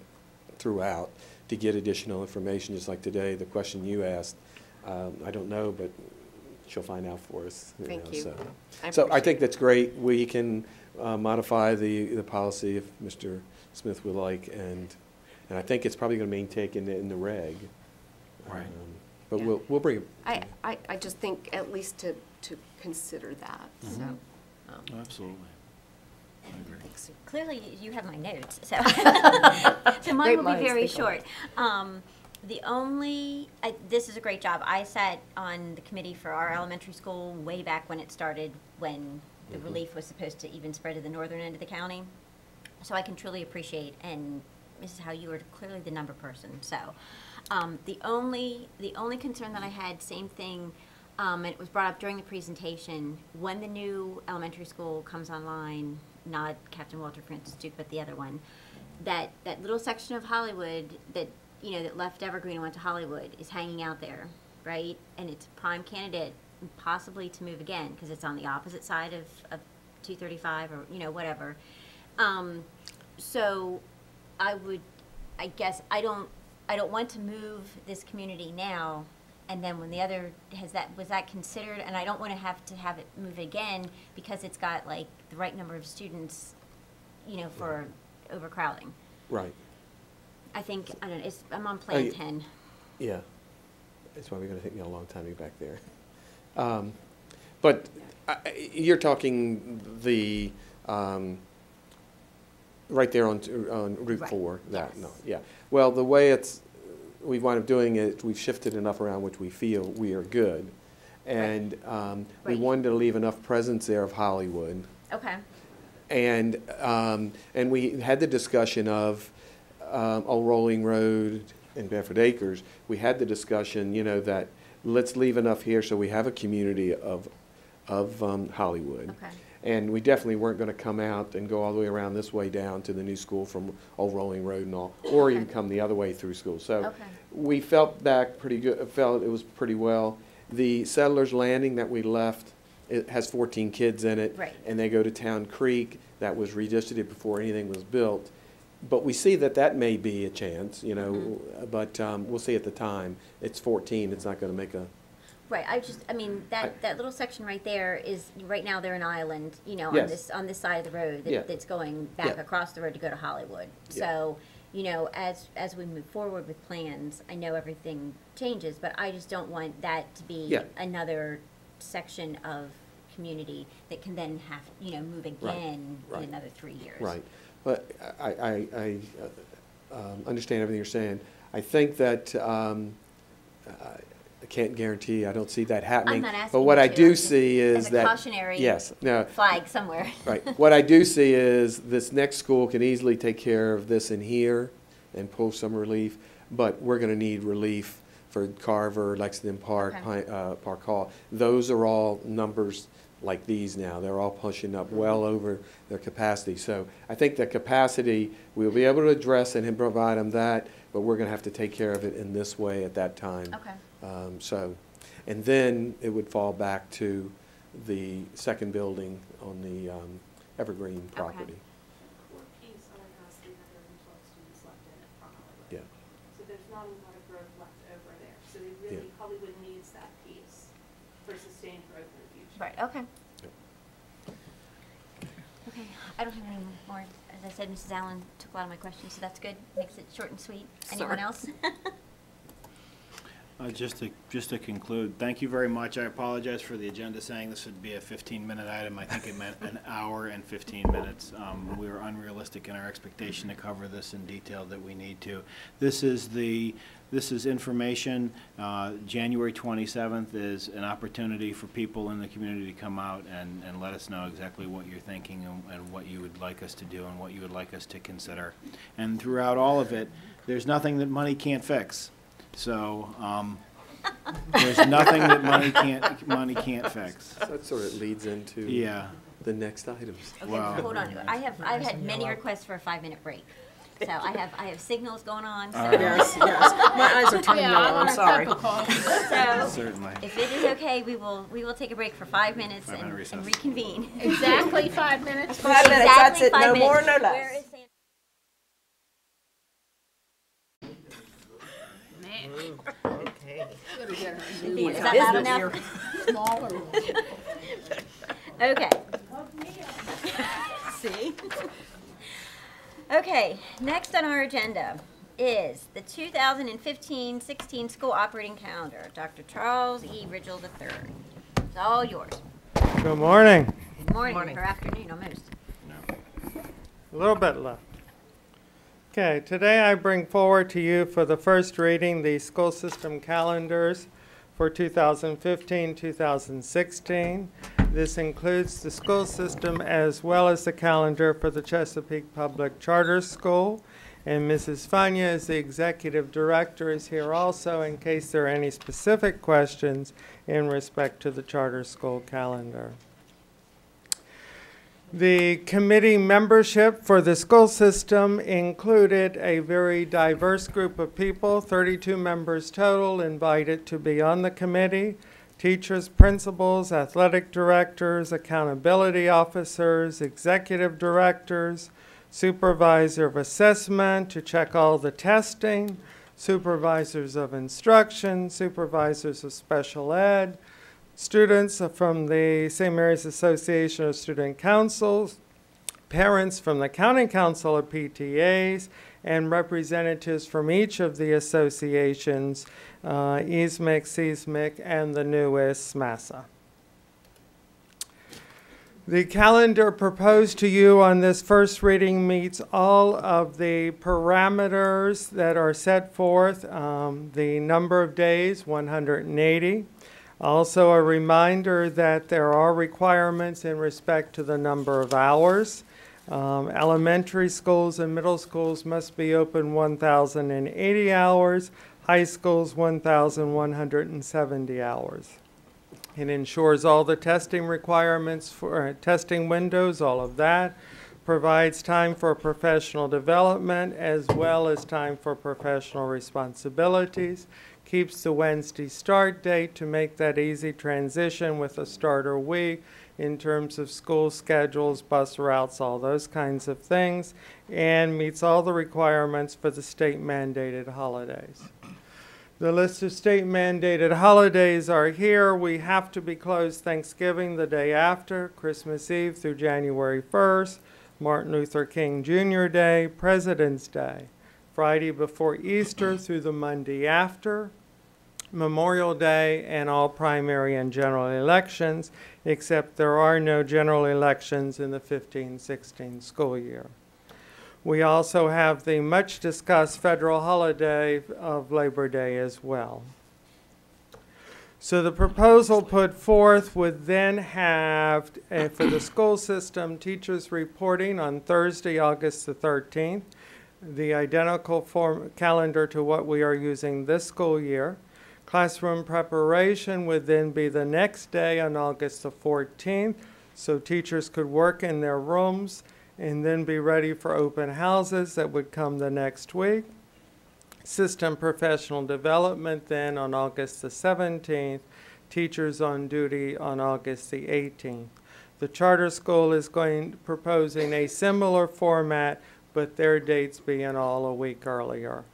throughout to get additional information, just like today, the question you asked, I don't know, but she'll find out for us. Thank you. So I think that's great. We can modify the policy if Mr. Smith would like, and I think it's probably going to be taken in the reg. Right. But Yeah. we'll bring it. I just think at least to consider that. So, Absolutely. I agree. thanks. Clearly, you have my notes, so so mine Great will be minds very think alike. short. This is a great job. I sat on the committee for our elementary school way back when it started, when the relief was supposed to even spread to the northern end of the county. So I can truly appreciate, and Mrs. Howe, you were clearly the number person. So the only concern that I had, same thing, and it was brought up during the presentation, when the new elementary school comes online, not Captain Walter Francis Duke, but the other one, that little section of Hollywood that you know, that left Evergreen and went to Hollywood is hanging out there, right? And it's a prime candidate possibly to move again because it's on the opposite side of 235 or, you know, whatever. So I guess I don't want to move this community now, and then when the other was that considered, and I don't want to have it move again because it's got like the right number of students, you know, for overcrowding. Right. I think, I don't know, I'm on plan 10. Yeah. It's probably going to take me a long time to get back there. But you're talking the, right there on Route Right. 4, that, Yes. no, yeah. Well, the way we've wound up doing it, we've shifted enough around which we feel we are good. And we Right. wanted to leave enough presence there of Hollywood. Okay. And we had the discussion of Old Rolling Road and Bedford Acres. We had the discussion, you know, that let's leave enough here so we have a community of Hollywood. Okay. And we definitely weren't going to come out and go all the way around this way down to the new school from Old Rolling Road and all, or even come the other way through school. So Okay. we felt back pretty good, felt it was pretty well. The Settlers Landing that we left, it has 14 kids in it. Right. And they go to Town Creek. That was redistricted before anything was built. But we see that may be a chance, you know, but we'll see at the time. It's 14, it's not going to make a... Right, I mean, that little section right there is, right now they're an island, you know, Yes. on this side of the road Yeah. that's going back Yeah. across the road to go to Hollywood. Yeah. So, you know, as we move forward with plans, I know everything changes, but I just don't want that to be Yeah. another section of community that can then have, you know, move again Right. in another 3 years. Right. But I understand everything you're saying. I think that I can't guarantee, I don't see that happening. I'm not asking But what you I to. do I'm just- see is as a that... cautionary Yes, no, flag somewhere. right. What I do see is this next school can easily take care of this in here and pull some relief, but we're going to need relief for Carver, Lexington Park, Okay. Park Hall. Those are all numbers like these now. They're all pushing up well over their capacity. So I think the capacity, we'll be able to address and provide them that, but we're going to have to take care of it in this way at that time. Okay. And then it would fall back to the second building on the Evergreen property. Core piece only has 312 students left in it from Hollywood. Yeah. So there's not a lot of growth left over there. So they really, Hollywood needs that piece for sustained growth in the future. Right, okay. Okay, I don't have any more. As I said, Mrs. Allen took a lot of my questions, so that's good. Makes it short and sweet. Anyone Sorry. else? Just to conclude, thank you very much. I apologize for the agenda saying this would be a 15-minute item. I think it meant an hour and 15 minutes. We were unrealistic in our expectation to cover this in detail that we need to. This is information. January 27th is an opportunity for people in the community to come out and let us know exactly what you're thinking and what you would like us to do and what you would like us to consider. And throughout all of it, there's nothing that money can't fix. So there's nothing that money can't fix. So that sort of leads into the next items. Okay, Wow. hold on. I've had many requests for a 5-minute break. So I have signals going on. So. All right. Yes, my eyes are turning yellow, I'm sorry. So Certainly. if it is okay, we will take a break for 5 minutes 5-minute and recess. reconvene. Exactly 5 minutes. 5 minutes, that's Exactly it, 5 no minutes. more, no less. Where is Sandra? Okay. Is that loud enough? Smaller. Okay. See? Okay, next on our agenda is the 2015-16 school operating calendar. Dr. Charles E. Ridgel III. It's all yours. Good morning. Good morning, or afternoon almost. A little bit left. Okay, today I bring forward to you for the first reading the school system calendars for 2015-2016. This includes the school system as well as the calendar for the Chesapeake Public Charter School. And Mrs. Fania, as the executive director, is here also in case there are any specific questions in respect to the charter school calendar. The committee membership for the school system included a very diverse group of people, 32 members total invited to be on the committee. Teachers, principals, athletic directors, accountability officers, executive directors, supervisor of assessment to check all the testing, supervisors of instruction, supervisors of special ed, students from the St. Mary's Association of Student Councils, parents from the County Council of PTAs, and representatives from each of the associations, ESMIC, CSMIC, and the newest SMASA. The calendar proposed to you on this first reading meets all of the parameters that are set forth. The number of days, 180. Also a reminder that there are requirements in respect to the number of hours. Elementary schools and middle schools must be open 1,080 hours. High schools 1,170 hours. It ensures all the testing requirements for testing windows, all of that. Provides time for professional development as well as time for professional responsibilities. Keeps the Wednesday start date to make that easy transition with a starter week in terms of school schedules, bus routes, all those kinds of things, and meets all the requirements for the state mandated holidays. The list of state mandated holidays are here. We have to be closed Thanksgiving the day after, Christmas Eve through January 1st, Martin Luther King Jr. Day, President's Day, Friday before Easter through the Monday after, Memorial Day, and all primary and general elections, except there are no general elections in the 15-16 school year. We also have the much discussed federal holiday of Labor Day as well. So the proposal put forth would then have, for the school system, teachers reporting on Thursday, August the 13th, the identical calendar to what we are using this school year. Classroom preparation would then be the next day on August the 14th, so teachers could work in their rooms and then be ready for open houses that would come the next week. System professional development then on August the 17th, teachers on duty on August the 18th. The charter school is proposing a similar format, but their dates being all a week earlier.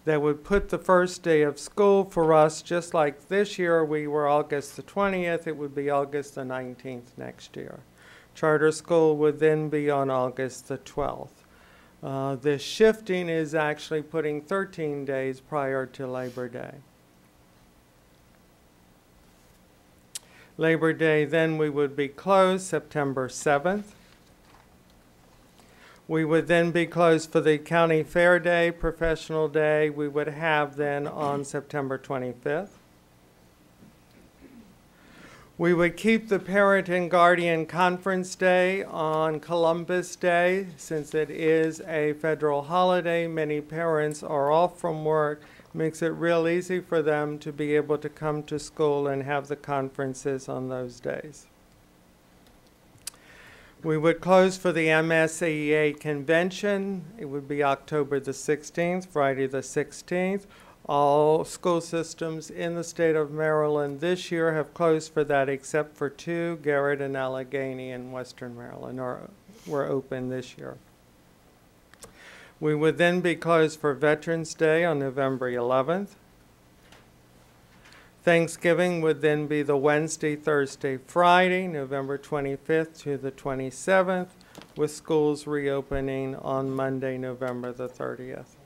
That would put the first day of school for us, just like this year we were August the 20th, it would be August the 19th next year. Charter school would then be on August the 12th. This shifting is actually putting 13 days prior to Labor Day. Labor Day, then we would be closed September 7th. We would then be closed for the County Fair Day, Professional Day. We would have then on September 25th. We would keep the Parent and Guardian Conference Day on Columbus Day. Since it is a federal holiday, many parents are off from work. Makes it real easy for them to be able to come to school and have the conferences on those days. We would close for the MSAEA convention. It would be October the 16th, Friday the 16th. All school systems in the state of Maryland this year have closed for that except for two, Garrett and Allegheny in Western Maryland were open this year. We would then be closed for Veterans Day on November 11th. Thanksgiving would then be the Wednesday, Thursday, Friday, November 25th to the 27th, with schools reopening on Monday, November the 30th.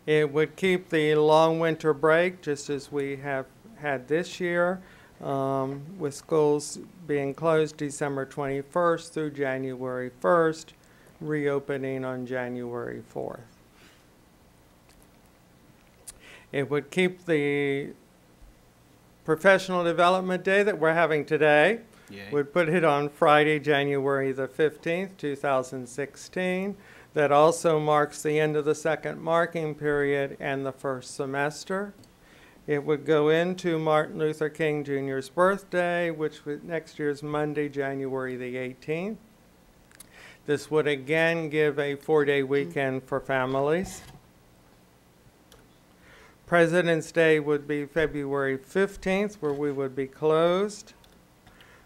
It would keep the long winter break just as we have had this year, with schools being closed December 21st through January 1st, reopening on January 4th. It would keep the Professional Development Day that we're having today. Yay. Would put it on Friday, January the 15th, 2016. That also marks the end of the second marking period and the first semester. It would go into Martin Luther King Jr.'s birthday, which was next year's Monday, January the 18th. This would again give a 4-day weekend for families. President's Day would be February 15th, where we would be closed.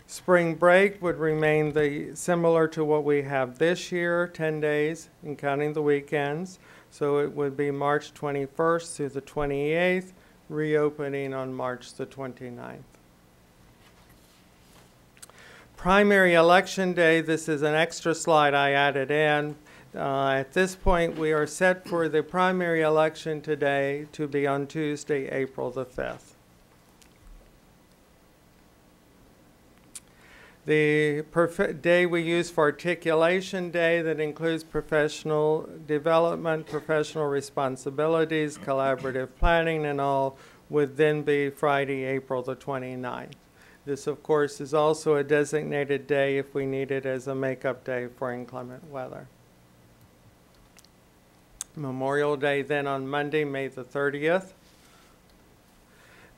Spring break would remain similar to what we have this year, 10 days, including the weekends. So it would be March 21st through the 28th, reopening on March the 29th. Primary election day, this is an extra slide I added in. At this point, we are set for the primary election today to be on Tuesday, April the 5th. The day we use for articulation day that includes professional development, professional responsibilities, collaborative planning, and all would then be Friday, April the 29th. This, of course, is also a designated day if we need it as a makeup day for inclement weather. Memorial Day then on Monday, May the 30th.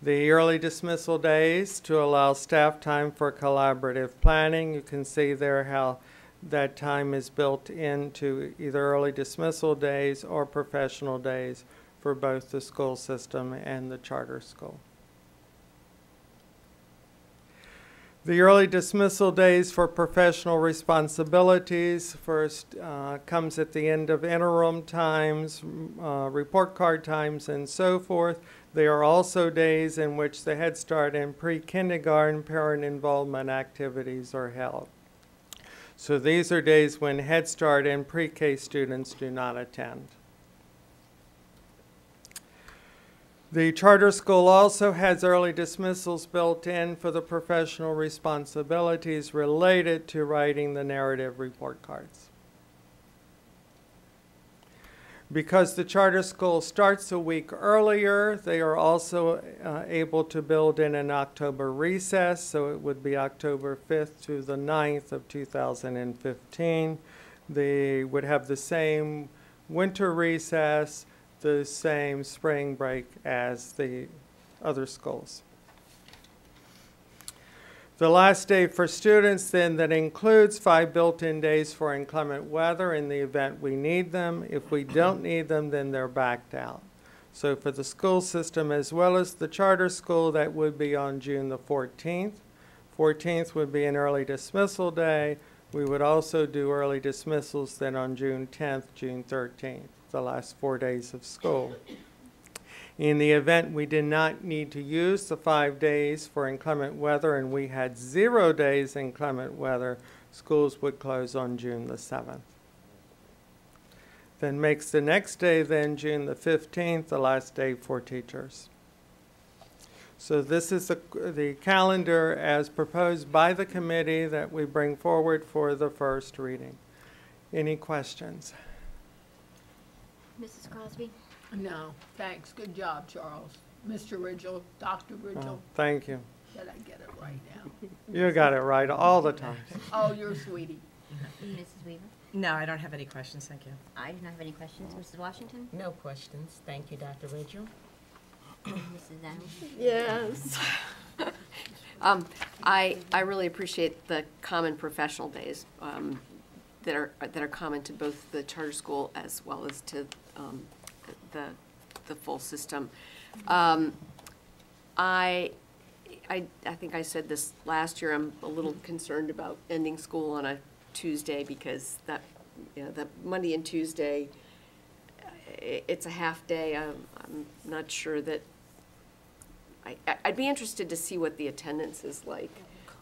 The early dismissal days to allow staff time for collaborative planning. You can see there how that time is built into either early dismissal days or professional days for both the school system and the charter school. The early dismissal days for professional responsibilities first comes at the end of interim times, report card times, and so forth. There are also days in which the Head Start and pre-kindergarten parent involvement activities are held. So these are days when Head Start and pre-K students do not attend. The charter school also has early dismissals built in for the professional responsibilities related to writing the narrative report cards. Because the charter school starts a week earlier, they are also able to build in an October recess, so it would be October 5th to the 9th of 2015. They would have the same winter recess, the same spring break as the other schools. The last day for students then that includes 5 built-in days for inclement weather in the event we need them. If we don't need them, then they're backed out. So for the school system as well as the charter school, that would be on June the 14th. 14th would be an early dismissal day. We would also do early dismissals then on June 10th, June 13th, the last 4 days of school. In the event we did not need to use the 5 days for inclement weather and we had 0 days inclement weather, schools would close on June the 7th. Then makes the next day then June the 15th, the last day for teachers. So this is the calendar as proposed by the committee that we bring forward for the first reading. Any questions? Mrs. Crosby? No, thanks. Good job, Charles. Mr. Ridgel, Dr. Ridgel. Oh, thank you. Did I get it right now? You got it right all the time. Oh, you're a sweetie. Mrs. Weaver? No, I don't have any questions, thank you. I do not have any questions. Mrs. Washington? No questions. Thank you, Dr. Ridgel. Mrs. Adams? Yes. I really appreciate the common professional days that are common to both the charter school as well as to the full system. I think I said this last year. I'm a little concerned about ending school on a Tuesday because that Monday and Tuesday it's a half day. I'm not sure that. I'd be interested to see what the attendance is like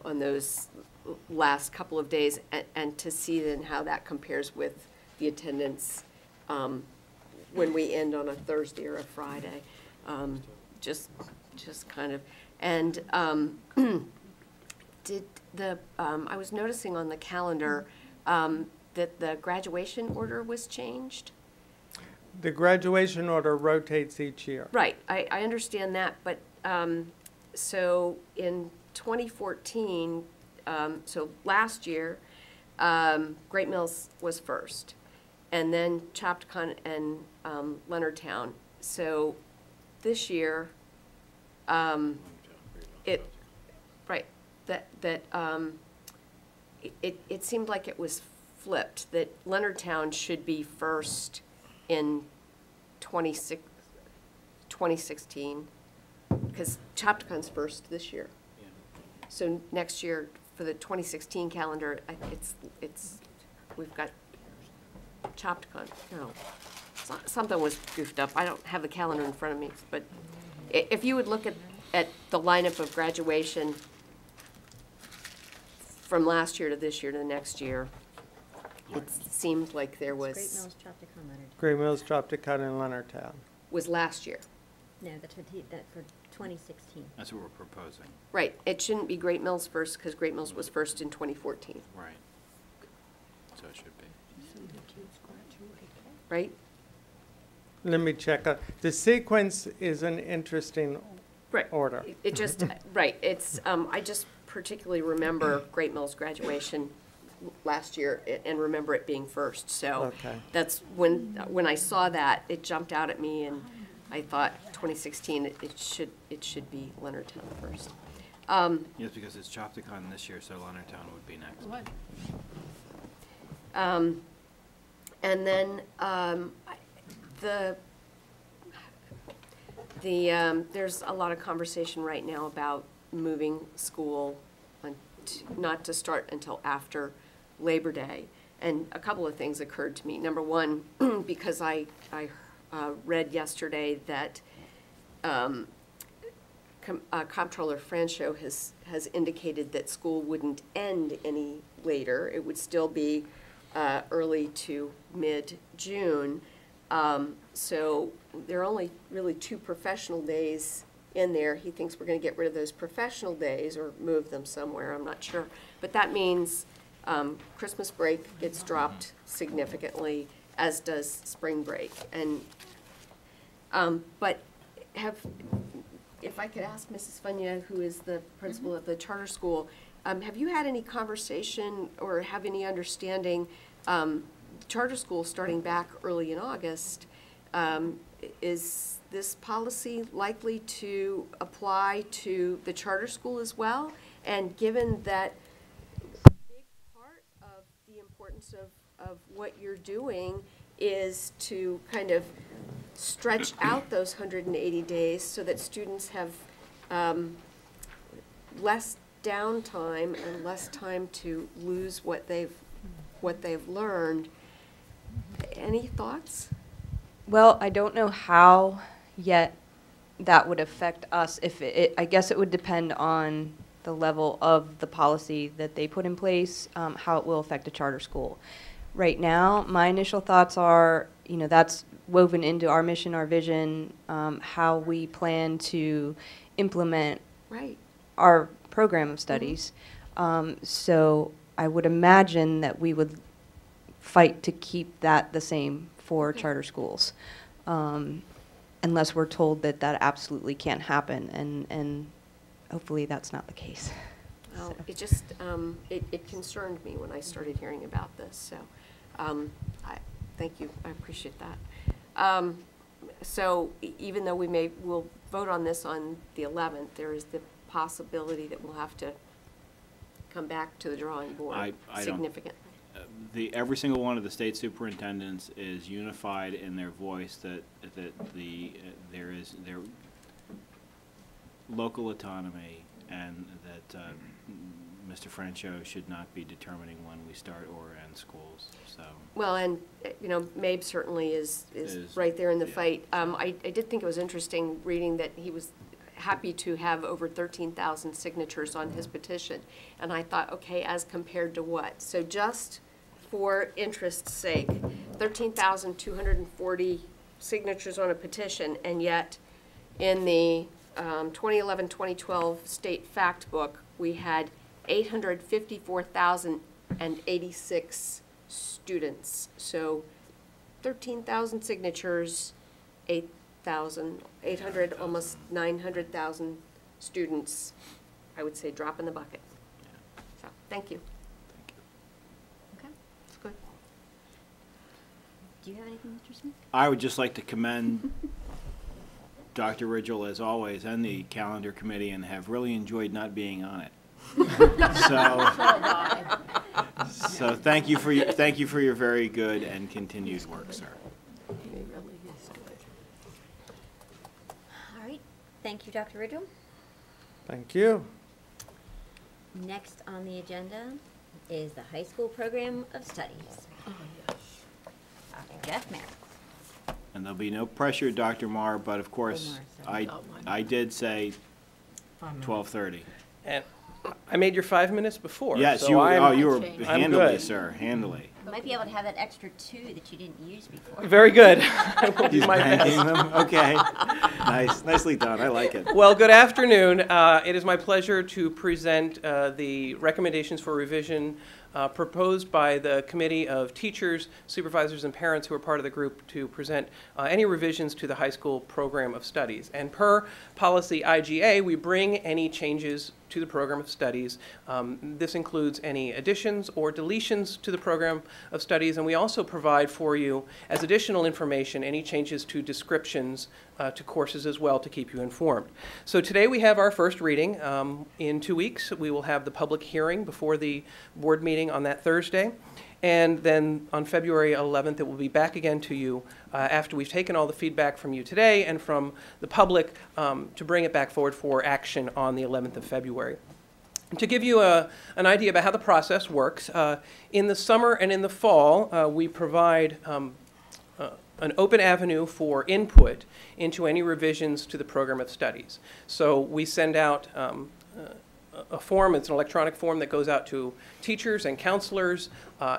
on those last couple of days and to see then how that compares with the attendance when we end on a Thursday or a Friday. Just kind of. And I was noticing on the calendar that the graduation order was changed. The graduation order rotates each year. Right, I understand that, but so in 2014, so last year, Great Mills was first, and then Chopticon and Leonardtown. So this year, it, right, it seemed like it was flipped, that Leonardtown should be first in 2016, because Chopticon's first this year. So next year, for the 2016 calendar, we've got Chopticon, no. Something was goofed up. I don't have the calendar in front of me, but if you would look at the lineup of graduation from last year to this year to the next year, it seemed like there was. Great Mills, Chopticon, Leonard. Great Mills, Chopticon, and Leonardtown. Was last year. No, that's what that for 2016. That's what we're proposing. Right. It shouldn't be Great Mills first, because Great Mills was first in 2014. Right. So it should be. Right? Let me check. The sequence is an interesting order. It just, right, it's, I just particularly remember Great Mills graduation last year and remember it being first. So that's when I saw that, it jumped out at me, and I thought 2016, it should be Leonardtown first. Yes, because it's Chopticon this year, so Leonardtown would be next. What? And then there's a lot of conversation right now about moving school not to start until after Labor Day. And a couple of things occurred to me. Number one, because I read yesterday that Comptroller Franchot has indicated that school wouldn't end any later. It would still be early to mid-June. So there are only really 2 professional days in there. He thinks we're going to get rid of those professional days or move them somewhere. I'm not sure. But that means Christmas break gets dropped significantly, as does spring break. And but if I could ask Mrs. Funya, who is the principal of the charter school, have you had any conversation or have any understanding, charter school starting back early in August, is this policy likely to apply to the charter school as well? And given that a big part of the importance of what you're doing is to kind of stretch out those 180 days so that students have less downtime and less time to lose what they've learned. Any thoughts? Well, I don't know how yet that would affect us. If I guess it would depend on the level of the policy that they put in place, how it will affect a charter school. Right now, my initial thoughts are, that's woven into our mission, our vision, how we plan to implement our program of studies. So I would imagine that we would fight to keep that the same for charter schools, unless we're told that that absolutely can't happen, and hopefully that's not the case. Well, it just, it concerned me when I started hearing about this, so thank you, I appreciate that. So even though we'll vote on this on the 11th, there is the possibility that we'll have to come back to the drawing board significantly. Every single one of the state superintendents is unified in their voice that there is their local autonomy, and that Mr. Franchot should not be determining when we start or end schools. So. Well, and MABE certainly is right there in the fight. I did think it was interesting reading that he was happy to have over 13,000 signatures on his petition, and I thought, okay, as compared to what? So just for interest's sake, 13,240 signatures on a petition, and yet in the 2011-2012 state fact book, we had 854,086 students. So 13,000 signatures, 800, almost 900,000 students. I would say drop in the bucket. So thank you. Okay, that's good. Do you have anything, Mr. Smith? I would just like to commend Dr. Ridgel, as always, and the calendar committee, and have really enjoyed not being on it. So thank you for your very good and continued work, sir. All right, thank you, Dr. Ridgel. Thank you. Next on the agenda is the high school program of studies. Dr. Jeff Merritt. And there'll be no pressure, Dr. Marr, but of course, I did say 12:30. And I made your 5 minutes before. Yes, so you were I'm handily, good. sir, handily. You might be able to have that extra 2 that you didn't use before. Very good. I will do He's my banking best. them? Okay. Nice. Nicely done. I like it. Well, good afternoon. It is my pleasure to present the recommendations for revision proposed by the Committee of Teachers, Supervisors, and Parents who are part of the group to present any revisions to the high school program of studies. And per policy IGA, we bring any changes to the program of studies. This includes any additions or deletions to the program of studies, and we also provide for you, as additional information, any changes to descriptions to courses as well to keep you informed. So today we have our first reading. In 2 weeks, we will have the public hearing before the board meeting on that Thursday. And then on February 11th, it will be back again to you after we've taken all the feedback from you today and from the public to bring it back forward for action on the 11th of February. To give you an idea about how the process works, in the summer and in the fall, we provide an open avenue for input into any revisions to the program of studies. So we send out a form, it's an electronic form that goes out to teachers and counselors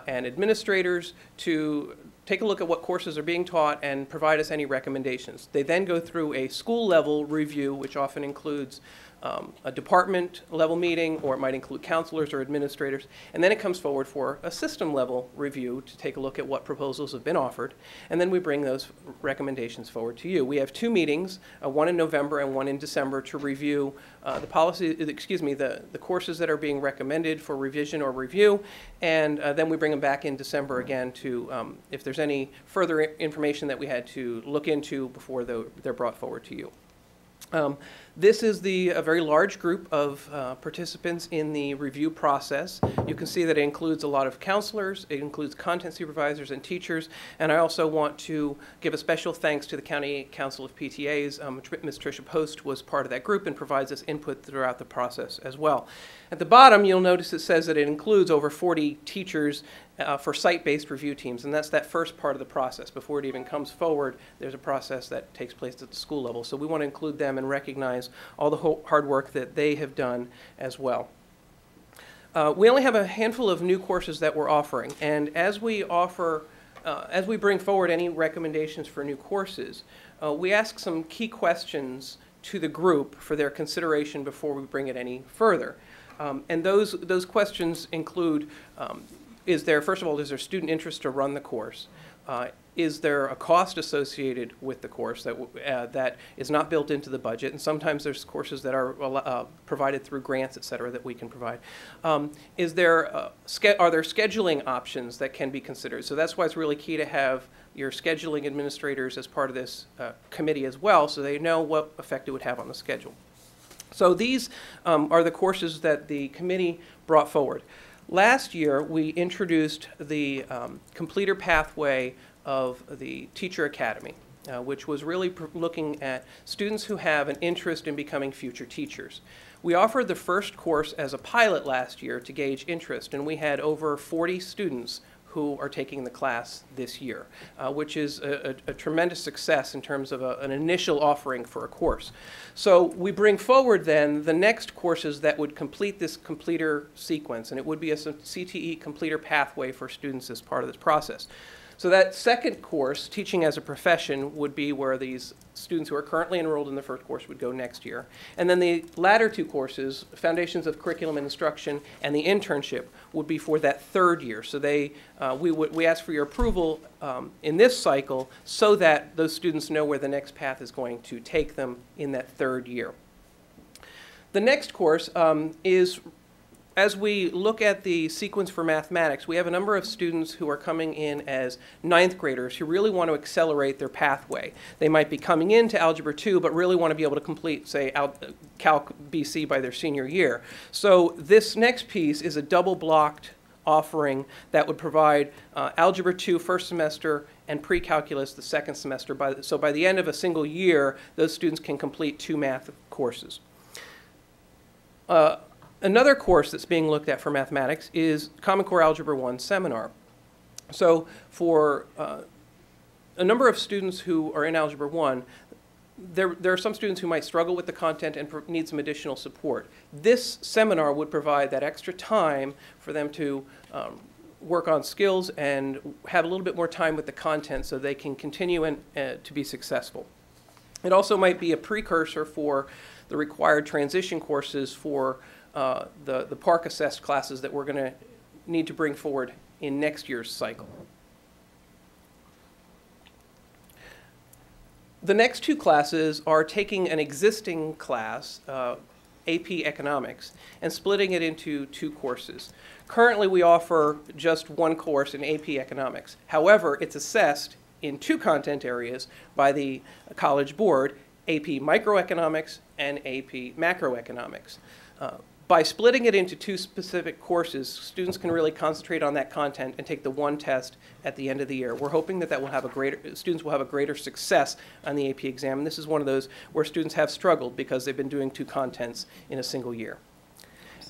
and administrators to take a look at what courses are being taught and provide us any recommendations. They then go through a school level review, which often includes a department level meeting, or it might include counselors or administrators, and then it comes forward for a system level review to take a look at what proposals have been offered, and then we bring those recommendations forward to you. We have 2 meetings, one in November and one in December, to review the courses that are being recommended for revision or review, and then we bring them back in December again to, if there's any further information that we had to look into before they're brought forward to you. This is a very large group of participants in the review process. You can see that it includes a lot of counselors, it includes content supervisors and teachers, and I also want to give a special thanks to the County Council of PTAs. Ms. Tricia Post was part of that group and provides us input throughout the process as well. At the bottom, you'll notice it says that it includes over 40 teachers for site-based review teams, and that's that first part of the process. Before it even comes forward, there's a process that takes place at the school level. So we want to include them and recognize all the hard work that they have done as well. We only have a handful of new courses that we're offering, and as we bring forward any recommendations for new courses, we ask some key questions to the group for their consideration before we bring it any further. And those questions include, first of all, is there student interest to run the course? Is there a cost associated with the course that is not built into the budget? And sometimes there's courses that are provided through grants, et cetera, that we can provide. Are there scheduling options that can be considered? So that's why it's really key to have your scheduling administrators as part of this committee as well, so they know what effect it would have on the schedule. So these are the courses that the committee brought forward. Last year, we introduced the completer pathway of the Teacher Academy, which was really looking at students who have an interest in becoming future teachers. We offered the first course as a pilot last year to gauge interest, and we had over 40 students who are taking the class this year, which is a tremendous success in terms of an initial offering for a course. So we bring forward then the next courses that would complete this completer sequence, and it would be a CTE completer pathway for students as part of this process. So that second course, Teaching as a Profession, would be where these students who are currently enrolled in the first course would go next year. And then the latter 2 courses, Foundations of Curriculum and Instruction and the internship, would be for that 3rd year. So we ask for your approval in this cycle so that those students know where the next path is going to take them in that 3rd year. The next course is as we look at the sequence for mathematics, we have a number of students who are coming in as ninth graders who really want to accelerate their pathway. They might be coming into Algebra 2, but really want to be able to complete, say, Calc BC by their senior year. So this next piece is a double-blocked offering that would provide Algebra 2 first semester and pre-calculus the second semester. So by the end of a single year, those students can complete 2 math courses. Another course that's being looked at for mathematics is Common Core Algebra 1 Seminar. So for a number of students who are in Algebra 1, there are some students who might struggle with the content and need some additional support. This seminar would provide that extra time for them to work on skills and have a little bit more time with the content so they can continue to be successful. It also might be a precursor for the required transition courses for the PARCC assessed classes that we're going to need to bring forward in next year's cycle. The next 2 classes are taking an existing class, AP Economics, and splitting it into 2 courses. Currently, we offer just 1 course in AP Economics. However, it's assessed in 2 content areas by the College Board, AP Microeconomics and AP Macroeconomics. By splitting it into 2 specific courses, students can really concentrate on that content and take the 1 test at the end of the year. We're hoping that students will have a greater success on the AP exam, and this is one of those where students have struggled because they've been doing 2 contents in a single year.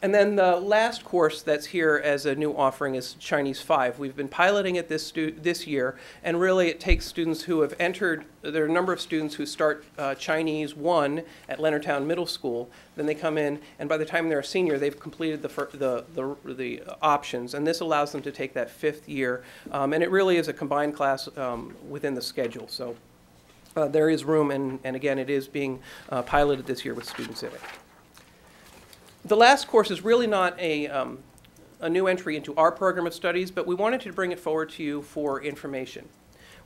And then the last course that's here as a new offering is Chinese 5. We've been piloting it this year, and really it takes students who have entered, there are a number of students who start Chinese 1 at Leonardtown Middle School, then they come in, and by the time they're a senior, they've completed the options, and this allows them to take that 5th year, and it really is a combined class within the schedule. So there is room, and again, it is being piloted this year with students in it. The last course is really not a new entry into our program of studies, but we wanted to bring it forward to you for information.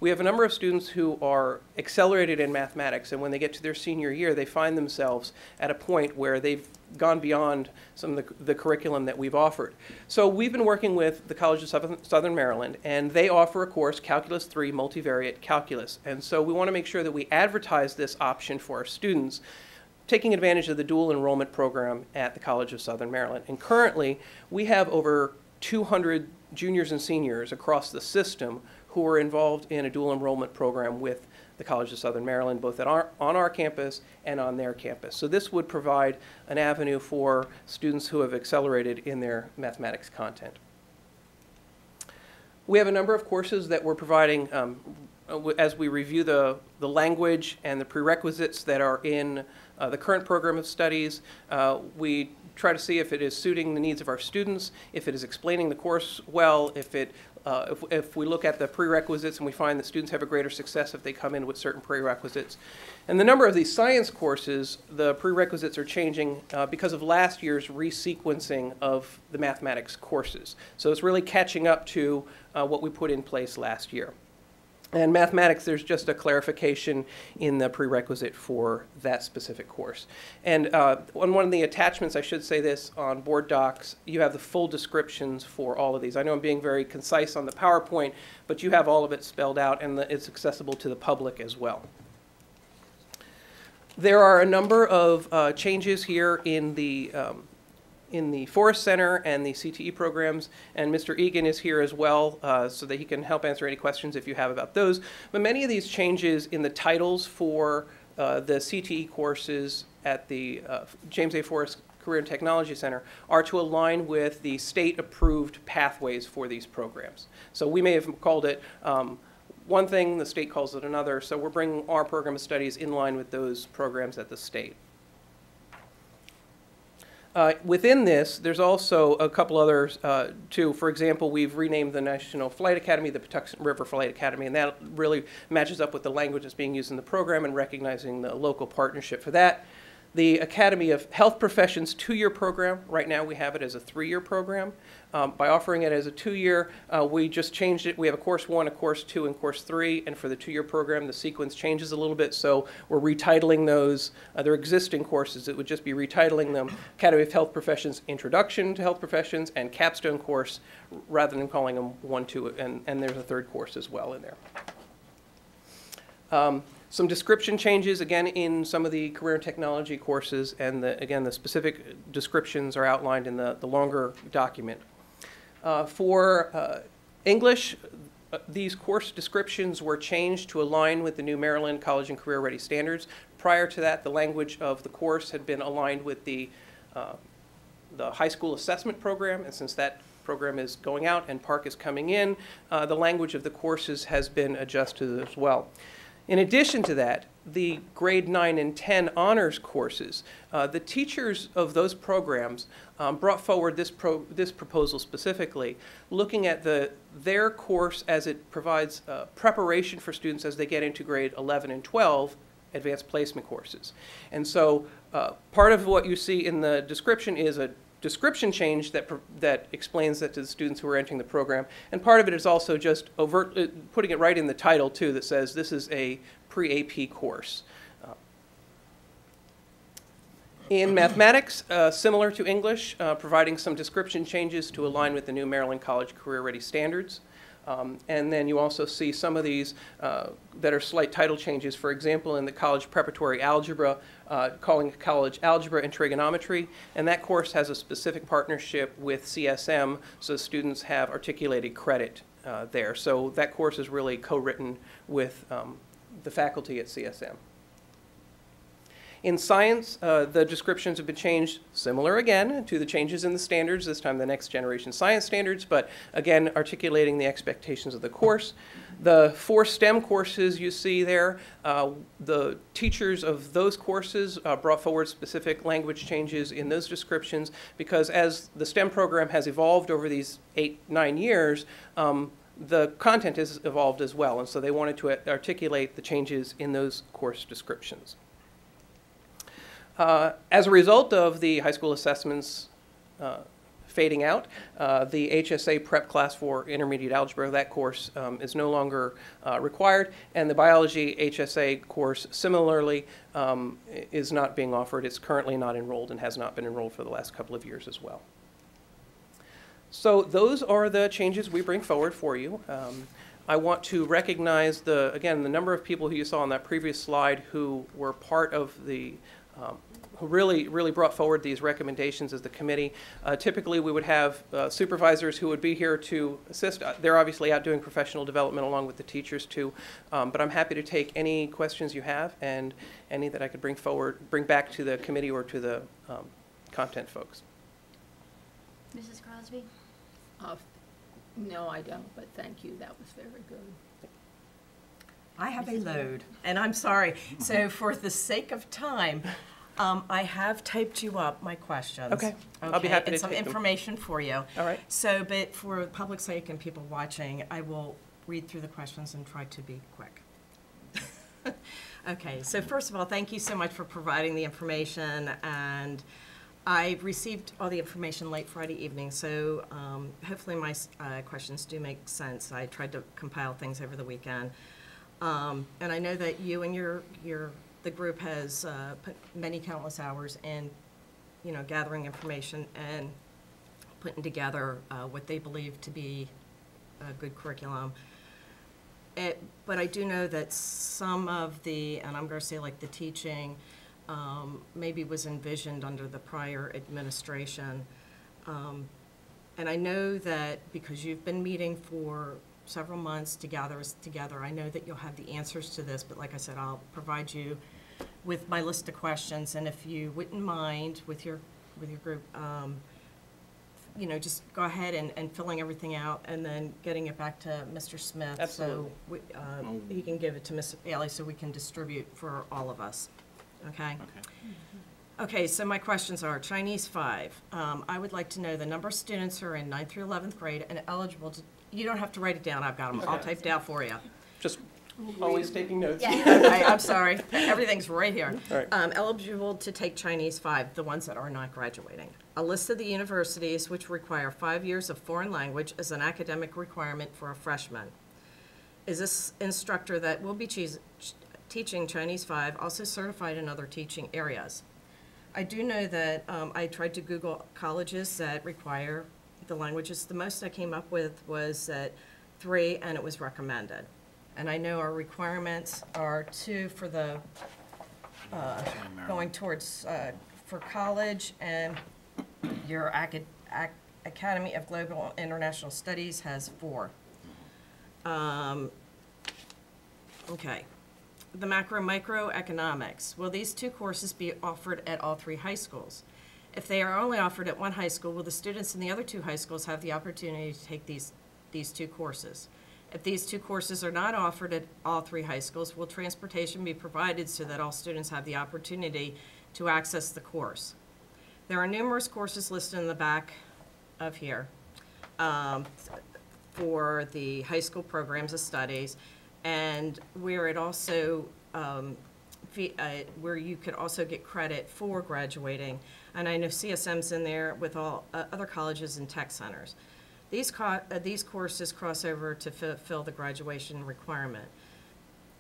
We have a number of students who are accelerated in mathematics, and when they get to their senior year, they find themselves at a point where they've gone beyond some of the curriculum that we've offered. So we've been working with the College of Southern Maryland, and they offer a course, Calculus 3 Multivariate Calculus. And so we want to make sure that we advertise this option for our students, taking advantage of the dual enrollment program at the College of Southern Maryland. And currently, we have over 200 juniors and seniors across the system who are involved in a dual enrollment program with the College of Southern Maryland, both on our campus and on their campus. So this would provide an avenue for students who have accelerated in their mathematics content. We have a number of courses that we're providing as we review the language and the prerequisites that are in the current program of studies. We try to see if it is suiting the needs of our students, if it is explaining the course well, if we look at the prerequisites and we find that students have a greater success if they come in with certain prerequisites. And the number of these science courses, the prerequisites are changing because of last year's resequencing of the mathematics courses. So it's really catching up to what we put in place last year. And mathematics, there's just a clarification in the prerequisite for that specific course. And on one of the attachments, I should say this, on board docs, you have the full descriptions for all of these. I know I'm being very concise on the PowerPoint, but you have all of it spelled out, and it's accessible to the public as well. There are a number of changes here in the Forrest Center and the CTE programs, and Mr. Egan is here as well so that he can help answer any questions if you have about those. But many of these changes in the titles for the CTE courses at the James A. Forrest Career and Technology Center are to align with the state-approved pathways for these programs. So we may have called it one thing, the state calls it another, so we're bringing our program of studies in line with those programs at the state. Within this, there's also a couple others too. For example, we've renamed the National Flight Academy the Patuxent River Flight Academy, and that really matches up with the language that's being used in the program and recognizing the local partnership for that. The Academy of Health Professions 2-year program, right now we have it as a 3-year program. By offering it as a 2-year, we just changed it. We have a Course 1, a Course 2, and Course 3, and for the 2-year program, the sequence changes a little bit, so we're retitling those. They're existing courses. It would just be retitling them Academy of Health Professions Introduction to Health Professions and Capstone Course, rather than calling them 1, 2, and there's a 3rd course as well in there. Some description changes, again, in some of the career and technology courses, and again, the specific descriptions are outlined in the longer document. For English, these course descriptions were changed to align with the new Maryland College and Career Ready standards. Prior to that, the language of the course had been aligned with the high school assessment program, and since that program is going out and Park is coming in, the language of the courses has been adjusted as well. In addition to that, the grade 9 and 10 honors courses, the teachers of those programs brought forward this proposal specifically, looking at their course as it provides preparation for students as they get into grade 11 and 12 advanced placement courses. And so part of what you see in the description is a description change that explains that to the students who are entering the program. And part of it is also just putting it right in the title, too, that says this is a pre-AP course. In mathematics, similar to English, providing some description changes to align with the new Maryland College Career Ready standards. And then you also see some of these that are slight title changes. For example, in the college preparatory algebra, calling it college algebra and trigonometry. And that course has a specific partnership with CSM, so students have articulated credit there. So that course is really co-written with the faculty at CSM. In science, the descriptions have been changed, similar again to the changes in the standards, this time the next generation science standards, but again articulating the expectations of the course. The 4 STEM courses you see there, the teachers of those courses brought forward specific language changes in those descriptions because as the STEM program has evolved over these 8-9 years, the content has evolved as well, and so they wanted to articulate the changes in those course descriptions. As a result of the high school assessments fading out, the HSA prep class for intermediate algebra, that course is no longer required, and the biology HSA course similarly is not being offered. It's currently not enrolled and has not been enrolled for the last couple of years as well. So those are the changes we bring forward for you. I want to recognize again, the number of people who you saw on that previous slide who were part of the who really brought forward these recommendations as the committee. Typically, we would have supervisors who would be here to assist. They're obviously out doing professional development along with the teachers too, but I'm happy to take any questions you have and any that I could bring back to the committee or to the content folks. Mrs. Crosby? No, I don't, but thank you. That was very good. I have a load, and I'm sorry. So for the sake of time, I have typed you up my questions. Okay. I'll be happy to and some take them. information for you. All right. So, but for public sake and people watching, I will read through the questions and try to be quick. Okay, so first of all, thank you so much for providing the information, and I received all the information late Friday evening, so hopefully my questions do make sense. I tried to compile things over the weekend. And I know that you and the group has put many countless hours in, gathering information and putting together what they believe to be a good curriculum. But I do know that some of and I'm going to say like the teaching, maybe was envisioned under the prior administration. And I know that because you've been meeting for several months to gather us together, I know that you'll have the answers to this, but like I said, I'll provide you with my list of questions, and if you wouldn't mind with your group, just go ahead and filling everything out and then getting it back to Mr. Smith. Absolutely. So he can give it to Ms. Bailey so we can distribute for all of us. Okay? Okay, so my questions are Chinese 5. I would like to know the number of students who are in 9th through 11th grade and eligible to, you don't have to write it down, I've got them all typed out for you. Just Always taking notes. Okay, I'm sorry. Everything's right here. All right. Eligible to take Chinese 5, the ones that are not graduating. A list of the universities which require 5 years of foreign language as an academic requirement for a freshman. Is this instructor that will be teaching Chinese 5 also certified in other teaching areas? I do know that I tried to Google colleges that require the languages. The most I came up with was at 3, and it was recommended. And I know our requirements are 2 for the going towards for college, and your Academy of Global International Studies has 4. Okay. The macro-microeconomics. Will these 2 courses be offered at all 3 high schools? If they are only offered at one high school, will the students in the other 2 high schools have the opportunity to take these 2 courses? If these 2 courses are not offered at all 3 high schools, will transportation be provided so that all students have the opportunity to access the course? There are numerous courses listed in the back of here for the high school programs of studies, and where it also where you could also get credit for graduating. And I know CSM's in there with all other colleges and tech centers. These courses cross over to fulfill the graduation requirement.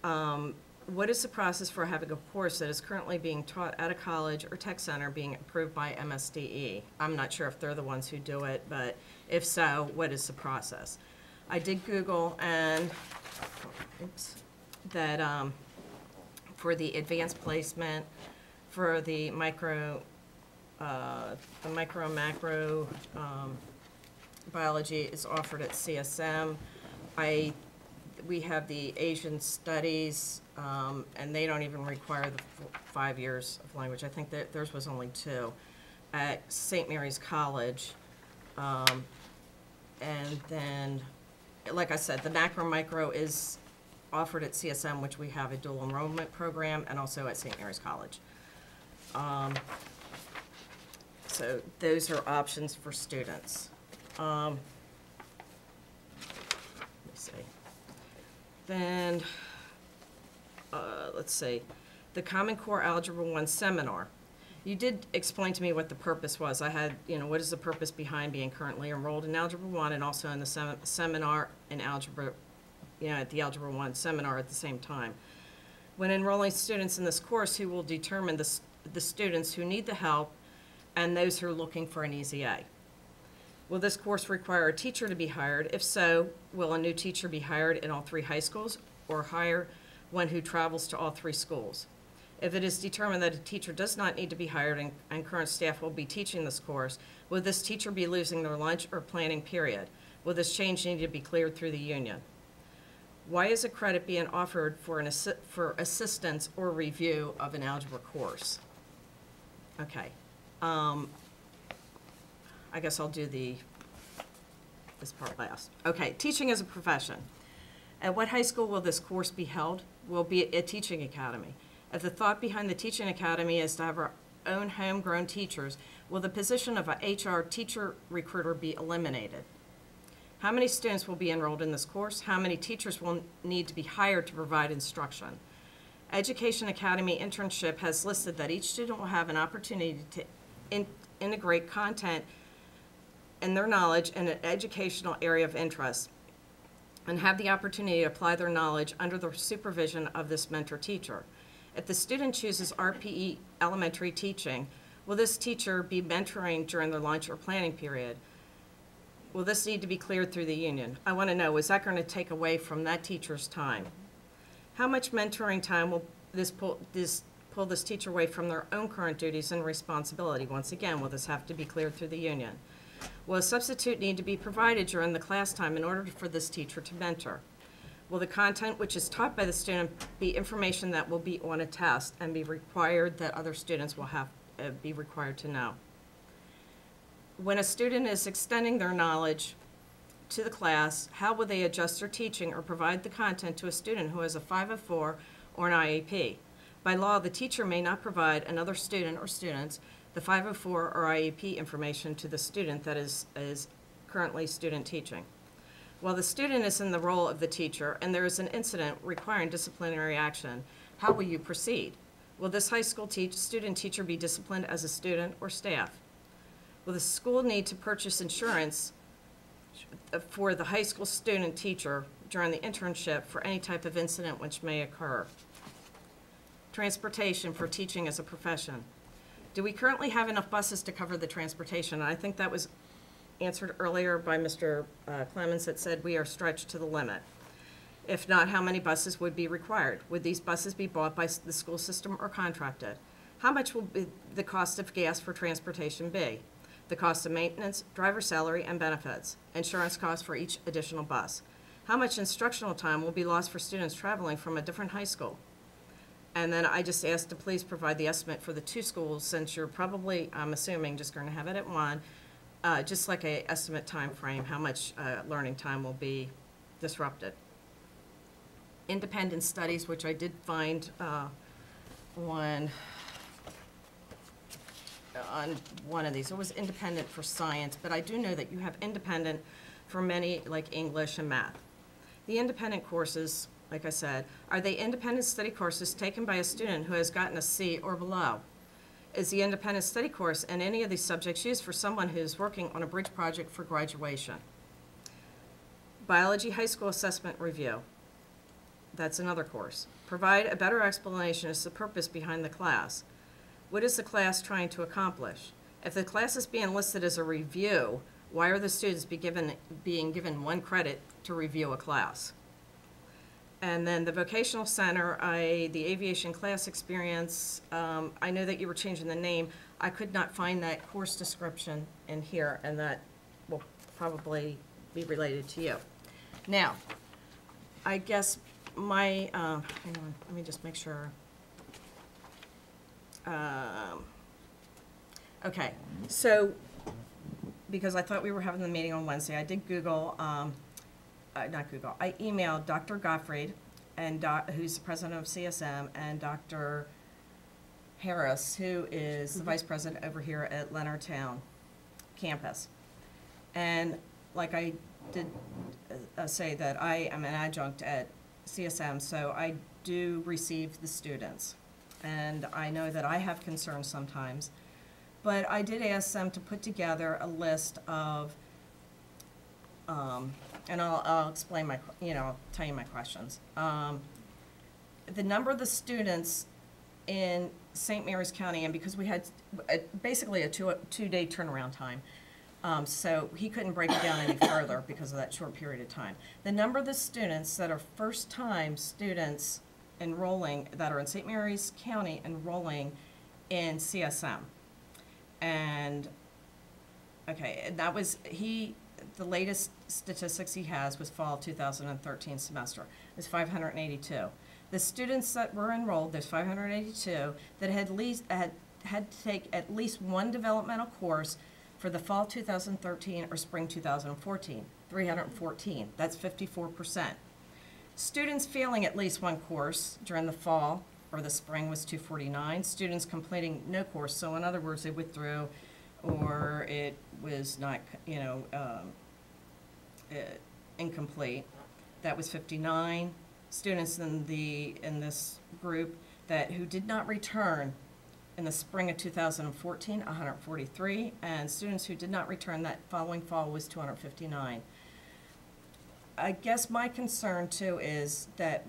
What is the process for having a course that is currently being taught at a college or tech center being approved by MSDE? I'm not sure if they're the ones who do it, but if so, what is the process? I did Google, and that for the advanced placement, for the macro biology is offered at CSM. We have the Asian studies, and they don't even require the 5 years of language. I think that theirs was only 2 at St. Mary's College. And then, like I said, the macro-micro is offered at CSM, which we have a dual enrollment program, and also at St. Mary's College. So those are options for students. Let me see. Then, let's see, the Common Core Algebra 1 seminar. You did explain to me what the purpose was. I had, what is the purpose behind being currently enrolled in Algebra 1 and also in the seminar in Algebra, at the Algebra 1 seminar at the same time. When enrolling students in this course, who will determine the students who need the help and those who are looking for an easy A? Will this course require a teacher to be hired? If so, will a new teacher be hired in all 3 high schools or hire one who travels to all 3 schools? If it is determined that a teacher does not need to be hired and current staff will be teaching this course, will this teacher be losing their lunch or planning period? Will this change need to be cleared through the union? Why is a credit being offered for assistance or review of an algebra course? Okay. I guess I'll do this part last. Okay, teaching as a profession. At what high school will this course be held? Will be a teaching academy. If the thought behind the teaching academy is to have our own homegrown teachers, will the position of a HR teacher recruiter be eliminated? How many students will be enrolled in this course? How many teachers will need to be hired to provide instruction? Education Academy internship has listed that each student will have an opportunity to integrate content and their knowledge in an educational area of interest and have the opportunity to apply their knowledge under the supervision of this mentor teacher. If the student chooses RPE elementary teaching, will this teacher be mentoring during their lunch or planning period? Will this need to be cleared through the union? I want to know, is that going to take away from that teacher's time? How much mentoring time will this pull this teacher away from their own current duties and responsibility? Once again, will this have to be cleared through the union? Will a substitute need to be provided during the class time in order for this teacher to mentor? Will the content which is taught by the student be information that will be on a test and be required that other students will have be required to know? When a student is extending their knowledge to the class, how will they adjust their teaching or provide the content to a student who has a 504 or an IEP? By law, the teacher may not provide another student or students the 504 or IEP information to the student that is currently student teaching. While the student is in the role of the teacher and there is an incident requiring disciplinary action, how will you proceed? Will this high school student teacher be disciplined as a student or staff? Will the school need to purchase insurance for the high school student teacher during the internship for any type of incident which may occur? Transportation for teaching as a profession. Do we currently have enough buses to cover the transportation? And I think that was answered earlier by Mr. Clemens that said we are stretched to the limit. If not, how many buses would be required? Would these buses be bought by the school system or contracted? How much will the cost of gas for transportation be? The cost of maintenance, driver salary, and benefits. Insurance costs for each additional bus. How much instructional time will be lost for students traveling from a different high school? And then I just asked to please provide the estimate for the 2 schools, since you're probably, I'm assuming, just going to have it at one, just like a estimate time frame, how much learning time will be disrupted. Independent studies, which I did find on one of these. It was independent for science, but I do know that you have independent for many, like English and math. The independent courses, like I said, are they independent study courses taken by a student who has gotten a C or below? Is the independent study course in any of these subjects used for someone who's working on a bridge project for graduation? Biology high school assessment review. That's another course. Provide a better explanation as to the purpose behind the class. What is the class trying to accomplish? If the class is being listed as a review, why are the students being given 1 credit to review a class? And then the vocational center, the aviation class experience, I know that you were changing the name. I could not find that course description in here, and that will probably be related to you. Now, I guess my, hang on, let me just make sure. Okay, so, because I thought we were having the meeting on Wednesday, I did Google, not Google, I emailed Dr. Gottfried, and who's the president of CSM, and Dr. Harris, who is the vice president over here at Leonardtown campus. And like I did say that I am an adjunct at CSM, so I do receive the students. And I know that I have concerns sometimes. But I did ask them to put together a list of, and I'll explain my, I'll tell you my questions. The number of the students in St. Mary's County, and because we had basically a two-day turnaround time, so he couldn't break it down any further because of that short period of time. The number of the students that are first-time students enrolling, that are in St. Mary's County enrolling in CSM. And, okay, and that was, the latest statistics he has was fall 2013 semester. It was 582. The students that were enrolled, there's 582, that had to take at least 1 developmental course for the fall 2013 or spring 2014, 314. That's 54%. Students failing at least 1 course during the fall or the spring was 249. Students completing no course, so in other words, they withdrew or it was not, incomplete. That was 59. Students in this group who did not return in the spring of 2014, 143, and students who did not return that following fall was 259. I guess my concern too is that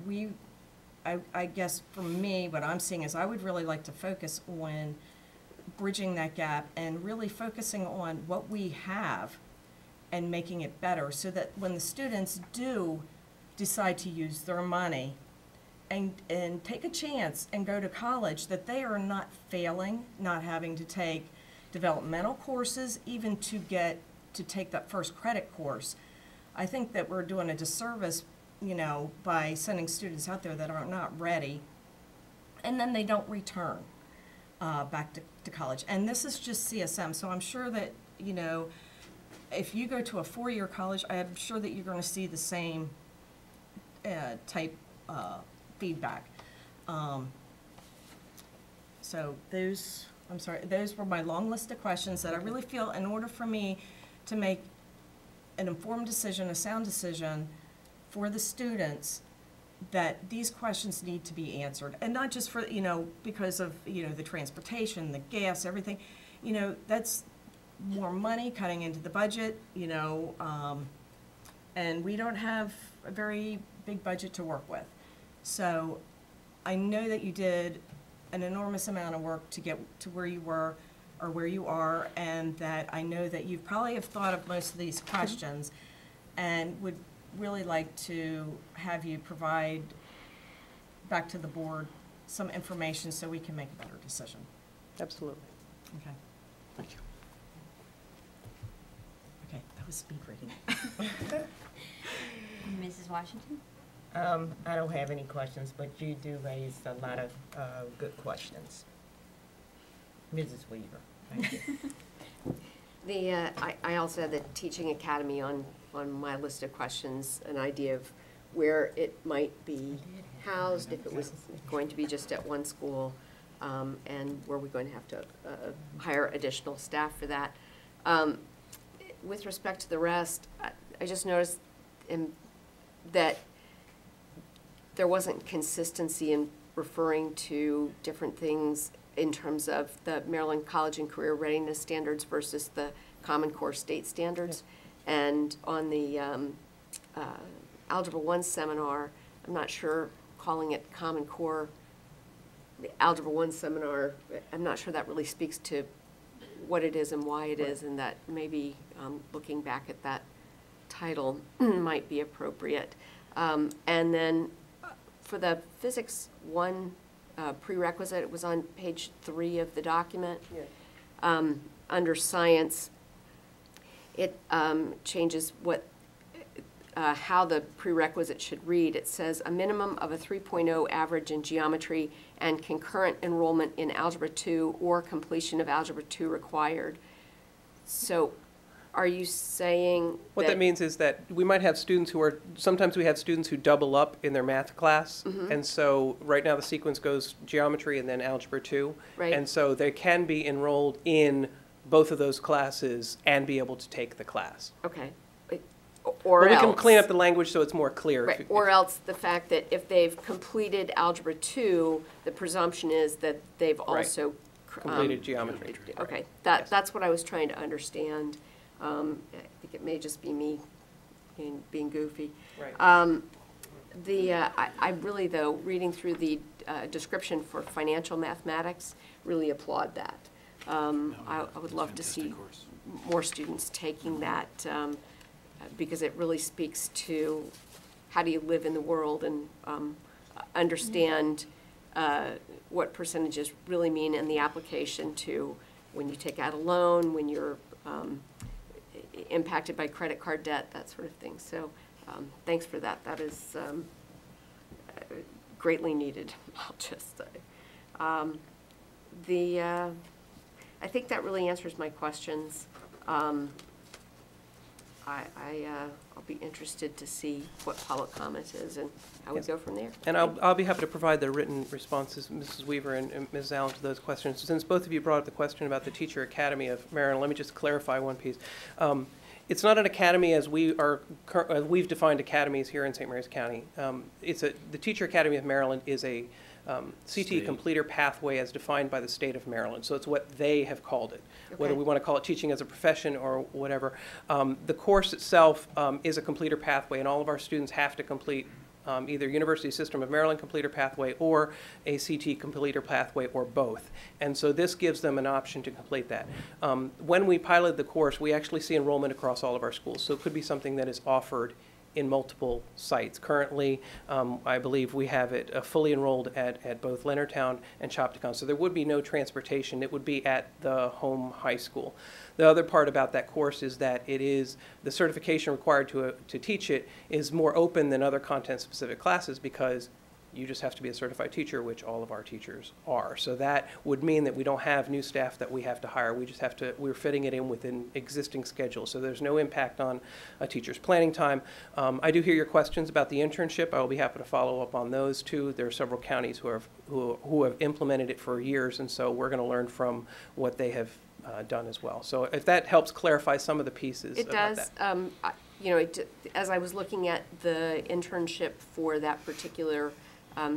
I guess for me, what I'm seeing is I would really like to focus on bridging that gap and really focusing on what we have and making it better so that when the students do decide to use their money and take a chance and go to college, that they are not failing, not having to take developmental courses, even to take that first credit course. I think that we're doing a disservice, by sending students out there that are not ready, and then they don't return back to college. And this is just CSM, so I'm sure that, if you go to a 4-year college, I'm sure that you're going to see the same type feedback. So those were my long list of questions that I really feel in order for me to make an informed decision, a sound decision for the students, that these questions need to be answered. And not just for, because of, the transportation, the gas, everything. That's more money cutting into the budget, and we don't have a very big budget to work with. So I know that you did an enormous amount of work to get to where you were or where you are, and that I know that you probably have thought of most of these questions and would really like to have you provide back to the board some information so we can make a better decision. Absolutely. Okay. Thank you. Okay, that was speed reading. Mrs. Washington? I don't have any questions, but you do raise a lot of good questions. Mrs. Weaver, thank you. I also had the Teaching Academy on my list of questions, an idea of where it might be housed, if it was going to be just at one school, and were we going to have to hire additional staff for that. With respect to the rest, I just noticed that there wasn't consistency in referring to different things in terms of the Maryland College and Career Readiness Standards versus the Common Core state standards. And on the Algebra 1 seminar, I'm not sure calling it Common Core, the Algebra 1 seminar, I'm not sure that really speaks to what it is and why it is, and that maybe looking back at that title might be appropriate. And then for the Physics 1 prerequisite, it was on page 3 of the document. Under science, it changes how the prerequisite should read. It says a minimum of a 3.0 average in geometry and concurrent enrollment in Algebra 2 or completion of Algebra 2 required. So are you saying what that means is that we might have students sometimes we have students who double up in their math class, and so right now the sequence goes geometry and then Algebra 2, right. And so they can be enrolled in both of those classes and be able to take the class. Okay. Or we else, can clean up the language so it's more clear. Right. Or else the fact that if they've completed Algebra 2, the presumption is that they've also completed geometry. Okay, that's what I was trying to understand. I think it may just be me being goofy. Right. I really, though, reading through the description for financial mathematics, really applaud that. I would love to see more students taking that, because it really speaks to how do you live in the world and understand what percentages really mean in the application to when you take out a loan, when you're impacted by credit card debt, that sort of thing. So thanks for that. That is greatly needed, I'll just say. I think that really answers my questions. I'll be interested to see what public comment is and how we go from there. And I'll be happy to provide the written responses, Mrs. Weaver and Ms. Allen, to those questions. Since both of you brought up the question about the Teacher Academy of Maryland, let me just clarify one piece. It's not an academy as we've defined academies here in St. Mary's County. The Teacher Academy of Maryland is a CTE completer pathway as defined by the state of Maryland. So it's what they have called it, whether we want to call it teaching as a profession or whatever. The course itself is a completer pathway, and all of our students have to complete either University System of Maryland completer pathway or a CTE completer pathway or both. And so this gives them an option to complete that. When we piloted the course, we actually see enrollment across all of our schools. So it could be something that is offered in multiple sites. Currently, I believe we have it fully enrolled at both Leonardtown and Chopticon. So there would be no transportation. It would be at the home high school. The other part about that course is that it is the certification required to teach it is more open than other content-specific classes because you just have to be a certified teacher, which all of our teachers are. So that would mean that we don't have new staff that we have to hire. We just have to, we're fitting it in within existing schedules. So there's no impact on a teacher's planning time. I do hear your questions about the internship. I will be happy to follow up on those too. There are several counties who have implemented it for years, and so we're going to learn from what they have done as well. So if that helps clarify some of the pieces it about does. that. you know, as I was looking at the internship for that particular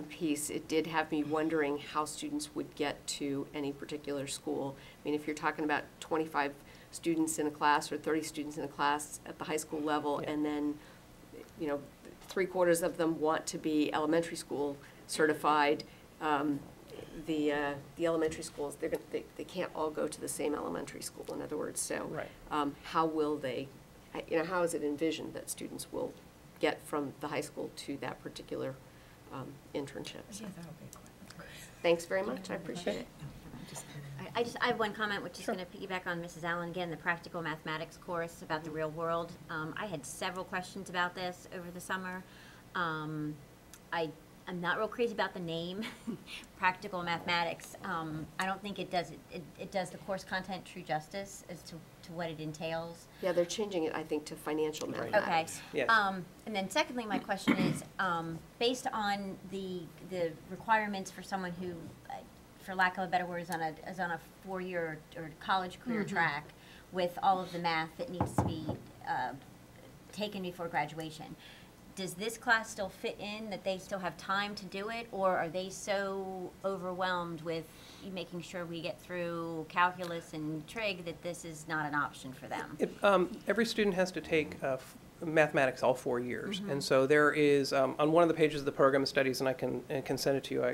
piece, it did have me wondering how students would get to any particular school. I mean, if you're talking about 25 students in a class or 30 students in a class at the high school level, and then, you know, 3/4 of them want to be elementary school certified, the elementary schools, they can't all go to the same elementary school, in other words. So how will they, you know, how is it envisioned that students will get from the high school to that particular internship? So, thanks very much. I appreciate it. I have one comment, which is going to piggyback on Mrs. Allen again, the practical mathematics course about the real world. I had several questions about this over the summer. I'm not real crazy about the name, practical mathematics. I don't think it does it does the course content true justice as to what it entails. Yeah, they're changing it, I think, to financial mathematics. Okay. Yes. And then secondly, my question is, based on the requirements for someone who, for lack of a better word, is on a 4-year or college career track with all of the math that needs to be taken before graduation, does this class still fit in, that they still have time to do it, or are they so overwhelmed with making sure we get through calculus and trig that this is not an option for them? Every student has to take mathematics all 4 years, and so there is on one of the pages of the program of studies, and I can send it to you. I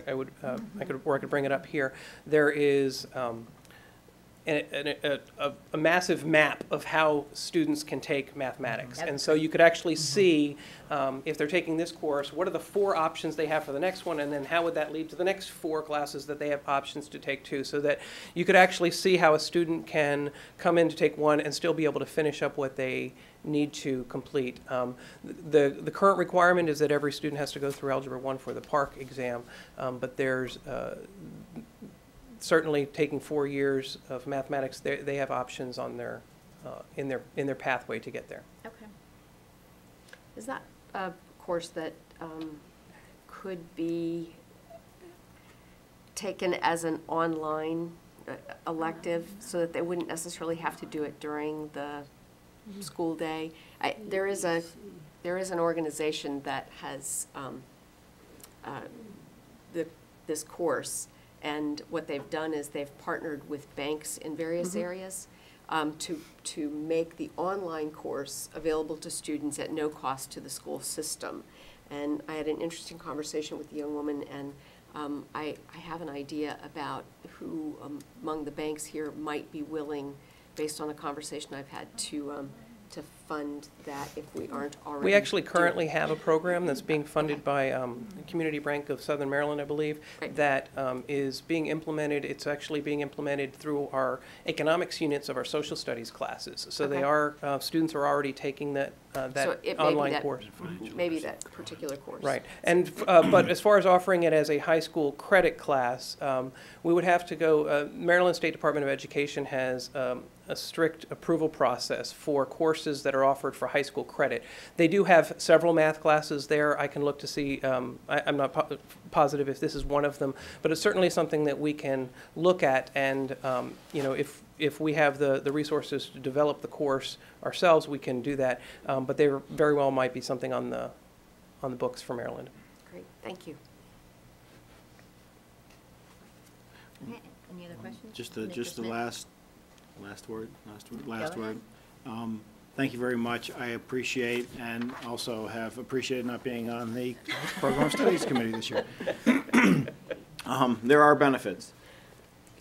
could bring it up here. There is a massive map of how students can take mathematics. And so you could actually see, if they're taking this course, what are the 4 options they have for the next one, and then how would that lead to the next 4 classes that they have options to take too, so that you could actually see how a student can come in to take one and still be able to finish up what they need to complete. The current requirement is that every student has to go through Algebra 1 for the PARCC exam, but there's certainly taking 4 years of mathematics, they have options on their in their pathway to get there. Okay. Is that a course that could be taken as an online elective, so that they wouldn't necessarily have to do it during the school day? There is an organization that has this course. And what they've done is they've partnered with banks in various areas to make the online course available to students at no cost to the school system. And I had an interesting conversation with the young woman, and I have an idea about who among the banks here might be willing, based on a conversation I've had, to fund that if we aren't already. We actually currently have a program that's being funded by Community Bank of Southern Maryland, I believe, that is being implemented. It's actually being implemented through our economics units of our social studies classes. So they are, students are already taking that online course. Maybe that particular course. Right. And but as far as offering it as a high school credit class, we would have to go, Maryland State Department of Education has a strict approval process for courses that are offered for high school credit. They do have several math classes there. I can look to see, I'm not positive if this is one of them, but it's certainly something that we can look at, and you know, if we have the resources to develop the course ourselves, we can do that. But they very well might be something on the books for Maryland. Great, thank you. Okay. Any other questions? Just the last word. Thank you very much. I appreciate, and also have appreciated not being on the Program of Studies Committee this year. There are benefits.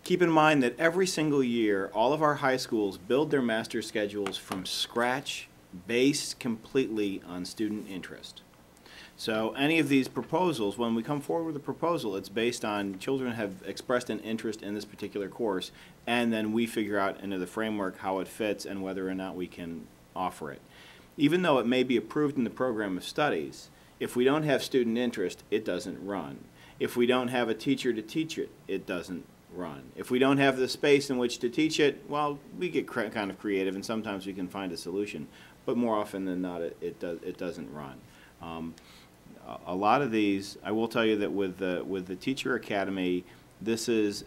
Keep in mind that every single year, all of our high schools build their master schedules from scratch, based completely on student interest. So any of these proposals, when we come forward with a proposal, it's based on children have expressed an interest in this particular course, and then we figure out into the framework how it fits and whether or not we can offer it. Even though it may be approved in the program of studies, if we don't have student interest, it doesn't run. If we don't have a teacher to teach it, it doesn't run. If we don't have the space in which to teach it, well, we get kind of creative, and sometimes we can find a solution. But more often than not, it doesn't run. A lot of these, I will tell you that with the Teacher Academy, this is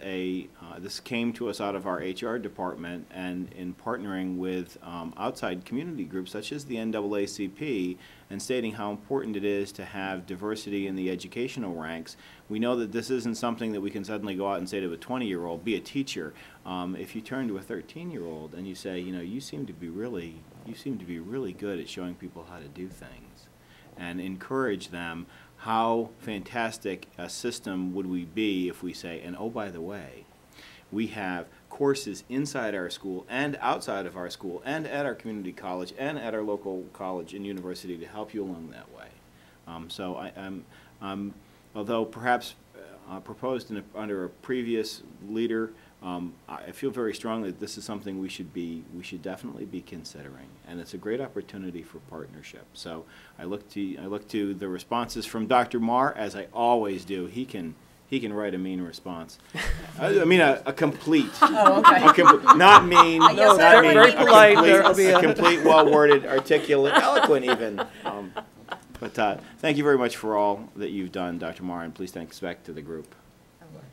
this came to us out of our HR department, and in partnering with outside community groups such as the NAACP, and stating how important it is to have diversity in the educational ranks. We know that this isn't something that we can suddenly go out and say to a 20-year-old, be a teacher. If you turn to a 13-year-old and you say, you know, you seem to be really good at showing people how to do things, and encourage them, how fantastic a system would we be if we say, and oh, by the way, we have courses inside our school and outside of our school and at our community college and at our local college and university to help you along that way. Although perhaps proposed under a previous leader, I feel very strongly that this is something we should definitely be considering, and it's a great opportunity for partnership. So I look to the responses from Dr. Marr, as I always do. He can write a mean response. I mean a complete. Oh, okay. Not mean. No, not mean. Very polite. A complete, well-worded, articulate, eloquent even. But thank you very much for all that you've done, Dr. Marr, and please thanks back to the group.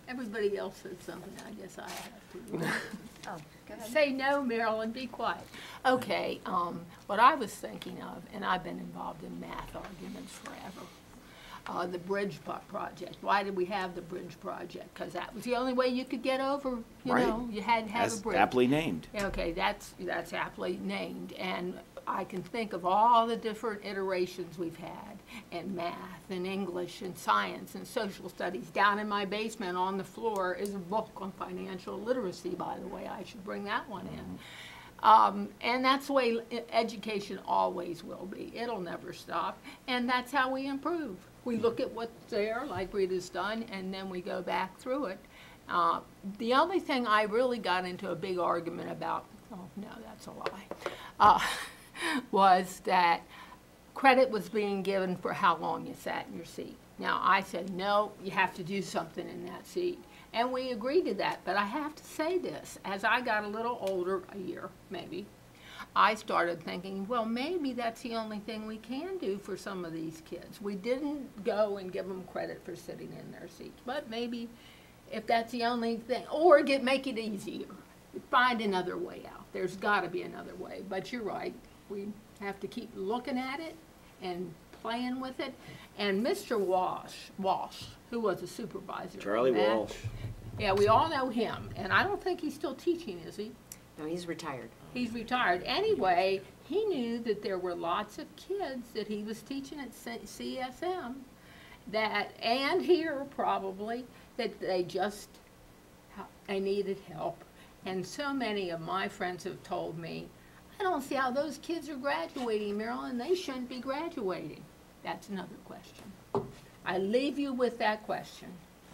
Everybody else said something, I guess I have to. Oh, go ahead. Say no, Marilyn, be quiet. Okay, what I was thinking of, and I've been involved in math arguments forever, the Bridge Project. Why did we have the Bridge Project? Because that was the only way you could get over, you know, you had to have a bridge. Aptly named. Okay, that's aptly named, and I can think of all the different iterations we've had in math and English and science and social studies. Down in my basement on the floor is a book on financial literacy, by the way. I should bring that one in. And that's the way education always will be. It'll never stop, and that's how we improve. We look at what's there, like Rita's done, and then we go back through it. The only thing I really got into a big argument about, oh no, that's a lie, was that credit was being given for how long you sat in your seat. Now, I said, no, you have to do something in that seat. And we agreed to that. But I have to say this, as I got a little older, a year maybe, I started thinking, well, maybe that's the only thing we can do for some of these kids. We didn't go and give them credit for sitting in their seats. But maybe if that's the only thing, or make it easier, find another way out. There's got to be another way. But you're right. We have to keep looking at it and playing with it. And Mr. Walsh, who was a supervisor. Charlie Walsh. Yeah, we all know him. And I don't think he's still teaching, is he? No, he's retired. He's retired. Anyway, he knew that there were lots of kids that he was teaching at CSM that, and here probably, that they needed help. And so many of my friends have told me, I don't see how those kids are graduating, Marilyn. They shouldn't be graduating. That's another question. I leave you with that question.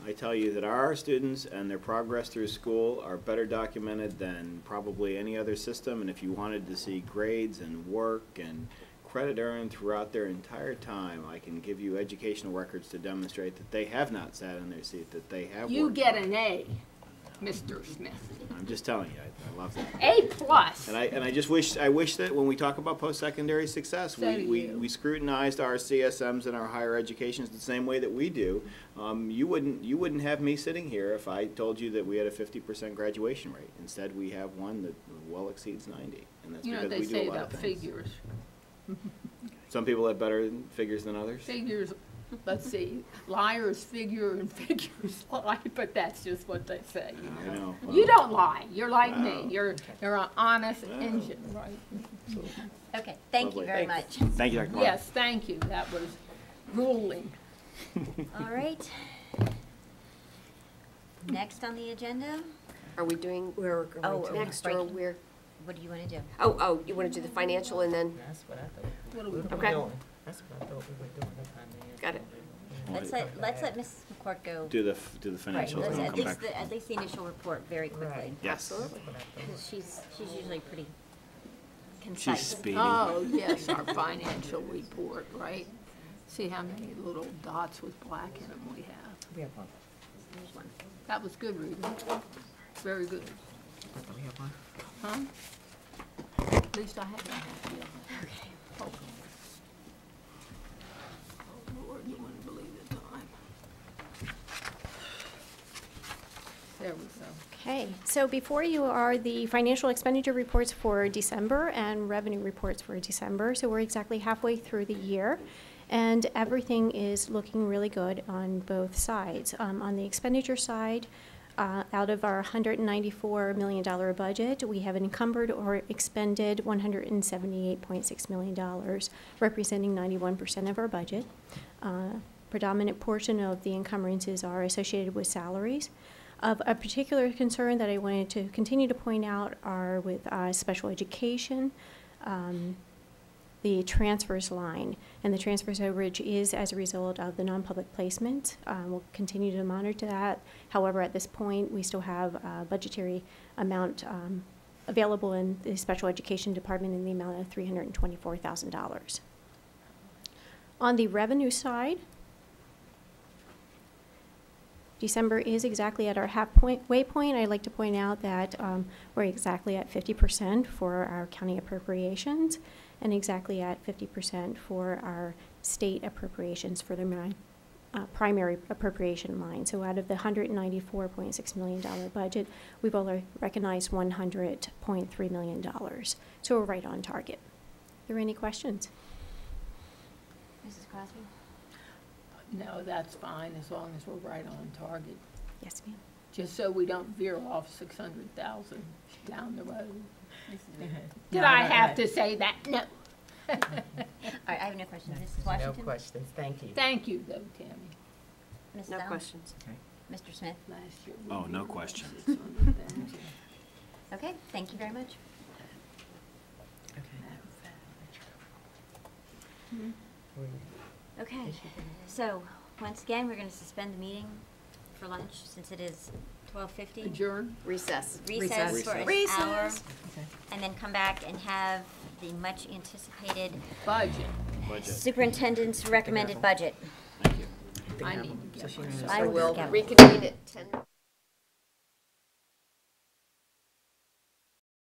I tell you that our students and their progress through school are better documented than probably any other system, and if you wanted to see grades and work and credit earned throughout their entire time, I can give you educational records to demonstrate that they have not sat in their seat, that they have You worked get hard. an A, Mr. Smith. I'm just telling you, I love that. A+. And I just wish that when we talk about post-secondary success, So do you. we scrutinized our CSMs and our higher educations the same way that we do. You wouldn't have me sitting here if I told you that we had a 50% graduation rate. Instead, we have one that well exceeds 90, and that's You know because what they we do say a lot about of things. figures. Some people have better figures than others. Figures, let's see, liars figure and figures lie, but that's just what they say. I know. You don't lie. You're like Wow. me. You're an honest engine, right? Okay, thank you Lovely. very much. Thank you, Dr. Marr. Yes, thank you. That was grueling. All right. Next on the agenda? Are we doing, we're going to next, or breaking. we're, What do you want to do? oh, you want to do the financial and then, That's what I thought. What are we okay, That's what I thought we were doing. got it. Let's let Mrs. McCourt go. Do the Right, financials let's and we'll at come least back. at least the initial report very quickly. Right. Yes. Absolutely. Because she's usually pretty She's concise. speedy. Oh, yes, our financial report, right? See how many little dots with black in them we have. We have one. Here's one. That was good reading. Very good. We have one. Huh? At least I had that happy. Okay. Oh, Lord, you wouldn't believe the time. There we go. Okay, so before you are the financial expenditure reports for December and revenue reports for December. So we're exactly halfway through the year, and everything is looking really good on both sides. On the expenditure side, out of our $194 million budget, we have encumbered or expended $178.6 million, representing 91% of our budget. Predominant portion of the encumbrances are associated with salaries. Of a particular concern that I wanted to continue to point out are with special education, the transfers line, and the transfers overage is as a result of the non-public placement. We'll continue to monitor that. However, at this point, we still have a budgetary amount available in the special education department in the amount of $324,000. On the revenue side, December is exactly at our halfway point. I'd like to point out that we're exactly at 50% for our county appropriations and exactly at 50% for our state appropriations for the primary appropriation line. So out of the $194.6 million budget, we've only recognized $100.3 million. So we're right on target. Are there any questions? Mrs. Crosby? No, that's fine, as long as we're right on target. Yes, ma'am. Just so we don't veer off 600,000 down the road. Did No, I no, have no. to say that? No. All right, I have no questions. Mrs. Washington? No questions, thank you. Thank you, though, Tammy. Mrs. No Allen? questions. Mr. Smith? Last year we Oh, did no it. question. Okay, thank you very much. Okay, so once again, we're going to suspend the meeting for lunch since it is 12:50. Adjourn. Recess. Recess for an Recess. hour, and then come back and have the much anticipated Budget. superintendent's recommended budget. Thank you. I need to get I will Reconvene at 10.